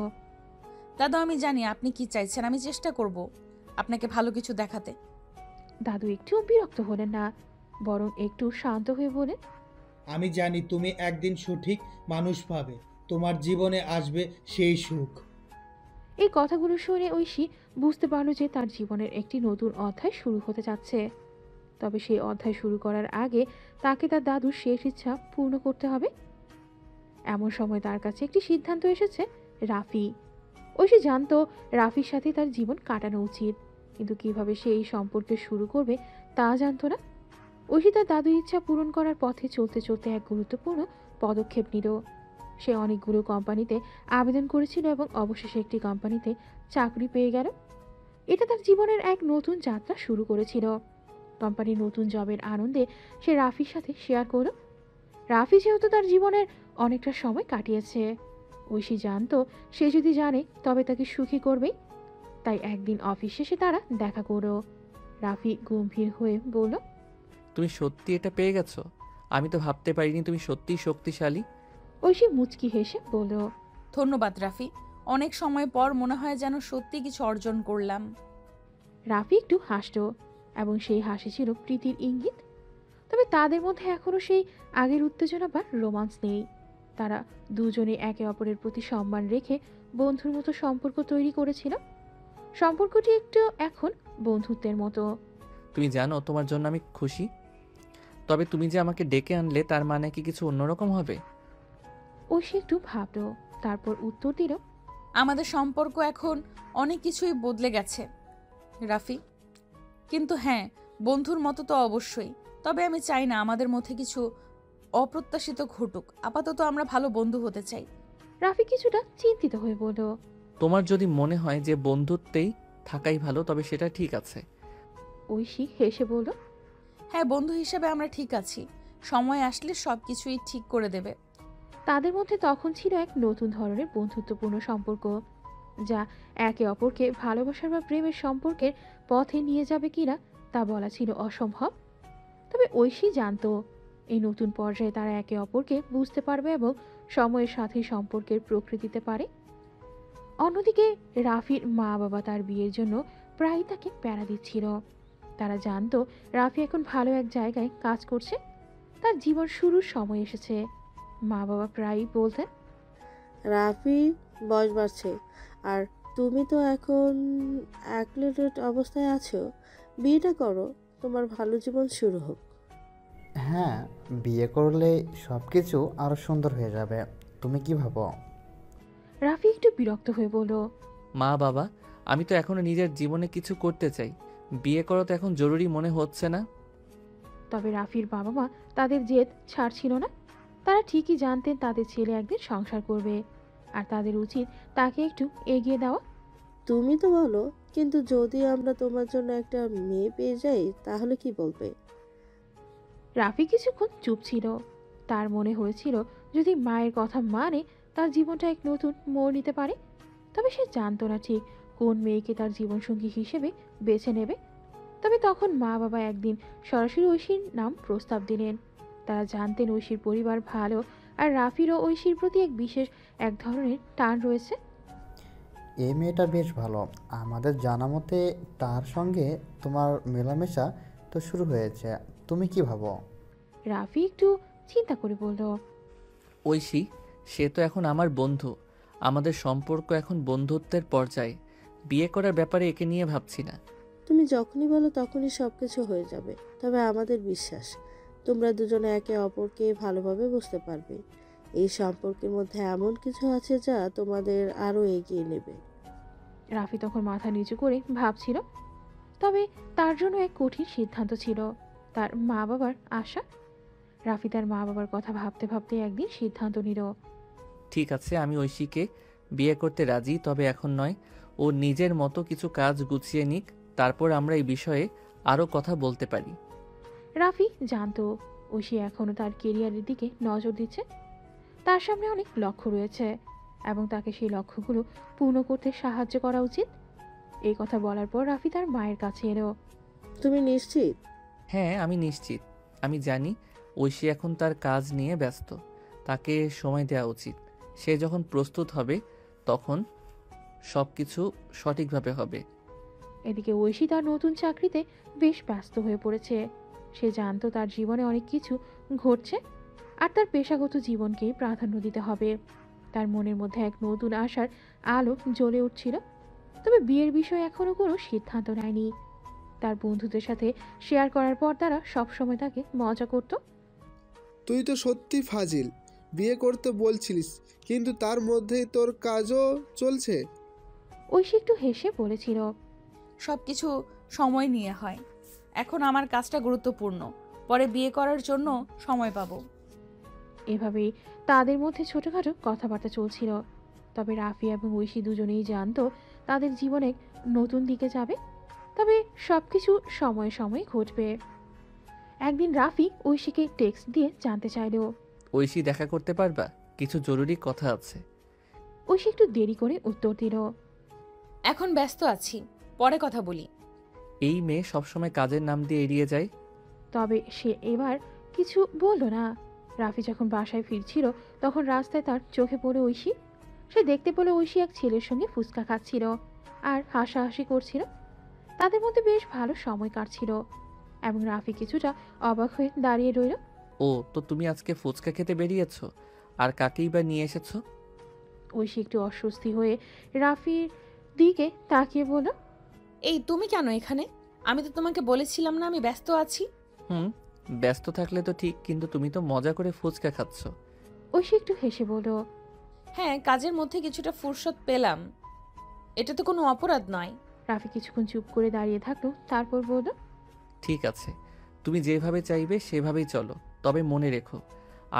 S1: দাদু, আমি জানি আপনি কি চাইছেন, আমি চেষ্টা করব আপনাকে ভালো কিছু দেখাতে।
S3: দাদু একটু বিরক্ত হলেন না, বরং একটু শান্ত হয়ে বলেন,
S6: আমি জানি তুমি একদিন সঠিক মানুষ পাবে, তোমার জীবনে আসবে সেই সুখ।
S3: এই কথাগুলো শুনে ঐশী বুঝতে পারল যে তার জীবনের একটি নতুন অধ্যায় শুরু হতে যাচ্ছে। তবে সেই অধ্যায় শুরু করার আগে তাকে তার দাদুর শেষ ইচ্ছা পূর্ণ করতে হবে। এমন সময় তার কাছে একটি সিদ্ধান্ত এসেছে, রাফি। ঐশী জানতো রাফির সাথে তার জীবন কাটানো উচিত, কিন্তু কিভাবে সে এই সম্পর্কে শুরু করবে তা জানতো না। ঐশী তার দাদুর ইচ্ছা পূরণ করার পথে চলতে চলতে এক গুরুত্বপূর্ণ পদক্ষেপ নিল। সে অনেকগুলো কোম্পানিতে আবেদন করেছিল এবং অবশেষে একটি কোম্পানিতে চাকরি পেয়ে গেল। এটা তার জীবনের এক নতুন যাত্রা শুরু করেছিল। কোম্পানির নতুন জবের আনন্দে সে রাফির সাথে শেয়ার করল। রাফি যেহেতু তার জীবনের অনেকটা সময় কাটিয়েছে, ঐশী জানতো সে যদি জানে তবে তাকে সুখী করবেই। তাই একদিন অফিস শেষে তারা দেখা করল। রাফি গম্ভীর হয়ে বলল,
S2: তুমি সত্যি এটা পেয়ে গেছো? আমি তো ভাবতে পারিনি তুমি সত্যিই শক্তিশালী।
S3: ঐশী মুচকি হেসে বলল,
S1: ধন্যবাদ রাফি, অনেক সময় পর মনে হয় যেন সত্যি কিছু অর্জন করলাম।
S3: রাফি একটু হাসল এবং সেই হাসি ছিল প্রীতির ইঙ্গিত। তবে তাদের মধ্যে এখনো সেই আগের উত্তেজনা বা রোমান্স নেই। তারা দুজনে একে অপরের প্রতি সম্মান রেখে বন্ধুর মতো সম্পর্ক তৈরি করেছিল। সম্পর্কটি একটু এখন বন্ধুত্বের মতো।
S2: তুমি জানো তোমার জন্য আমি খুশি, তবে তুমি যে আমাকে ডেকে আনলে তার মানে কি কিছু অন্যরকম হবে?
S3: ঐশী একটু ভাবল, তারপর উত্তর দিল,
S1: আমাদের সম্পর্ক এখন অনেক কিছুই বদলে গেছে রাফি, কিন্তু হ্যাঁ, বন্ধুর মতো তো অবশ্যই। তবে আমি চাই না আমাদের মধ্যে কিছু অপ্রত্যাশিত ঘটুক। আপাতত আমরা ভালো বন্ধু হতে চাই।
S3: রাফি কিছুটা চিন্তিত হয়ে বলল,
S2: তোমার যদি মনে হয় যে বন্ধুত্বেই থাকাই ভালো, তবে সেটা ঠিক আছে।
S3: ঐশী হেসে বলল,
S1: হ্যাঁ, বন্ধু হিসেবে আমরা ঠিক আছি। সময় আসলে সব কিছুই ঠিক করে দেবে।
S3: তাদের মধ্যে তখন ছিল এক নতুন ধরনের বন্ধুত্বপূর্ণ সম্পর্ক, যা একে অপরকে ভালোবাসার বা প্রেমের সম্পর্কের পথে নিয়ে যাবে কিনা তা বলা ছিল অসম্ভব। তবে ঐশী জানতো এই নতুন পর্যায়ে তারা একে অপরকে বুঝতে পারবে এবং সময়ের সাথে সম্পর্কের প্রকৃতিতে পারে। অন্যদিকে রাফির মা বাবা তার বিয়ের জন্য প্রায়ই তাকে প্যারা দিচ্ছিল। তারা জানতো রাফি এখন ভালো এক জায়গায় কাজ করছে, তার জীবন শুরুর সময় এসেছে। মা বাবা প্রায়ই বলতেন,
S10: রাফি বয়স বাড়ছে আর তুমি তো এখন অ্যাক্লিডেট অবস্থায় আছো, বিয়েটা করো, তোমার ভালো জীবন শুরু হোক।
S5: হ্যাঁ, বিয়ে করলে সব কিছু আরও সুন্দর হয়ে যাবে। তুমি কি ভাবো?
S3: রাফি একটু বিরক্ত হয়ে বলল,
S2: মা বাবা, আমি তো এখনো নিজের জীবনে কিছু করতে চাই। বিয়ে করা তো এখন জরুরি মনে হচ্ছে না।
S3: তবে রাফির বাবা মা তাদের জেদ ছাড়ছিল না। তারা ঠিকই জানতেন তাদের ছেলে একদিন সংসার করবে, আর তাদের উচিত তাকে একটু এগিয়ে দেওয়া।
S10: তুমি তো বলো, কিন্তু যদি আমরা তোমার জন্য একটা মেয়ে পেয়ে যাই তাহলে কি বলবে?
S3: রাফি কিছুক্ষণ চুপ ছিল। তার মনে হয়েছিল যদি মায়ের কথা মানে তার জীবনটা এক নতুন মোড় নিতে পারে। তবে সে জানতো না ঠিক কোন মেয়েকে তার জীবনসঙ্গী হিসেবে বেছে নেবে। তবে তখন মা বাবা একদিন সরাসরি ঐশীর নাম প্রস্তাব দিলেন। তারা জানতেন ঐশীর পরিবার ভালো, আর রাফিরও ঐশীর প্রতি এক ধরনের টান রয়েছে।
S5: এই মেয়েটা বেশ ভালো, আমাদের জানা মতে তার সঙ্গে তোমার মেলামেশা তো শুরু হয়েছে, তুমি কি ভাবো?
S3: রাফি একটু চিন্তা করে বলল,
S2: ঐশী, সে তো এখন আমার বন্ধু। আমাদের সম্পর্ক এখন বন্ধুত্বের পর্যায়ে। বিয়ে করার ব্যাপারে একে নিয়ে ভাবছি না।
S10: তুমি যখনই বলো তখনই সব কিছু হয়ে যাবে। তবে আমাদের বিশ্বাস তোমরা দুজনে একে অপরকে ভালোভাবে বুঝতে পারবে। এই সম্পর্কের মধ্যে এমন কিছু আছে যা তোমাদের আরো এগিয়ে নেবে।
S3: রাফি তখন মাথা নিচু করে ভাবছিল। তবে তার জন্য এক কঠিন সিদ্ধান্ত ছিল, তার মা বাবার আশা। রাফি তার মা বাবার কথা ভাবতে ভাবতে একদিন সিদ্ধান্ত নিল।
S2: ঠিক আছে, আমি ঐশীকে বিয়ে করতে রাজি, তবে এখন নয়। ও নিজের মতো কিছু কাজ গুছিয়ে নিক, তারপর আমরা এই বিষয়ে আরও কথা বলতে পারি।
S3: রাফি জানতো ঐশী এখনও তার কেরিয়ারের দিকে নজর দিচ্ছে। তার সামনে অনেক লক্ষ্য রয়েছে এবং তাকে সেই লক্ষ্যগুলো পূর্ণ করতে সাহায্য করা উচিত। এই কথা বলার পর রাফি তার মায়ের কাছে এলো।
S10: তুমি নিশ্চিত?
S2: হ্যাঁ, আমি নিশ্চিত। আমি জানি ঐশী এখন তার কাজ নিয়ে ব্যস্ত, তাকে সময় দেওয়া উচিত। সে যখন প্রস্তুত হবে তখন সব কিছু সঠিকভাবে হবে।
S3: এদিকে ঐশী তার নতুন চাকরিতে বেশ ব্যস্ত হয়ে পড়েছে। সে জানতো তার জীবনে অনেক কিছু ঘটছে, আর তার পেশাগত জীবনকেই প্রাধান্য দিতে হবে। তার মনের মধ্যে এক নতুন আশার আলো জ্বলে উঠছিল। তবে বিয়ের বিষয়ে এখনো কোনো সিদ্ধান্ত নেয়নি। তার বন্ধুদের সাথে শেয়ার করার পর তারা সবসময় তাকে মজা করত।
S7: তুই তো সত্যি ফাজিল, বিয়ে করতে বলছিলিস কিন্তু তার মধ্যেই তোর কাজও চলছে।
S3: ঐশী একটু হেসে বলেছিল,
S1: সব কিছু সময় নিয়ে হয়। এখন আমার কাজটা গুরুত্বপূর্ণ, পরে বিয়ে করার জন্য সময় পাবো।
S3: এভাবেই তাদের মধ্যে ছোটখাটো কথাবার্তা চলছিল। তবে রাফি এবং ঐশী দুজনেই জানতো তাদের জীবনে নতুন দিকে যাবে। তবে সবকিছু সময়ে সময়ে ঘটবে। একদিন রাফি ঐশীকে টেক্সট দিয়ে জানতে চাইল,
S2: ঐশী, দেখা করতে পারবা? কিছু জরুরি কথা আছে।
S3: ঐশী একটু দেরি করে উত্তর দিল,
S1: এখন ব্যস্ত আছি, পরে কথা বলি।
S2: এই মেয়ে সবসময় কাজের নাম দিয়ে এড়িয়ে যায়।
S3: তবে সে এবার কিছু বলল না। রাফি যখন বাসায় ফিরছিল তখন রাস্তায় তার চোখে পড়ে ঐশী। সে দেখতে পেল ঐশী এক ছেলের সঙ্গে ফুচকা খাচ্ছিল আর হাসাহাসি করছিল। তাদের মধ্যে বেশ ভালো সময় কাটছিল এবং রাফি কিছুটা অবাক হয়ে দাঁড়িয়ে রইল।
S2: ও, তো তুমি আজকে ফুচকা খেতে বেরিয়েছো? আর কাকেই বা নিয়ে এসেছো?
S3: ঐশী একটু অস্বস্তি হয়ে রাফির দিকে তাকিয়ে বলল,
S1: এই তুমি কেন এখানে? আমি তো তোমাকে বলেছিলাম না আমি ব্যস্ত আছি।
S2: ব্যস্ত থাকলে তো ঠিক, কিন্তু তুমি তো মজা করে ফুচকা খাচ্ছ।
S3: ঐশী একটু হেসে বলল,
S1: হ্যাঁ, কাজের মধ্যে কিছুটা ফুরসত পেলাম, এটা তো কোনো অপরাধ নয়।
S3: রাফি কিছুক্ষণ চুপ করে দাঁড়িয়ে থাকলো, তারপর বলল,
S2: ঠিক আছে, তুমি যেভাবে চাইবে সেভাবেই চলো। তবে মনে রেখো,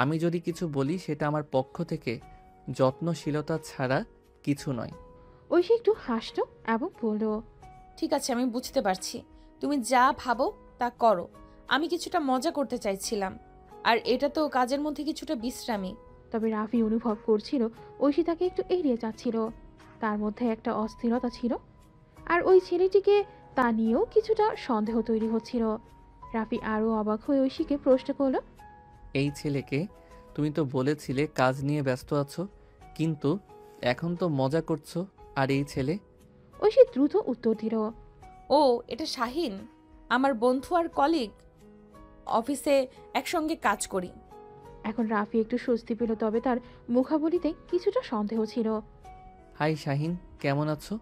S2: আমি যদি কিছু বলি সেটা আমার পক্ষ থেকে যত্নশীলতা ছাড়া কিছু নয়।
S3: ঐশী একটু হাসলো এবং বলল,
S1: ঠিক আছে, আমি বুঝতে পারছি। তুমি যা ভাবো তা করো। আমি কিছুটা মজা করতে চাইছিলাম, আর এটা তো কাজের মধ্যে কিছুটা বিশ্রামী।
S3: তবে রাফি অনুভব করছিল ঐশী তাকে একটু এড়িয়ে যাচ্ছিল। তার মধ্যে একটা অস্থিরতা ছিল, আর ওই ছেলেটিকে তা নিয়েও কিছুটা সন্দেহ তৈরি হচ্ছিল। রাফি আরও অবাক হয়ে ঐশীকে প্রশ্ন করল,
S2: এই ছেলেকে? তুমি তো বলেছিলে কাজ নিয়ে ব্যস্ত আছো, কিন্তু এখন তো মজা করছো। আর এই ছেলে?
S3: ঐশী দ্রুত উত্তর দিল,
S1: ও, এটা শাহিন, আমার বন্ধু আর কলিগ, অফিসে একসঙ্গে কাজ করি।
S3: এখন রাফি একটু স্বস্তি পেল, তবে তার মুখাবলিতে কিছুটা সন্দেহ ছিল।
S2: হাই শাহিন, কেমন আছো?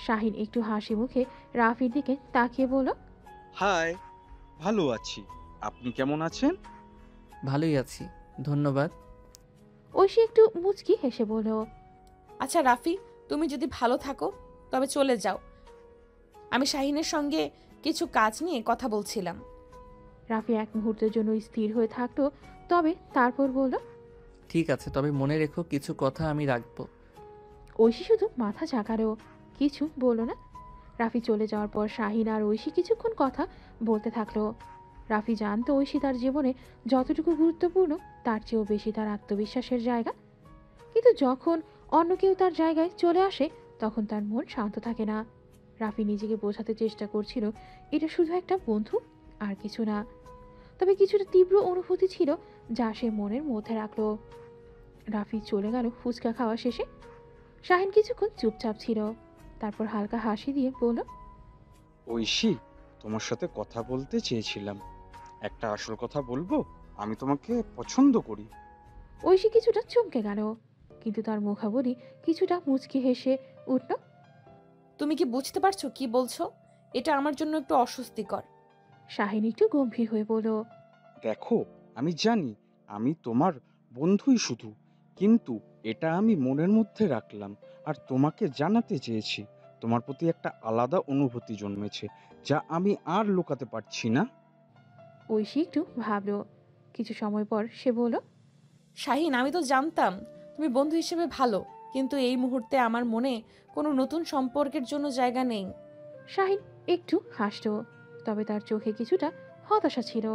S3: শাহিন একটু হাসি মুখে রাফির দিকে তাকিয়ে বলল,
S9: হাই, ভালো আছি। আপনি কেমন আছেন?
S2: ভালোই আছি, ধন্যবাদ।
S3: ঐশী একটু মুচকি হেসে বলল,
S1: আচ্ছা রাফি, তুমি যদি ভালো থাকো তবে চলে যাও। আমি শাহিনের সঙ্গে কিছু কাজ নিয়ে কথা বলছিলাম।
S3: রাফি এক মুহূর্তের জন্য স্থির হয়ে থাকলো, তবে তারপর বলল,
S2: ঠিক আছে, তবে মনে রেখো কিছু কথা আমি রাখবো।
S3: ঐশী শুধু মাথা ঝাঁকালো, কিছু বলল না। রাফি চলে যাওয়ার পর শাহিন আর ঐশী কিছুক্ষণ কথা বলতে থাকলো। রাফি জানতো ঐশী তার জীবনে যতটুকু গুরুত্বপূর্ণ তার চেয়েও বেশি তার আত্মবিশ্বাসের জায়গা। কিন্তু যখন অন্য কেউ তার জায়গায় চলে আসে তখন তার মন শান্ত থাকে না। রাফি নিজেকে বোঝাতে চেষ্টা করছিল এটা শুধু একটা বন্ধু আর কিছু না, তবে কিছুটা তীব্র অনুভূতি ছিল যা সে মনের মধ্যে রাখলো। রাফি চলে গেল ফুচকা খাওয়া শেষে। শাহিন কিছুক্ষণ চুপচাপ ছিল, তারপর হালকা হাসি দিয়ে বলল,
S9: ঐশী, তোমার সাথে কথা বলতে চেয়েছিলাম। একটা আসল কথা বলবো, আমি তোমাকে পছন্দ করি।
S3: ঐশী কিছুটা চমকে গেল, কিন্তু তার মুখাবলি কিছুটা মুচকি হেসে উঠল।
S1: তুমি কি বুঝতে পারছো কি বলছো? এটা আমার জন্য একটু অস্বস্তিকর।
S3: শাহিন একটু গম্ভীর হয়ে বলল,
S9: দেখো, আমি জানি আমি তোমার বন্ধুই শুধু, কিন্তু এটা আমি মনের মধ্যে রাখলাম আর তোমাকে জানাতে চেয়েছি। তোমার প্রতি একটা আলাদা অনুভূতি জন্মেছে, যা আমি আর লুকাতে পারছি না।
S3: ঐশী একটু ভাবল, কিছু সময় পর সে বলল,
S1: শাহিন, আমি তো জানতাম তুমি বন্ধু হিসেবে ভালো, কিন্তু এই মুহূর্তে আমার মনে কোনো নতুন সম্পর্কের জন্য জায়গা নেই।
S3: শাহিন একটু হাসল, তবে তার চোখে কিছুটা হতাশা ছিল।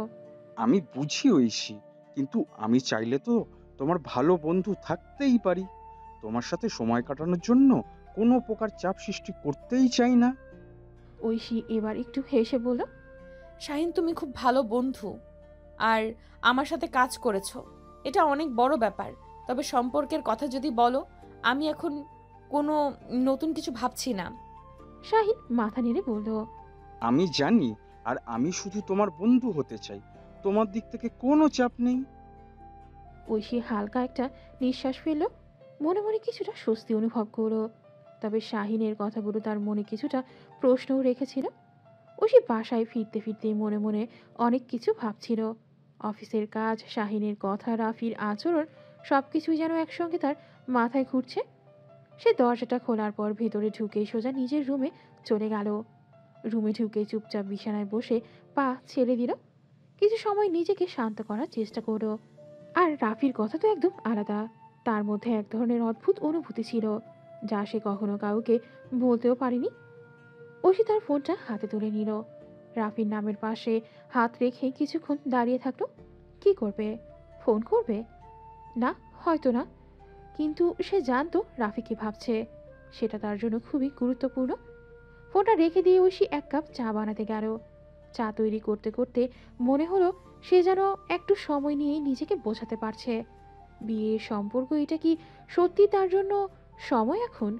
S9: আমি বুঝি ঐশী, কিন্তু আমি চাইলে তো তোমার ভালো বন্ধু থাকতেই পারি। তোমার সাথে সময় কাটানোর জন্য কোনো প্রকার চাপ সৃষ্টি করতেই চাই না।
S3: ঐশী এবার একটু হেসে বলল,
S1: শাহিন, তুমি খুব ভালো বন্ধু আর আমার সাথে কাজ করেছো, এটা অনেক বড় ব্যাপার। তবে সম্পর্কের কথা যদি বলো, আমি এখন কোনো নতুন কিছু ভাবছি না।
S3: শাহিন মাথা নেড়ে বলল,
S9: আমি জানি, আর আমি শুধু তোমার বন্ধু হতে চাই। তোমার দিক থেকে কোনো চাপ নেই।
S3: ঐশী হালকা একটা নিঃশ্বাস ফেলল, মনে মনে কিছুটা স্বস্তি অনুভব করলো। তবে শাহিনের কথাগুলো তার মনে কিছুটা প্রশ্নও রেখেছিল। ঐশী বাসায় ফিরতে ফিরতে মনে মনে অনেক কিছু ভাবছিল। অফিসের কাজ, শাহিনের কথা, রাফির আচরণ, সবকিছুই যেন একসঙ্গে তার মাথায় ঘুরছে। সে দরজাটা খোলার পর ভেতরে ঢুকেই সোজা নিজের রুমে চলে গেল। রুমে ঢুকে চুপচাপ বিছানায় বসে পা ছেড়ে দিল। কিছু সময় নিজেকে শান্ত করার চেষ্টা করলো। আর রাফির কথা তো একদম আলাদা, তার মধ্যে এক ধরনের অদ্ভুত অনুভূতি ছিল যা সে কখনো কাউকে বলতেও পারেনি। ঐশী তার ফোনটা হাতে তুলে নিল। রাফির নামের পাশে হাত রেখে কিছুক্ষণ দাঁড়িয়ে থাকলো। কি করবে? ফোন করবে? না, হয়তো না, কিন্তু সে জানতো রাফি কি ভাবছে, সেটা তার জন্য খুবই গুরুত্বপূর্ণ। ফোনটা রেখে দিয়ে ঐশী এক কাপ চা বানাতে গেল। চা তৈরি করতে করতে মনে হলো সে যেন একটু সময় নিয়ে নিজেকে বোঝাতে পারছে। বিয়ের সম্পর্ক, এটা কি সত্যি তার জন্য সময় এখন?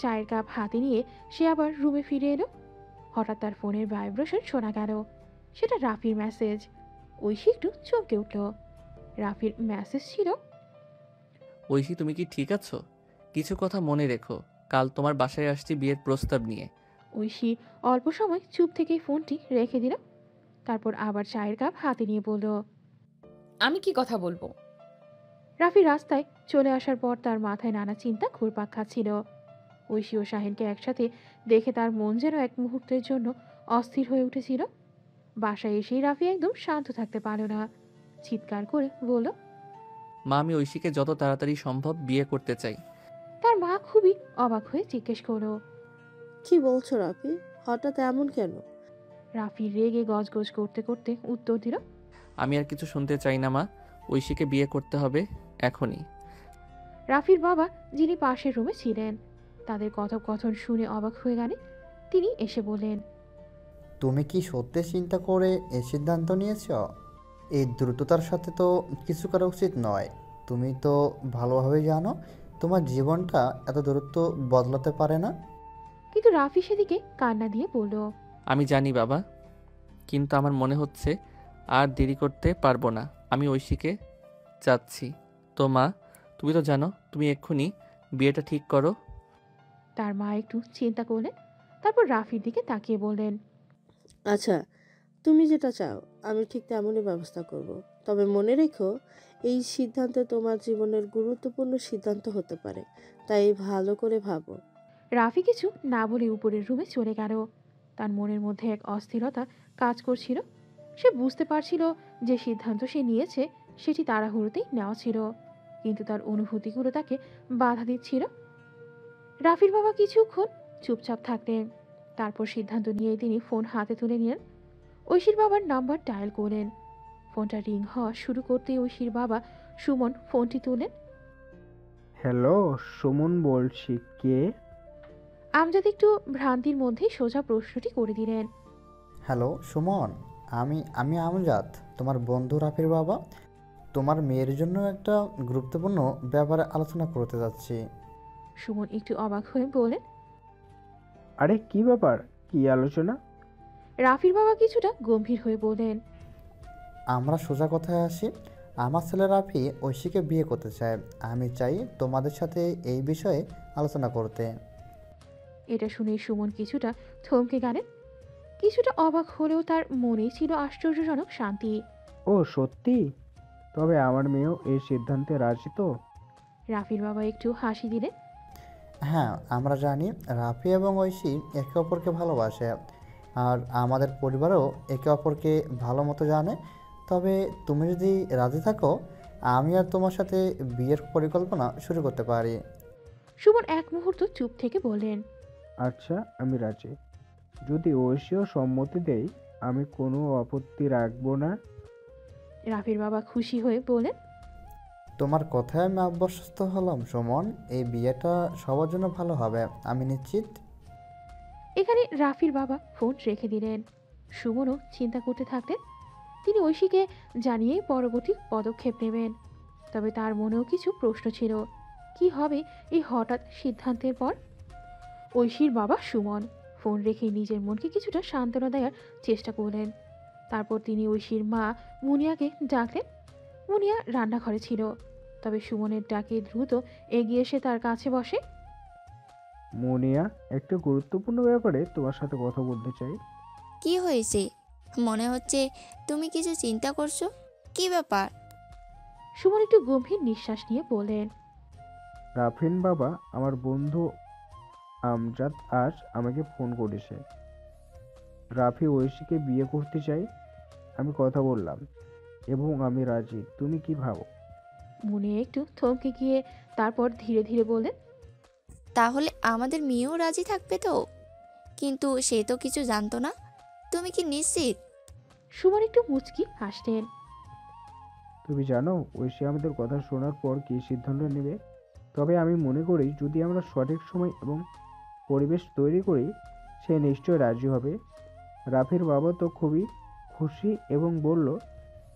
S3: চায়ের কাপ হাতে নিয়ে সে আবার রুমে ফিরে এলো। হঠাৎ তার ফোনের ভাইব্রেশন শোনা গেল। সেটা রাফির মেসেজ। ঐশী একটু চমকে উঠল। রাফির মেসেজ ছিল,
S2: ঐশী, তুমি কি ঠিক আছো? কিছু কথা মনে রেখো, কাল তোমার বাসায় আসছি বিয়ের প্রস্তাব নিয়ে।
S3: ঐশী অল্প সময় চুপ থেকেই ফোনটি রেখে দিল। তারপর আবার চায়ের কাপ হাতে নিয়ে বলল,
S1: আমি কি কথা বলবো?
S3: রাফি রাস্তায় চলে আসার পর তার মাথায় নানা চিন্তা ঘুরপাক খাচ্ছিল। ঐশী ও শাহিনকে একসাথে দেখে তার মন যেন এক মুহূর্তের জন্য অস্থির হয়ে উঠেছিল। বাসায় এসেই রাফি একদম শান্ত থাকতে পারল না, চিৎকার করে বলল,
S2: মা, আমি ঐশীকে যত তাড়াতাড়ি সম্ভব বিয়ে করতে চাই।
S3: তার মা খুবই অবাক হয়ে জিজ্ঞেস করলো,
S10: কি বলছো রাফি? হঠাৎ এমন কেন?
S3: রাফি রেগে গজগজ করতে করতে উত্তর দিল,
S2: আমি আর কিছু শুনতে চাই না মা, ঐশীকে বিয়ে করতে হবে এখনই।
S3: রাফির বাবা, যিনি পাশের রুমে ছিলেন, তাদের কথোপকথন শুনে অবাক হয়ে গেলেন। তিনি এসে বললেন,
S5: তুমি কি সত্যি চিন্তা করে এই সিদ্ধান্ত নিয়েছ? এই দ্রুততার সাথে তো কিছু করা উচিত নয়। তুমি তো ভালোভাবে জানো তোমার জীবনটা এত দ্রুত বদলাতে পারে না।
S3: কিন্তু রাফি সেদিকে কান্না দিয়ে বলল,
S2: আমি জানি বাবা, কিন্তু আমার মনে হচ্ছে আর দেরি করতে পারবো না। আমি ঐশীকে চাচ্ছি। তো মা, তুমি তো জানো, তুমি এক্ষুনি বিয়েটা ঠিক করো।
S3: তার মা একটু চিন্তা করলেন, তারপর রাফির দিকে তাকিয়ে বললেন,
S10: আচ্ছা, তুমি যেটা চাও আমি ঠিক তেমনই ব্যবস্থা করব। তবে মনে রেখো, এই সিদ্ধান্ত তোমার জীবনের গুরুত্বপূর্ণ সিদ্ধান্ত হতে পারে, তাই ভালো করে ভাবো।
S3: রাফি কিছু না বলে উপরের রুমে চলে গেল। তার মনের মধ্যে এক অস্থিরতা কাজ করছিল। সে বুঝতে পারছিল যে সিদ্ধান্ত সে নিয়েছে সেটি তাড়াহুড়োতেই নেওয়া ছিল, কিন্তু তার অনুভূতিগুলো তাকে বাধা দিচ্ছিল। রাফির বাবা কিছুক্ষণ চুপচাপ থাকলেন, তারপর সিদ্ধান্ত নিয়ে তিনি ফোন হাতে তুলে নিলেন। ঐশীর বাবার নাম্বার ডায়াল করলেন। ফোনটা রিং হওয়া শুরু করতে ঐশীর বাবা সুমন ফোনটি তুলেন।
S8: হ্যালো, সুমন বলছি, কে?
S3: আমজাদ একটু ভ্রান্তির মধ্যেই সোজা প্রশ্নটি করে দিলেন।
S5: হ্যালো সুমন, আমি আমজাদ, তোমার বন্ধু রাফির বাবা। তোমার মেয়ের জন্য একটা গুরুত্বপূর্ণ ব্যাপারে আলোচনা করতে যাচ্ছি।
S3: সুমন একটু অবাক হয়ে বলেন,
S8: আরে কি ব্যাপার, কি আলোচনা?
S3: রাফির বাবা কিছুটা গম্ভীর হয়ে বলেন,
S5: আমরা সোজা কথায় আসি। আমার ছেলে রাফি ঐশীকে বিয়ে করতে চায়। আমি চাই তোমাদের সাথে এই বিষয়ে আলোচনা করতে।
S3: এটা শুনে সুমন কিছুটা থমকে গেলেন। কিছুটা অবাক হলেও তার মনেই ছিল আশ্চর্যজনক শান্তি।
S8: ও সত্যি? তবে আমার মেয়েও এই সিদ্ধান্তে রাজি তো?
S3: রাফির বাবা একটু হাসি দিলেন।
S5: হ্যাঁ, আমরা জানি রাফি এবং ঐশী একে অপরকে ভালোবাসে, আর আমাদের পরিবারও একে অপরকে ভালো মতো জানে। তবে তুমি যদি রাজি থাকো, আমি আর তোমার সাথে বিয়ের পরিকল্পনা শুরু করতে পারি।
S3: সুমন এক মুহূর্ত চুপ থেকে বললেন,
S8: আচ্ছা, আমি রাজি। যদি ঐশীও সম্মতি দেয়, আমি কোনো আপত্তি রাখবো না।
S3: রাফির বাবা খুশি হয়ে বলেন,
S5: তোমার কথায় আমি আশ্বস্ত হলাম সুমন। এই বিয়েটা সবার জন্য ভালো হবে, আমি নিশ্চিত।
S3: এখানে রাফির বাবা ফোন রেখে দিলেন। সুমনও চিন্তা করতে থাকলেন। তিনি ঐশীকে জানিয়ে পরবর্তী পদক্ষেপ নেবেন। তবে তার মনেও কিছু প্রশ্ন ছিল। কি হবে এই হঠাৎ সিদ্ধান্তের পর? ঐশীর বাবা সুমন ফোন রেখে নিজের মনকে কিছুটা সান্ত্বনা দেওয়ার চেষ্টা করলেন। তারপর তিনি ঐশীর মা মুনিয়াকে ডাকলেন। মুনিয়া রান্নাঘরে ছিল, তবে সুমনের ডাকে দ্রুত এগিয়ে এসে তার কাছে বসে।
S8: মুনিয়া, একটা গুরুত্বপূর্ণ ব্যাপারে তোমার সাথে কথা বলতে চাই।
S4: কি হয়েছে? মনে হচ্ছে তুমি কিছু চিন্তা করছো। কি ব্যাপার?
S3: সুমন একটু গম্ভীর নিঃশ্বাস নিয়ে বললেন,
S8: রাফিন বাবা, আমার বন্ধু আমজাদ আজ আমাকে ফোন করেছে। রাফি ঐশীকে বিয়ে করতে চাই। আমি কথা বললাম এবং আমি রাজি। তুমি কি ভাবো?
S3: মুনিয়া একটু থমকে গিয়ে তারপর ধীরে ধীরে বললেন,
S4: তাহলে আমাদের মেয়েও রাজি থাকবে তো? কিন্তু সে তো কিছু জানতো না। তুমি কি নিশ্চিত?
S3: সুমন একটু মুচকি হাসলেন।
S8: তুমি জানো ঐশী আমাদের কথা শোনার পর কি সিদ্ধান্ত নেবে। তবে আমি মনে করি যদি আমরা সঠিক সময় এবং পরিবেশ তৈরি করি, সে নিশ্চয় রাজি হবে। রাফির বাবা তো খুবই খুশি এবং বলল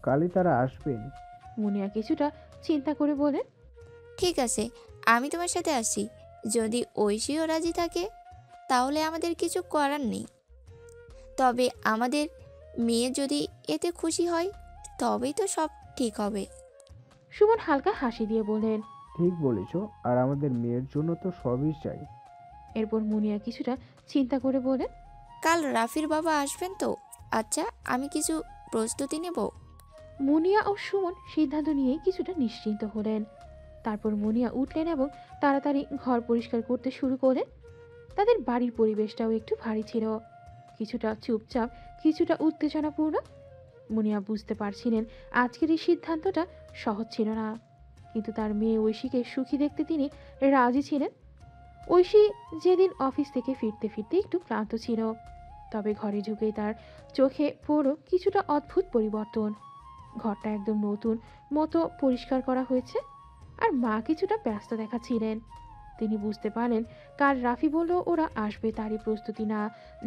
S8: কালই তারা আসবেন।
S3: মুনিয়া কিছুটা চিন্তা করে বলেন,
S4: ঠিক আছে, আমি তোমার সাথে আসি। যদি ঐশীও রাজি থাকে তাহলে আমাদের কিছু করার নেই। তবে আমাদের মেয়ে যদি এতে খুশি হয় তবেই তো সব ঠিক হবে।
S3: সুমন হালকা হাসি দিয়ে বলেন,
S8: ঠিক বলেছ, আর আমাদের মেয়ের জন্য তো সবই চাই।
S3: এরপর মুনিয়া কিছুটা চিন্তা করে বলেন,
S4: কাল রাফির বাবা আসবেন তো? আচ্ছা, আমি কিছু প্রস্তুতি নেব।
S3: মুনিয়া ও সুমন সিদ্ধান্ত নিয়েই কিছুটা নিশ্চিন্ত হলেন। তারপর মুনিয়া উঠলেন এবং তাড়াতাড়ি ঘর পরিষ্কার করতে শুরু করলেন। তাদের বাড়ির পরিবেশটাও একটু ভারী ছিল, কিছুটা চুপচাপ, কিছুটা উত্তেজনাপূর্ণ। মুনিয়া বুঝতে পারছিলেন আজকের এই সিদ্ধান্তটা সহজ ছিল না, কিন্তু তার মেয়ে ঐশীকে সুখী দেখতে তিনি রাজি ছিলেন। ঐশী যেদিন অফিস থেকে ফিরতে ফিরতে একটু ক্লান্ত ছিল, তবে ঘরে ঢুকেই তার চোখে পড়ল কিছুটা অদ্ভুত পরিবর্তন। ঘরটা একদম নতুন মতো পরিষ্কার করা হয়েছে, আর মা কিছুটা ব্যস্ত দেখাচ্ছিলেন। তিনি বুঝতে পারলেন কাল রাফি বলল ওরা আসবে, তারই প্রস্তুতি না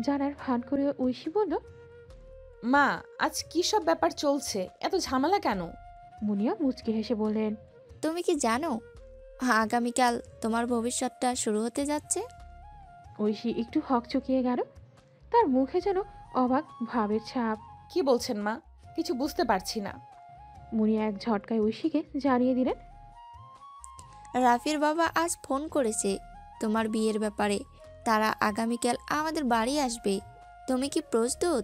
S3: জানার ভান করে ঐশী বলল,
S1: মা, আজ কি সব ব্যাপার চলছে? এত ঝামেলা কেন?
S3: মুনিয়া মুচকে হেসে বললেন,
S4: তুমি কি জানো আগামীকাল তোমার ভবিষ্যৎটা শুরু হতে যাচ্ছে?
S3: ঐশী একটু হকচকিয়ে গেল। তার মুখে যেন অবাক ভাবের ছাপ।
S1: কি বলছেন মা? কিছু বুঝতে পারছি না।
S3: মুনিয়া এক ঝটকায় ঐশীকে জানিয়ে দিলেন,
S4: রাফির বাবা আজ ফোন করেছে তোমার বিয়ের ব্যাপারে। তারা আগামীকাল আমাদের বাড়ি আসবে। তুমি কি প্রস্তুত?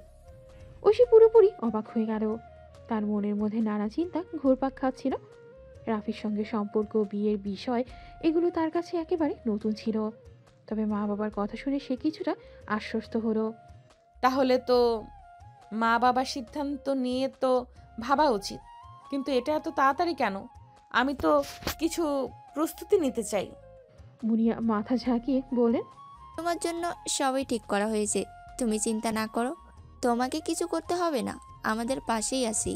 S3: ঐশী পুরোপুরি অবাক হয়ে গেল। তার মনের মধ্যে নানা চিন্তা ঘুরপাক খাচ্ছিল। রাফির সঙ্গে সম্পর্ক, বিয়ের বিষয়, এগুলো তার কাছে একেবারে নতুন ছিল। তবে মা বাবার কথা শুনে সে কিছুটা আশ্বস্ত হলো।
S1: তাহলে তো মা বাবার সিদ্ধান্ত নিয়ে তো ভাবা উচিত, কিন্তু এটা এত তাড়াতাড়ি কেন? আমি তো কিছু প্রস্তুতি নিতে চাই।
S3: মুনিয়া মাথা ঝাঁকিয়ে বলেন,
S4: তোমার জন্য সবই ঠিক করা হয়েছে, তুমি চিন্তা না করো, তোমাকে কিছু করতে হবে না, আমাদের পাশেই আছি।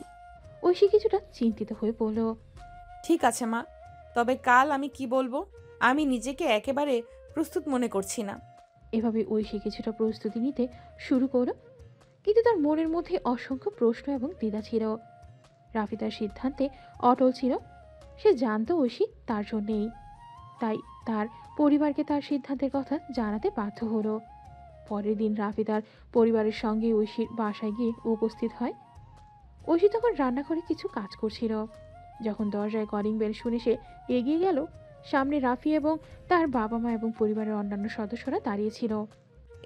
S3: ঐশী কিছুটা চিন্তিত হয়ে বলল,
S1: ঠিক আছে মা, তবে কাল আমি কি বলবো? আমি নিজেকে একেবারে প্রস্তুত মনে করছি না।
S3: এভাবে ঐশী কিছুটা প্রস্তুতি নিতে শুরু করলো, কিন্তু তার মনের মধ্যে অসংখ্য প্রশ্ন এবং দ্বিধা ছিল। রাফি তার সিদ্ধান্তে অটল ছিল। সে জানতো ঐশী তার জন্যেই, তাই তার পরিবারকে তার সিদ্ধান্তের কথা জানাতে বাধ্য হলো। পরের দিন রাফি তার পরিবারের সঙ্গে ঐশীর বাসায় গিয়ে উপস্থিত হয়। ঐশী তখন রান্নাঘরে কিছু কাজ করছিল। যখন দরজায় কলিং বেল শুনে সে এগিয়ে গেল, সামনে রাফি এবং তার বাবা মা এবং পরিবারের অন্যান্য সদস্যরা দাঁড়িয়েছিল।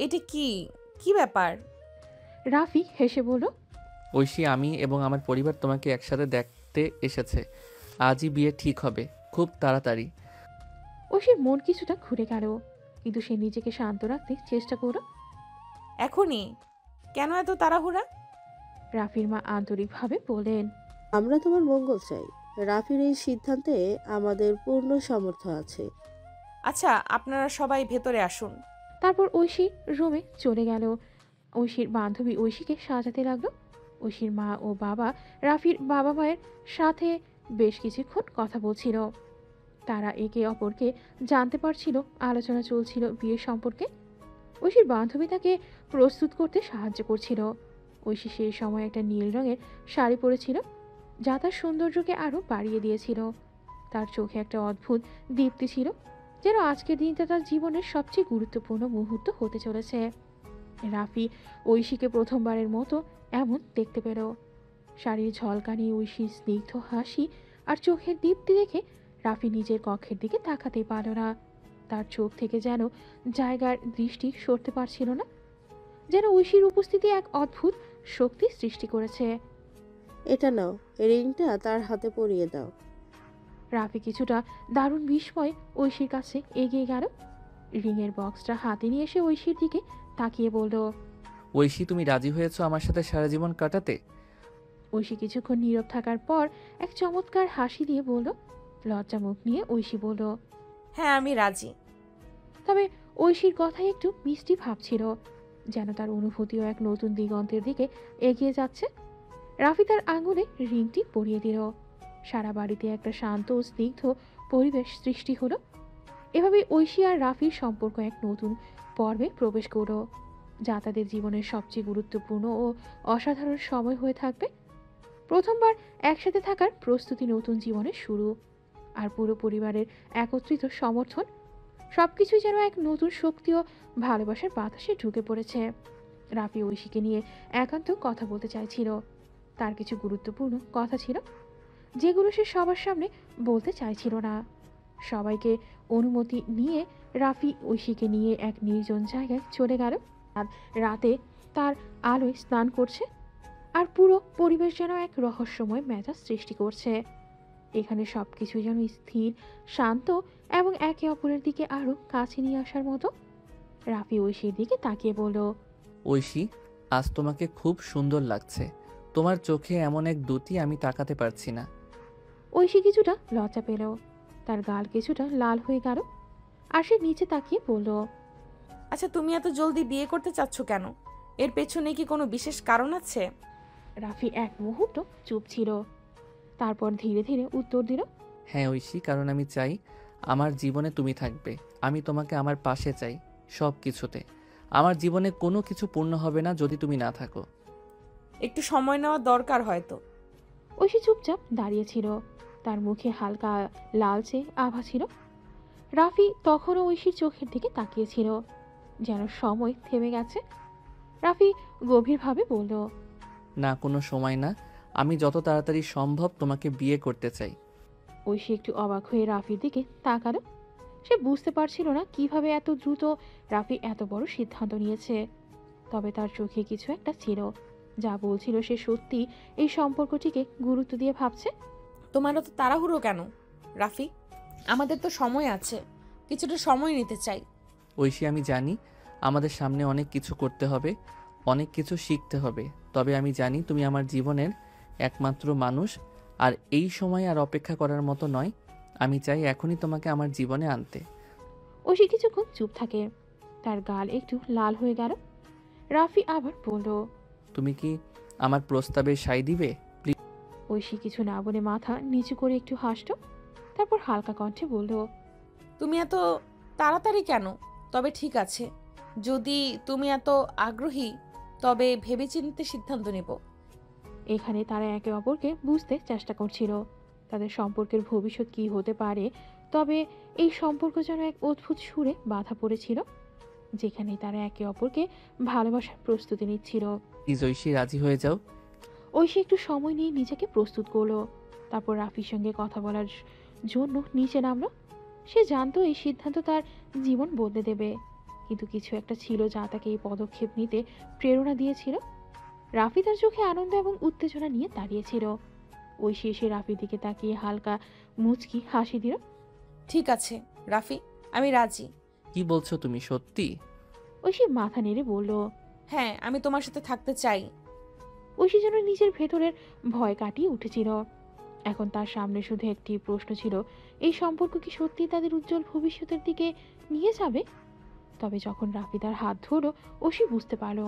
S1: এটা কি কি ব্যাপার?
S3: রাফি হেসে বলল,
S2: ঐশী, আমি এবং আমার পরিবার তোমাকে একসাথে দেখতে এসেছে। আজই বিয়ে ঠিক হবে, খুব তাড়াতাড়ি।
S3: ঐশীর মন কিছুটা ঘুরে গেল, কিন্তু সে নিজেকে শান্ত রাখতে চেষ্টা করল।
S1: এখনই কেন এত তাড়াহুড়া?
S3: রাফির মা আন্তরিকভাবে বলেন,
S10: আমরা তোমার মঙ্গল চাই। রাফির এই সিদ্ধান্তে আমাদের পূর্ণ সমর্থ আছে।
S1: আচ্ছা, আপনারা সবাই ভেতরে আসুন।
S3: তারপর ঐশী রুমে চলে গেল। ঐশীর বান্ধবী ঐশীকে সাজাতে লাগলো। ঐশীর মা ও বাবা রাফির বাবা মায়ের সাথে বেশ কিছুক্ষণ কথা বলছিল। তারা একে অপরকে জানতে পারছিল, আলোচনা চলছিল বিয়ের সম্পর্কে। ঐশীর বান্ধবী তাকে প্রস্তুত করতে সাহায্য করছিল। ঐশী সেই সময় একটা নীল রঙের শাড়ি পরেছিল, যা তার সৌন্দর্যকে আরও বাড়িয়ে দিয়েছিল। তার চোখে একটা অদ্ভুত দীপ্তি ছিল, যেন আজকের দিনটা তার জীবনের সবচেয়ে গুরুত্বপূর্ণ মুহূর্ত হতে চলেছে। রাফি ঐশীকে প্রথমবারের মতো এমন দেখতে পেল। শাড়ির ঝলকানি, ঐশীর স্নিগ্ধ হাসি আর চোখের দীপ্তি দেখে রাফি নিজের কক্ষের দিকে তাকাতেই পারল না। তার চোখ থেকে যেন জায়গার দৃষ্টি সরতে পারছিল না, যেন ঐশীর উপস্থিতি এক অদ্ভুত শক্তি সৃষ্টি করেছে।
S10: এটা নাও, রিংটা তার হাতে পরিয়ে দাও।
S3: রাফি কিছুটা দারুণ বিস্ময় ঐশীর কাছে এগিয়ে গেল। রিংয়ের বক্সটা হাতে নিয়ে এসে ঐশীর দিকে তাকিয়ে বলল,
S2: ঐশী, তুমি রাজি হয়েছো আমার সাথে সারা জীবন কাটাতে?
S3: ঐশী কিছুক্ষণ নীরব থাকার পর এক চমৎকার হাসি দিয়ে বলল। লজ্জা মুখ নিয়ে ঐশী বলল,
S1: হ্যাঁ, আমি রাজি।
S3: তবে ঐশীর কথায় একটু মিষ্টি ভাব ছিল, যেন তার অনুভূতিও এক নতুন দিগন্তের দিকে এগিয়ে যাচ্ছে। রাফি তার আঙুলে রিংটি পরিয়ে দিল। সারা বাড়িতে একটা শান্ত ও স্নিগ্ধ পরিবেশ সৃষ্টি হলো। এভাবে ঐশী আর রাফির সম্পর্ক এক নতুন পর্বে প্রবেশ করল, যা তাদের জীবনের সবচেয়ে গুরুত্বপূর্ণ ও অসাধারণ সময় হয়ে থাকবে। প্রথমবার একসাথে থাকার প্রস্তুতি, নতুন জীবনের শুরু, আর পুরো পরিবারের একত্রিত সমর্থন, সবকিছুই যেন এক নতুন শক্তি ও ভালোবাসার বাতাসে ঢুকে পড়েছে। রাফি ঐশীকে নিয়ে একান্ত কথা বলতে চাইছিল। তার কিছু গুরুত্বপূর্ণ কথা ছিল, যেগুলো সে সবার সামনে বলতে চাইছিল না। সবাইকে অনুমতি নিয়ে রাফি ঐশীকে নিয়ে এক নির্জন জায়গায় চলে গেল। আর রাতে তার আলোয় স্নান করছে, আর পুরো পরিবেশ যেন এক রহস্যময় মেজাজ সৃষ্টি করছে। এখানে সবকিছু যেন স্থির, শান্ত এবং একে অপরের দিকে আরো কাছে নিয়ে আসার মতো। রাফি ঐশীর দিকে তাকিয়ে বলল,
S2: ঐশী, আজ তোমাকে খুব সুন্দর লাগছে। তোমার চোখে এমন এক দ্যুতি আমি তাকাতে পারছি না।
S3: ঐশী কিছুটা লজ্জা পেল, তার গাল কিছুটা লাল হয়ে গেল, আর সে নিচে তাকিয়ে বলল,
S1: আচ্ছা, তুমি এত জলদি বিয়ে করতে চাচ্ছ কেন? এর পেছনে কি কোনো বিশেষ কারণ আছে?
S3: রাফি এক মুহূর্ত চুপ ছিল, তারপর ধীরে ধীরে উত্তর দিল,
S2: হ্যাঁ ঐশী, কারণ আমি চাই আমার জীবনে তুমি থাকবে। আমি তোমাকে আমার পাশে চাই সব কিছুতে। আমার জীবনে কোনো কিছু পূর্ণ হবে না যদি তুমি না থাকো।
S1: একটু সময় নেওয়া দরকার হয়তো।
S3: ঐশী চুপচাপ দাঁড়িয়েছিল, তার মুখে হালকা লালচে আভা ছিল। রাফি তখনও ঐশীর চোখের দিকে তাকিয়েছিল, যেন সময় থেমে গেছে। রাফি গভীরভাবে বলল,
S2: না, কোনো সময় না। আমি যত তাড়াতাড়ি সম্ভব তোমাকে বিয়ে করতে চাই।
S3: ঐশী একটু অবাক হয়ে রাফির দিকে তাকালো। সে বুঝতে পারছিল না কিভাবে এত দ্রুত রাফি এত বড় সিদ্ধান্ত নিয়েছে। তবে তার চোখে কিছু একটা ছিল, যা বলছিল সে সত্যি এই সম্পর্কটিকে গুরুত্ব দিয়ে ভাবছে।
S1: তোমার তো তাড়াহুড়ো কেন রাফি? আমাদের তো সময় আছে, কিছুটা সময় নিতে চাই।
S2: ঐশী, আমি জানি আমাদের সামনে অনেক কিছু করতে হবে, অনেক কিছু শিখতে হবে, তবে আমি জানি তুমি আমার জীবনের একমাত্র মানুষ, আর এই সময় আর অপেক্ষা করার মতো নয়। আমি চাই এখনই তোমাকে আমার জীবনে আনতে।
S3: ঐশী কিছুক্ষণ চুপ থাকে, তার গাল একটু লাল হয়ে গেল। রাফি আবার বলল,
S2: তুমি কি আমার প্রস্তাবে সায় দিবে? প্লিজ।
S3: ঐশী কিছু না বলে মাথা নিচু করে একটু হাসল, তারপর হালকা কণ্ঠে বলল,
S1: তুমি এত তাড়াতাড়ি কেন? তবে ঠিক আছে, যদি তুমি এত আগ্রহী তবে ভেবেচিন্তে সিদ্ধান্ত নেব।
S3: এখানে তারা একে অপরকে বুঝতে চেষ্টা করছিল, তাদের সম্পর্কের ভবিষ্যৎ কি হতে পারে। তবে এই সম্পর্ক যেন এক অদ্ভুত সুরে বাধা পড়েছিল, যেখানে তারা একে অপরকে ভালোবাসার প্রস্তুতি নিচ্ছিল।
S2: প্লিজ ঐশী, রাজি হয়ে যাও।
S3: ঐশী একটু সময় নিয়ে নিজেকে প্রস্তুত করলো, তারপর রাফির সঙ্গে কথা বলার জন্য নিচে নামলো। সে জানতো এই সিদ্ধান্ত তার জীবন বদলে দেবে, কিন্তু কিছু একটা ছিল যা তাকে এই পদক্ষেপ নিতে প্রেরণা দিয়েছিল। রাফি তার চোখে আনন্দ এবং উত্তেজনা নিয়ে দাঁড়িয়েছিল। ঐশী এসে রাফির দিকে তাকিয়ে হালকা মুচকি হাসি দিল।
S1: ঠিক আছে রাফি, আমি রাজি।
S2: কি বলছো তুমি, সত্যি?
S3: ঐশী মাথা নেড়ে বলল,
S1: হ্যাঁ, আমি তোমার সাথে থাকতে চাই।
S3: ঐশী যেন নিজের ভেতরের ভয় কাটিয়ে উঠেছিল। এখন তার সামনে শুধু একটি প্রশ্ন ছিল, এই সম্পর্ক কি সত্যি তাদের উজ্জ্বল ভবিষ্যতের দিকে নিয়ে যাবে? তবে যখন রাফি তার হাত ধরল, ঐশী বুঝতে পারল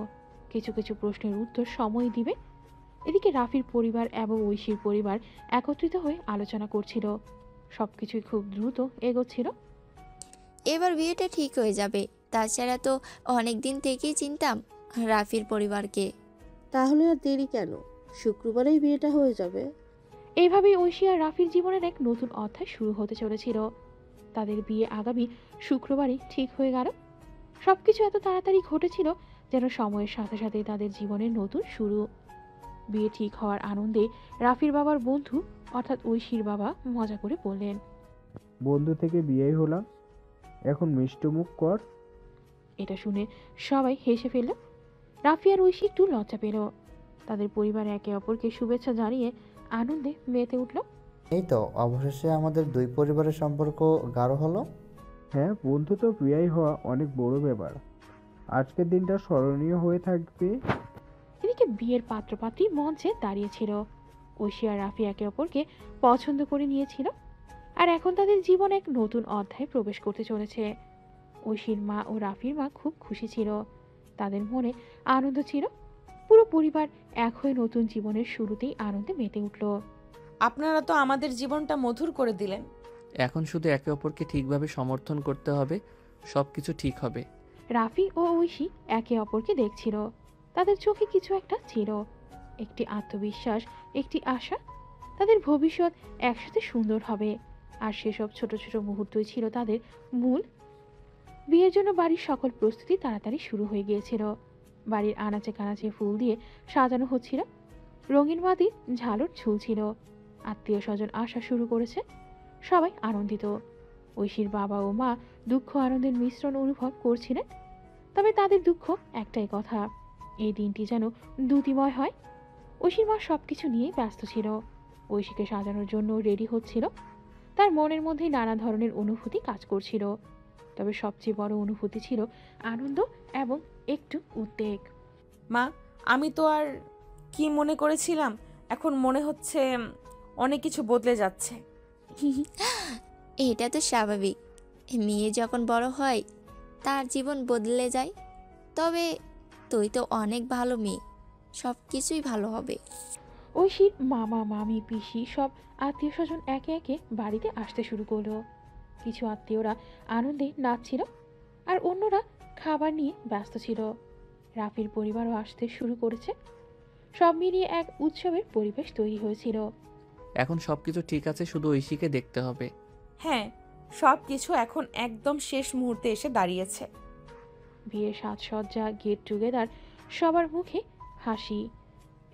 S3: কিছু কিছু প্রশ্নের উত্তর সময় দিবে। এদিকে রাফির পরিবার এবং ঐশীর পরিবার একত্রিত হয়ে আলোচনা করছিল, সবকিছুই খুব দ্রুত এগোচ্ছিল।
S4: এবার বিয়েটা ঠিক হয়ে যাবে, তাছাড়া তো অনেক দিন থেকেই চিনতাম রাফির পরিবারকে।
S10: তাহলে আর দেরি কেন? শুক্রবারেই বিয়েটা হয়ে যাবে।
S3: এইভাবেই ঐশী আর রাফির জীবনের এক নতুন অধ্যায় শুরু হতে চলেছিল। তাদের বিয়ে আগামী শুক্রবারই ঠিক হয়ে গেল। সবকিছু এত তাড়াতাড়ি ঘটেছিল যেন সময়ের সাথে সাথে তাদের জীবনের নতুন শুরু। বিয়ে ঠিক হওয়ার আনন্দে রাফির বাবার বন্ধু অর্থাৎ ঐশীর বাবা মজা করে বললেন,
S8: বন্ধু থেকে বিয়েই হলাম, এখন মিষ্টি মুখ কর।
S3: এটা শুনে সবাই হেসে ফেলল। রাফি আর ঐশী একটু লজ্জা পেল। তাদের পরিবার একে অপরকে শুভেচ্ছা জানিয়ে আনন্দে মেতে উঠল।
S5: এই তো অবশেষে আমাদের দুই পরিবারের সম্পর্ক গাঢ় হলো।
S8: হ্যাঁ, বন্ধু তো বিয়েই হওয়া অনেক বড় ব্যাপার, আজকের দিনটা স্মরণীয় হয়ে থাকবে।
S3: এদিকে বিয়ের পাত্রপাত্রী মঞ্চে দাঁড়িয়েছিল। ঐশী আর রাফি একে অপরকে পছন্দ করে নিয়েছিল, আর এখন তাদের জীবন এক নতুন অধ্যায়ে প্রবেশ করতে চলেছে। ঐশীর মা ও রাফির মা খুব খুশি ছিল, তাদের মনে আনন্দ ছিল। পুরো পরিবার এক হয়ে নতুন জীবনের শুরুতেই আনন্দে মেতে উঠল।
S1: আপনারা তো আমাদের জীবনটা মধুর করে দিলেন।
S2: এখন শুধু একে অপরকে ঠিকভাবে সমর্থন করতে হবে, সবকিছু ঠিক হবে।
S3: রাফি ও ঐশী একে অপরকে দেখছিল, তাদের চোখে কিছু একটা ছিল, একটি আত্মবিশ্বাস, একটি আশা। তাদের ভবিষ্যৎ একসাথে সুন্দর হবে, আর সেসব ছোট ছোট মুহূর্তই ছিল তাদের মূল। বিয়ের জন্য বাড়ির সকল প্রস্তুতি তাড়াতাড়ি শুরু হয়ে গিয়েছিল। বাড়ির আনাচে কানাচে ফুল দিয়ে সাজানো হচ্ছিল, রঙিন বাতি ঝালর ঝুলছিল। আত্মীয় স্বজন আসা শুরু করেছে, সবাই আনন্দিত। ঐশীর বাবা ও মা দুঃখ আনন্দের মিশ্রণ অনুভব করছিলেন, তবে তাদের দুঃখ একটাই কথা, এই দিনটি যেন দ্যুতিময় হয়। ঐশীর মা সবকিছু নিয়েই ব্যস্ত ছিল, ঐশীকে সাজানোর জন্য রেডি হচ্ছিল। তার মনের মধ্যে নানা ধরনের অনুভূতি কাজ করছিল, তবে সবচেয়ে বড় অনুভূতি ছিল আনন্দ এবং একটু উদ্বেগ।
S1: মা, আমি তো আর কি মনে করেছিলাম, এখন মনে হচ্ছে অনেক কিছু বদলে যাচ্ছে।
S4: এটা তো স্বাভাবিক, মেয়ে যখন বড় হয় তার জীবন বদলে যায়। তবে তুই তো অনেক ভালো মেয়ে, সব কিছুই ভালো হবে।
S3: ঐশীর মামা মামি পিসি সব আত্মীয় স্বজন একে একে বাড়িতে আসতে শুরু করলো। কিছু আত্মীয়রা আনন্দে নাচছিল, আর অন্যরা খাবার নিয়ে ব্যস্ত ছিল। রাফির পরিবারও আসতে শুরু করেছে, সব মিলিয়ে এক উৎসবের পরিবেশ তৈরি হয়েছিল।
S2: এখন সবকিছু ঠিক আছে, শুধু ঐশীকে দেখতে হবে।
S1: হ্যাঁ, সব কিছু এখন একদম শেষ মুহূর্তে এসে দাঁড়িয়েছে।
S3: বিয়ের সাজসজ্জা, গেট টুগেদার, সবার মুখে হাসি,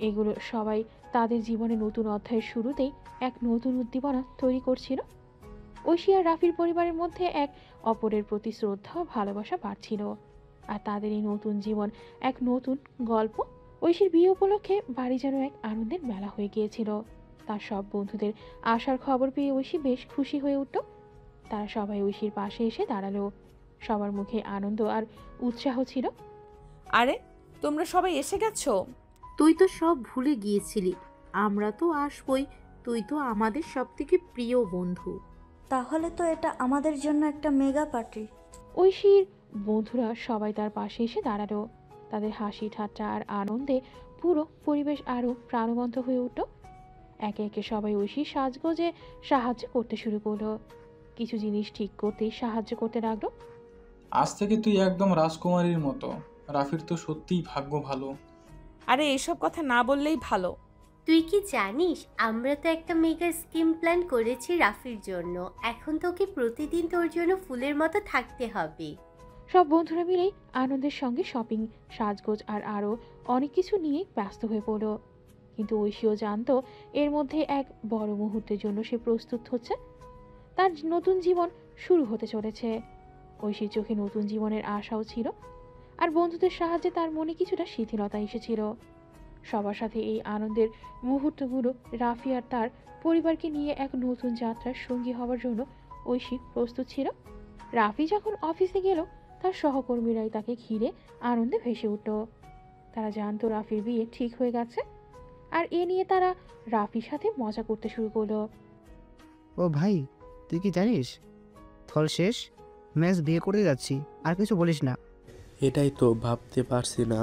S3: এগুলো সবাই তাদের জীবনে নতুন অধ্যায়ের শুরুতেই এক নতুন উদ্দীপনা তৈরি করছিল। ঐশী আর রাফির পরিবারের মধ্যে এক অপরের প্রতি শ্রদ্ধা ও ভালোবাসা বাড়ছিল, আর তাদের এই নতুন জীবন এক নতুন গল্প। ঐশীর বিয়ে উপলক্ষে বাড়ি যেন এক আনন্দের মেলা হয়ে গিয়েছিল। তার সব বন্ধুদের আসার খবর পেয়ে ঐশী বেশ খুশি হয়ে উঠল। তারা সবাই ঐশীর পাশে এসে দাঁড়ালো, সবার মুখে আনন্দ আর উৎসাহ ছিল।
S1: আরে তোমরা সবাই এসে গেছো?
S11: তুই তো সব ভুলে গিয়েছিলি, আমরা তো আসবই, তুই তো আমাদের সবথেকে প্রিয় বন্ধু।
S12: তাহলে তো এটা আমাদের জন্য একটা মেগা পার্টি।
S3: ঐশীর বন্ধুরা সবাই তার পাশে এসে দাঁড়ালো। তাদের হাসি ঠাট্টা আর আনন্দে পুরো পরিবেশ আরও প্রাণবন্ত হয়ে উঠল। একে একে সবাই ঐশীর সাজগোজে সাহায্য করতে শুরু করলো। কিছু জিনিস ঠিক করতেই সাহায্য করতে লাগলো।
S23: আজ থেকে তুই একদম রাজকুমারীর মতো। রাফির তো সত্যিই ভাগ্য ভালো।
S1: আরে এসব কথা না বললেই ভালো।
S24: তুই কি জানিস আমরা তো একটা মেগা স্কিম প্ল্যান করেছি রাফির জন্য। এখন তোকে প্রতিদিন তোর জন্য ফুলের মতো থাকতে হবে।
S3: সব বন্ধুরা মিলেই আনন্দের সঙ্গে শপিং, সাজগোজ আর আরও অনেক কিছু নিয়ে ব্যস্ত হয়ে পড়ল। কিন্তু ঐশীও জানতো এর মধ্যে এক বড় মুহূর্তের জন্য সে প্রস্তুত হচ্ছে। তার নতুন জীবন শুরু হতে চলেছে। ঐশীর চোখে নতুন জীবনের আশাও ছিল, আর বন্ধুদের সাহায্যে তার মনে কিছুটা শিথিলতা এসেছিল। সবার সাথে এই আনন্দের মুহূর্তগুলো রাফি আর তার পরিবারকে নিয়ে এক নতুন যাত্রার সঙ্গী হওয়ার জন্য ঐশী প্রস্তুত ছিল। রাফি যখন অফিসে গেল, তার সহকর্মীরাই তাকে ঘিরে আনন্দে ভেসে উঠল। তারা জানতো রাফির বিয়ে ঠিক হয়ে গেছে, আর এ নিয়ে তারা রাফির সাথে মজা করতে শুরু করলো।
S25: ও ভাই, তুই কি জানিস ফল শেষ, ম্যাচ বিয়ে করে যাচ্ছি, আর কিছু বলিস না।
S26: এটাই তো ভাবতে পারছি না,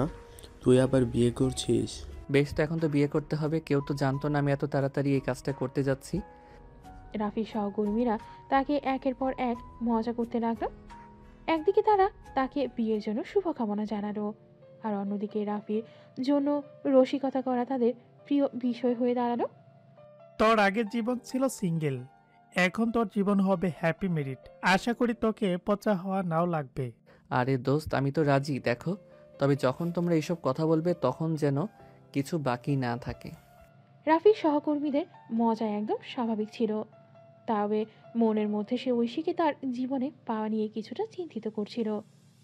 S26: তুই আবার বিয়ে করছিস।
S2: বেশ, তো এখন তো বিয়ে করতে হবে। কেউ তো জানতো না আমি এত তাড়াতাড়ি এই কাজটা করতে যাচ্ছি।
S3: রাফির সহকর্মীরা তাকে একের পর এক মজা করতে লাগলো। একদিকে তারা তাকে বিয়ের জন্য শুভকামনা জানালো, আর অন্যদিকে রাফির জন্য রসিকতা করা তাদের প্রিয় বিষয় হয়ে দাঁড়ালো।
S27: তোর আগের জীবন ছিল সিঙ্গেল, এখন তোর জীবন হবে হ্যাপি মেরিড। আশা করি তোকে পচা হওয়া নাও লাগবে।
S2: আরে দোস্ত, আমি তো রাজি। দেখো, তবে যখন তোমরা এইসব কথা বলবে তখন যেন কিছু বাকি না থাকে।
S3: রাফির সহকর্মীদের মজা একদম স্বাভাবিক ছিল, তবে মনের মধ্যে সে ঐশীকে তার জীবনে পাওয়া নিয়ে কিছুটা চিন্তিত করছিল।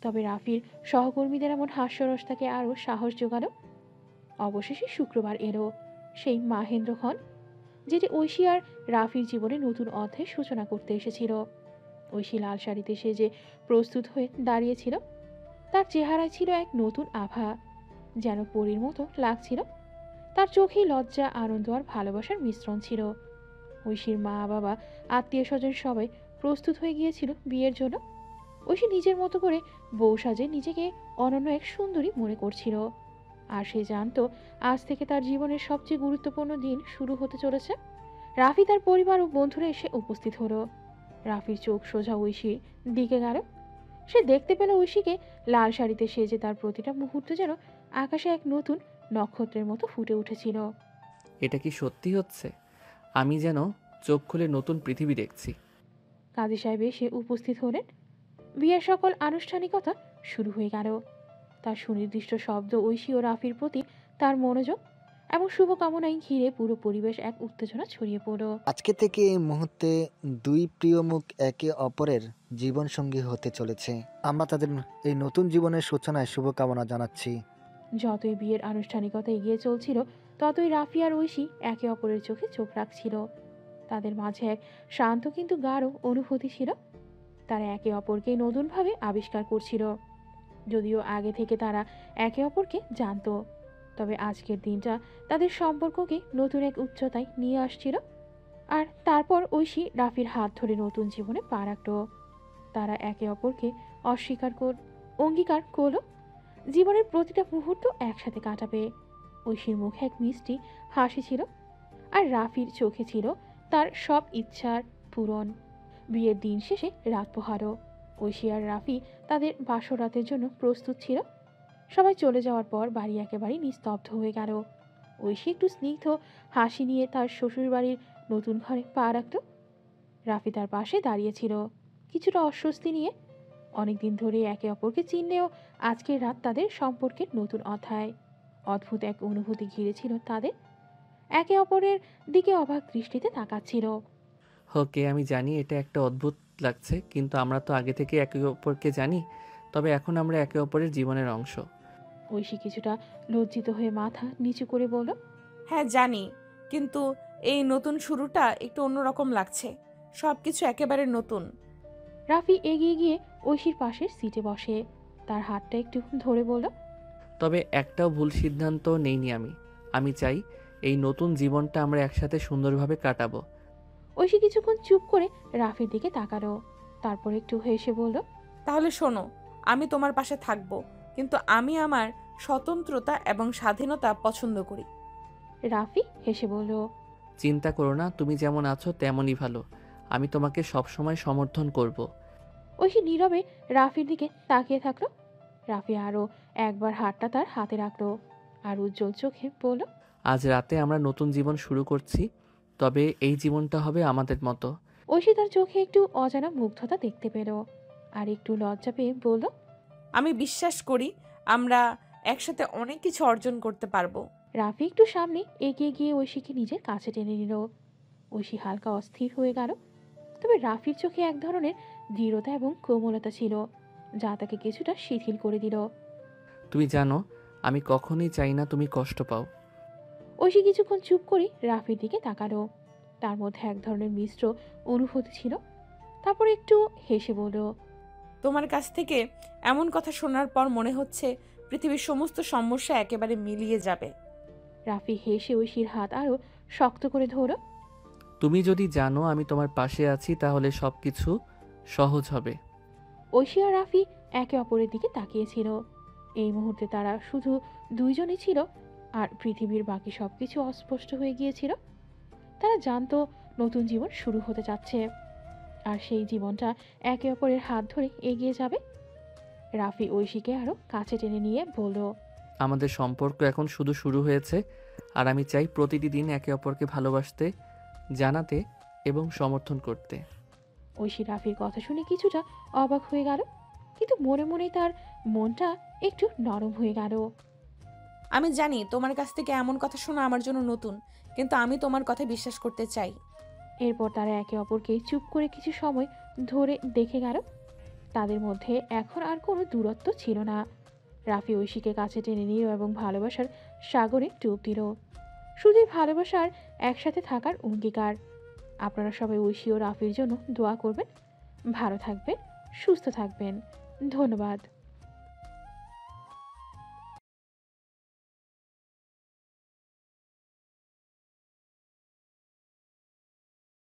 S3: তবে রাফির সহকর্মীদের এমন হাস্যরস তাকে আরও সাহস জোগালো। অবশেষে শুক্রবার এলো, সেই মাহেন্দ্রক্ষণ, যেটি ঐশী আর রাফির জীবনে নতুন অধ্যায়ের সূচনা করতে এসেছিল। ঐশী লাল শাড়িতে সেজে প্রস্তুত হয়ে দাঁড়িয়েছিল। তার চেহারায় ছিল এক নতুন আভা, যেন পরীর মতো লাগছিল। তার চোখেই লজ্জা, আনন্দ আর ভালোবাসার মিশ্রণ ছিল। ঐশীর মা বাবা, আত্মীয় স্বজন সবাই প্রস্তুত হয়ে গিয়েছিল বিয়ের জন্য। ঐশী নিজের মতো করে বউ সাজে নিজেকে অনন্য এক সুন্দরী মনে করছিল, আর সে জানতো আজ থেকে তার জীবনের সবচেয়ে গুরুত্বপূর্ণ দিন শুরু হতে চলেছে। রাফি তার পরিবার ও বন্ধুরা এসে উপস্থিত হলো। রাফির চোখ সোজা ঐশীর দিকে গেল। সে দেখতে পেল ঐশীকে লাল শাড়িতে সেজে। তার প্রতিটা মুহূর্ত যেন আকাশে এক নতুন নক্ষত্রের মতো ফুটে উঠেছিল।
S2: এটা কি সত্যি হচ্ছে? আমি যেন চোখ খুলে নতুন পৃথিবী দেখছি।
S3: কাজী সাহেব এসে উপস্থিত হলেন। বিয়ের সকল আনুষ্ঠানিকতা শুরু হয়ে গেল। তার সুনির্দিষ্ট শব্দ ঐশী ও রাফির প্রতি তার মনোযোগ এবং শুভকামনায় ঘিরে পুরো পরিবেশ এক উত্তেজনা ছড়িয়ে পড়ল।
S28: আজকে থেকে এই মুহূর্তে দুই প্রিয় মুখ একে অপরের জীবন সঙ্গী হতে চলেছে। আমরা তাদের এই নতুন জীবনের সূচনায় শুভকামনা জানাচ্ছি।
S3: যতই বিয়ের আনুষ্ঠানিকতা এগিয়ে চলছিল, ততই রাফি আর ঐশী একে অপরের চোখে চোখ রাখছিল। তাদের মাঝে এক শান্ত কিন্তু গাঢ় অনুভূতি ছিল। তারা একে অপরকে নতুনভাবে আবিষ্কার করছিল। যদিও আগে থেকে তারা একে অপরকে জানতো, তবে আজকের দিনটা তাদের সম্পর্ককে নতুন এক উচ্চতায় নিয়ে আসছিল। আর তারপর ঐশী রাফির হাত ধরে নতুন জীবনে পা রাখল। তারা একে অপরকে অঙ্গীকার করল জীবনের প্রতিটা মুহূর্ত একসাথে কাটাবে। ঐশীর মুখে এক মিষ্টি হাসি ছিল, আর রাফির চোখে ছিল তার সব ইচ্ছার পূরণ। বিয়ের দিন শেষে রাত পোহারো। ঐশী আর রাফি তাদের বাসর রাতের জন্য প্রস্তুত ছিল। সবাই চলে যাওয়ার পর বাড়ি একেবারে নিস্তব্ধ হয়ে গেল। ঐশী একটু স্নিগ্ধ হাসি নিয়ে তার শ্বশুর বাড়ির নতুন ঘরে পা রাখল। রাফি তার পাশে দাঁড়িয়েছিল, কিছুটা অস্বস্তি নিয়ে। অনেকদিন ধরে একে অপরকে চিনলেও আজকের রাত তাদের সম্পর্কের নতুন অধ্যায়। অদ্ভুত এক অনুভূতি ঘিরেছিল তাদের। একে অপরের দিকে অবাক দৃষ্টিতে তাকাচ্ছিল।
S2: ওকে, আমি জানি এটা একটা অদ্ভুত লাগছে, কিন্তু আমরা তো আগে থেকে একে অপরকে জানি। তবে এখন আমরা একে অপরের জীবনের অংশ।
S3: ঐশী কিছুটা লজ্জিত হয়ে মাথা নিচু করে বলল,
S1: হ্যাঁ জানি, কিন্তু এই নতুন শুরুটা একটু অন্যরকম লাগছে। সবকিছু একেবারে নতুন।
S3: রাফি এগিয়ে গিয়ে ঐশীর পাশের সিটে বসে। তার হাতটা একটু ধরে বলল,
S2: তবে একটাও ভুল সিদ্ধান্ত নেইনি আমি। আমি চাই এই নতুন জীবনটা আমরা একসাথে সুন্দরভাবে কাটাবো।
S3: ঐশী কিছুক্ষণ চুপ করে রাফির দিকে তাকালো, তারপর একটু হেসে বলল,
S1: তাহলে শোনো, আমি তোমার পাশে থাকবো, কিন্তু আমি আমার স্বতন্ত্রতা এবং স্বাধীনতা পছন্দ করি।
S3: রাফি হেসে বলল,
S2: চিন্তা করো না, তুমি যেমন আছো তেমনই ভালো। আমি তোমাকে সবসময় সমর্থন করব।
S3: ঐশী নীরবে রাফির দিকে তাকিয়ে থাকলো। রাফি আরও একবার হাতটা তার হাতে রাখলো আর উজ্জ্বল চোখে বলল,
S2: আজ রাতে আমরা নতুন জীবন শুরু করছি, তবে এই জীবনটা হবে আমাদের মতো।
S3: ঐশী তার চোখে একটু অজানা মুগ্ধতা দেখতে পেল আর একটু লজ্জা পেয়ে বলল,
S1: আমি বিশ্বাস করি আমরা একসাথে অনেক কিছু অর্জন করতে পারবো।
S3: রাফি একটু সামনে এগিয়ে গিয়ে ঐশীকে নিজের কাছে টেনে নিল। ঐশী হালকা অস্থির হয়ে গেল, তবে রাফির চোখে এক ধরনের দৃঢ়তা এবং কোমলতা ছিল যা তাকে কিছুটা শিথিল করে দিল।
S2: তুমি জানো, আমি কখনোই চাই না তুমি কষ্ট পাও।
S3: ঐশী কিছুক্ষণ চুপ করে রাফির দিকে তাকালো। তার মধ্যে এক ধরনের মিশ্র অনুভূতি ছিল। তারপর একটু হেসে বলল,
S1: তোমার কাছ থেকে এমন কথা শোনার পর মনে হচ্ছে পৃথিবীর সমস্ত সমস্যা একেবারে মিলিয়ে যাবে।
S3: রাফি হেসে ঐশীর হাত আরো শক্ত করে ধরল।
S2: তুমি যদি জানো আমি তোমার পাশে আছি, তাহলে সবকিছু সহজ হবে।
S3: ঐশী আর রাফি একে অপরের দিকে তাকিয়েছিল। এই মুহূর্তে তারা শুধু দুইজনই ছিল, আর পৃথিবীর বাকি সবকিছু অস্পষ্ট হয়ে গিয়েছিল। তারা জানতো নতুন জীবন শুরু হতে যাচ্ছে, আর সেই জীবনটা একে অপরের হাত ধরে এগিয়ে যাবে। রাফি ঐশীকে আরো কাছে টেনে নিয়ে বলল,
S2: আমাদের সম্পর্ক এখন শুধু শুরু হয়েছে, আর আমি চাই প্রতিটি দিন একে অপরকে ভালোবাসতে, জানাতে এবং সমর্থন করতে।
S3: ঐশী রাফির কথা শুনে কিছুটা অবাক হয়ে গেল, কিন্তু মনে মনে তার মনটা একটু নরম হয়ে গেল।
S1: আমি জানি তোমার কাছ থেকে এমন কথা শোনা আমার জন্য নতুন, কিন্তু আমি তোমার কথা বিশ্বাস করতে চাই।
S3: এরপর তারা একে অপরকে চুপ করে কিছু সময় ধরে দেখে গেল। তাদের মধ্যে এখন আর কোনো দূরত্ব ছিল না। রাফি ঐশীকে কাছে টেনে নিল এবং ভালোবাসার সাগরে ডুব দিল। শুধুই ভালোবাসার একসাথে থাকার অঙ্গীকার। আপনারা সবাই ঐশী ও রাফির জন্য দোয়া করবেন। ভালো থাকবেন, সুস্থ থাকবেন। ধন্যবাদ।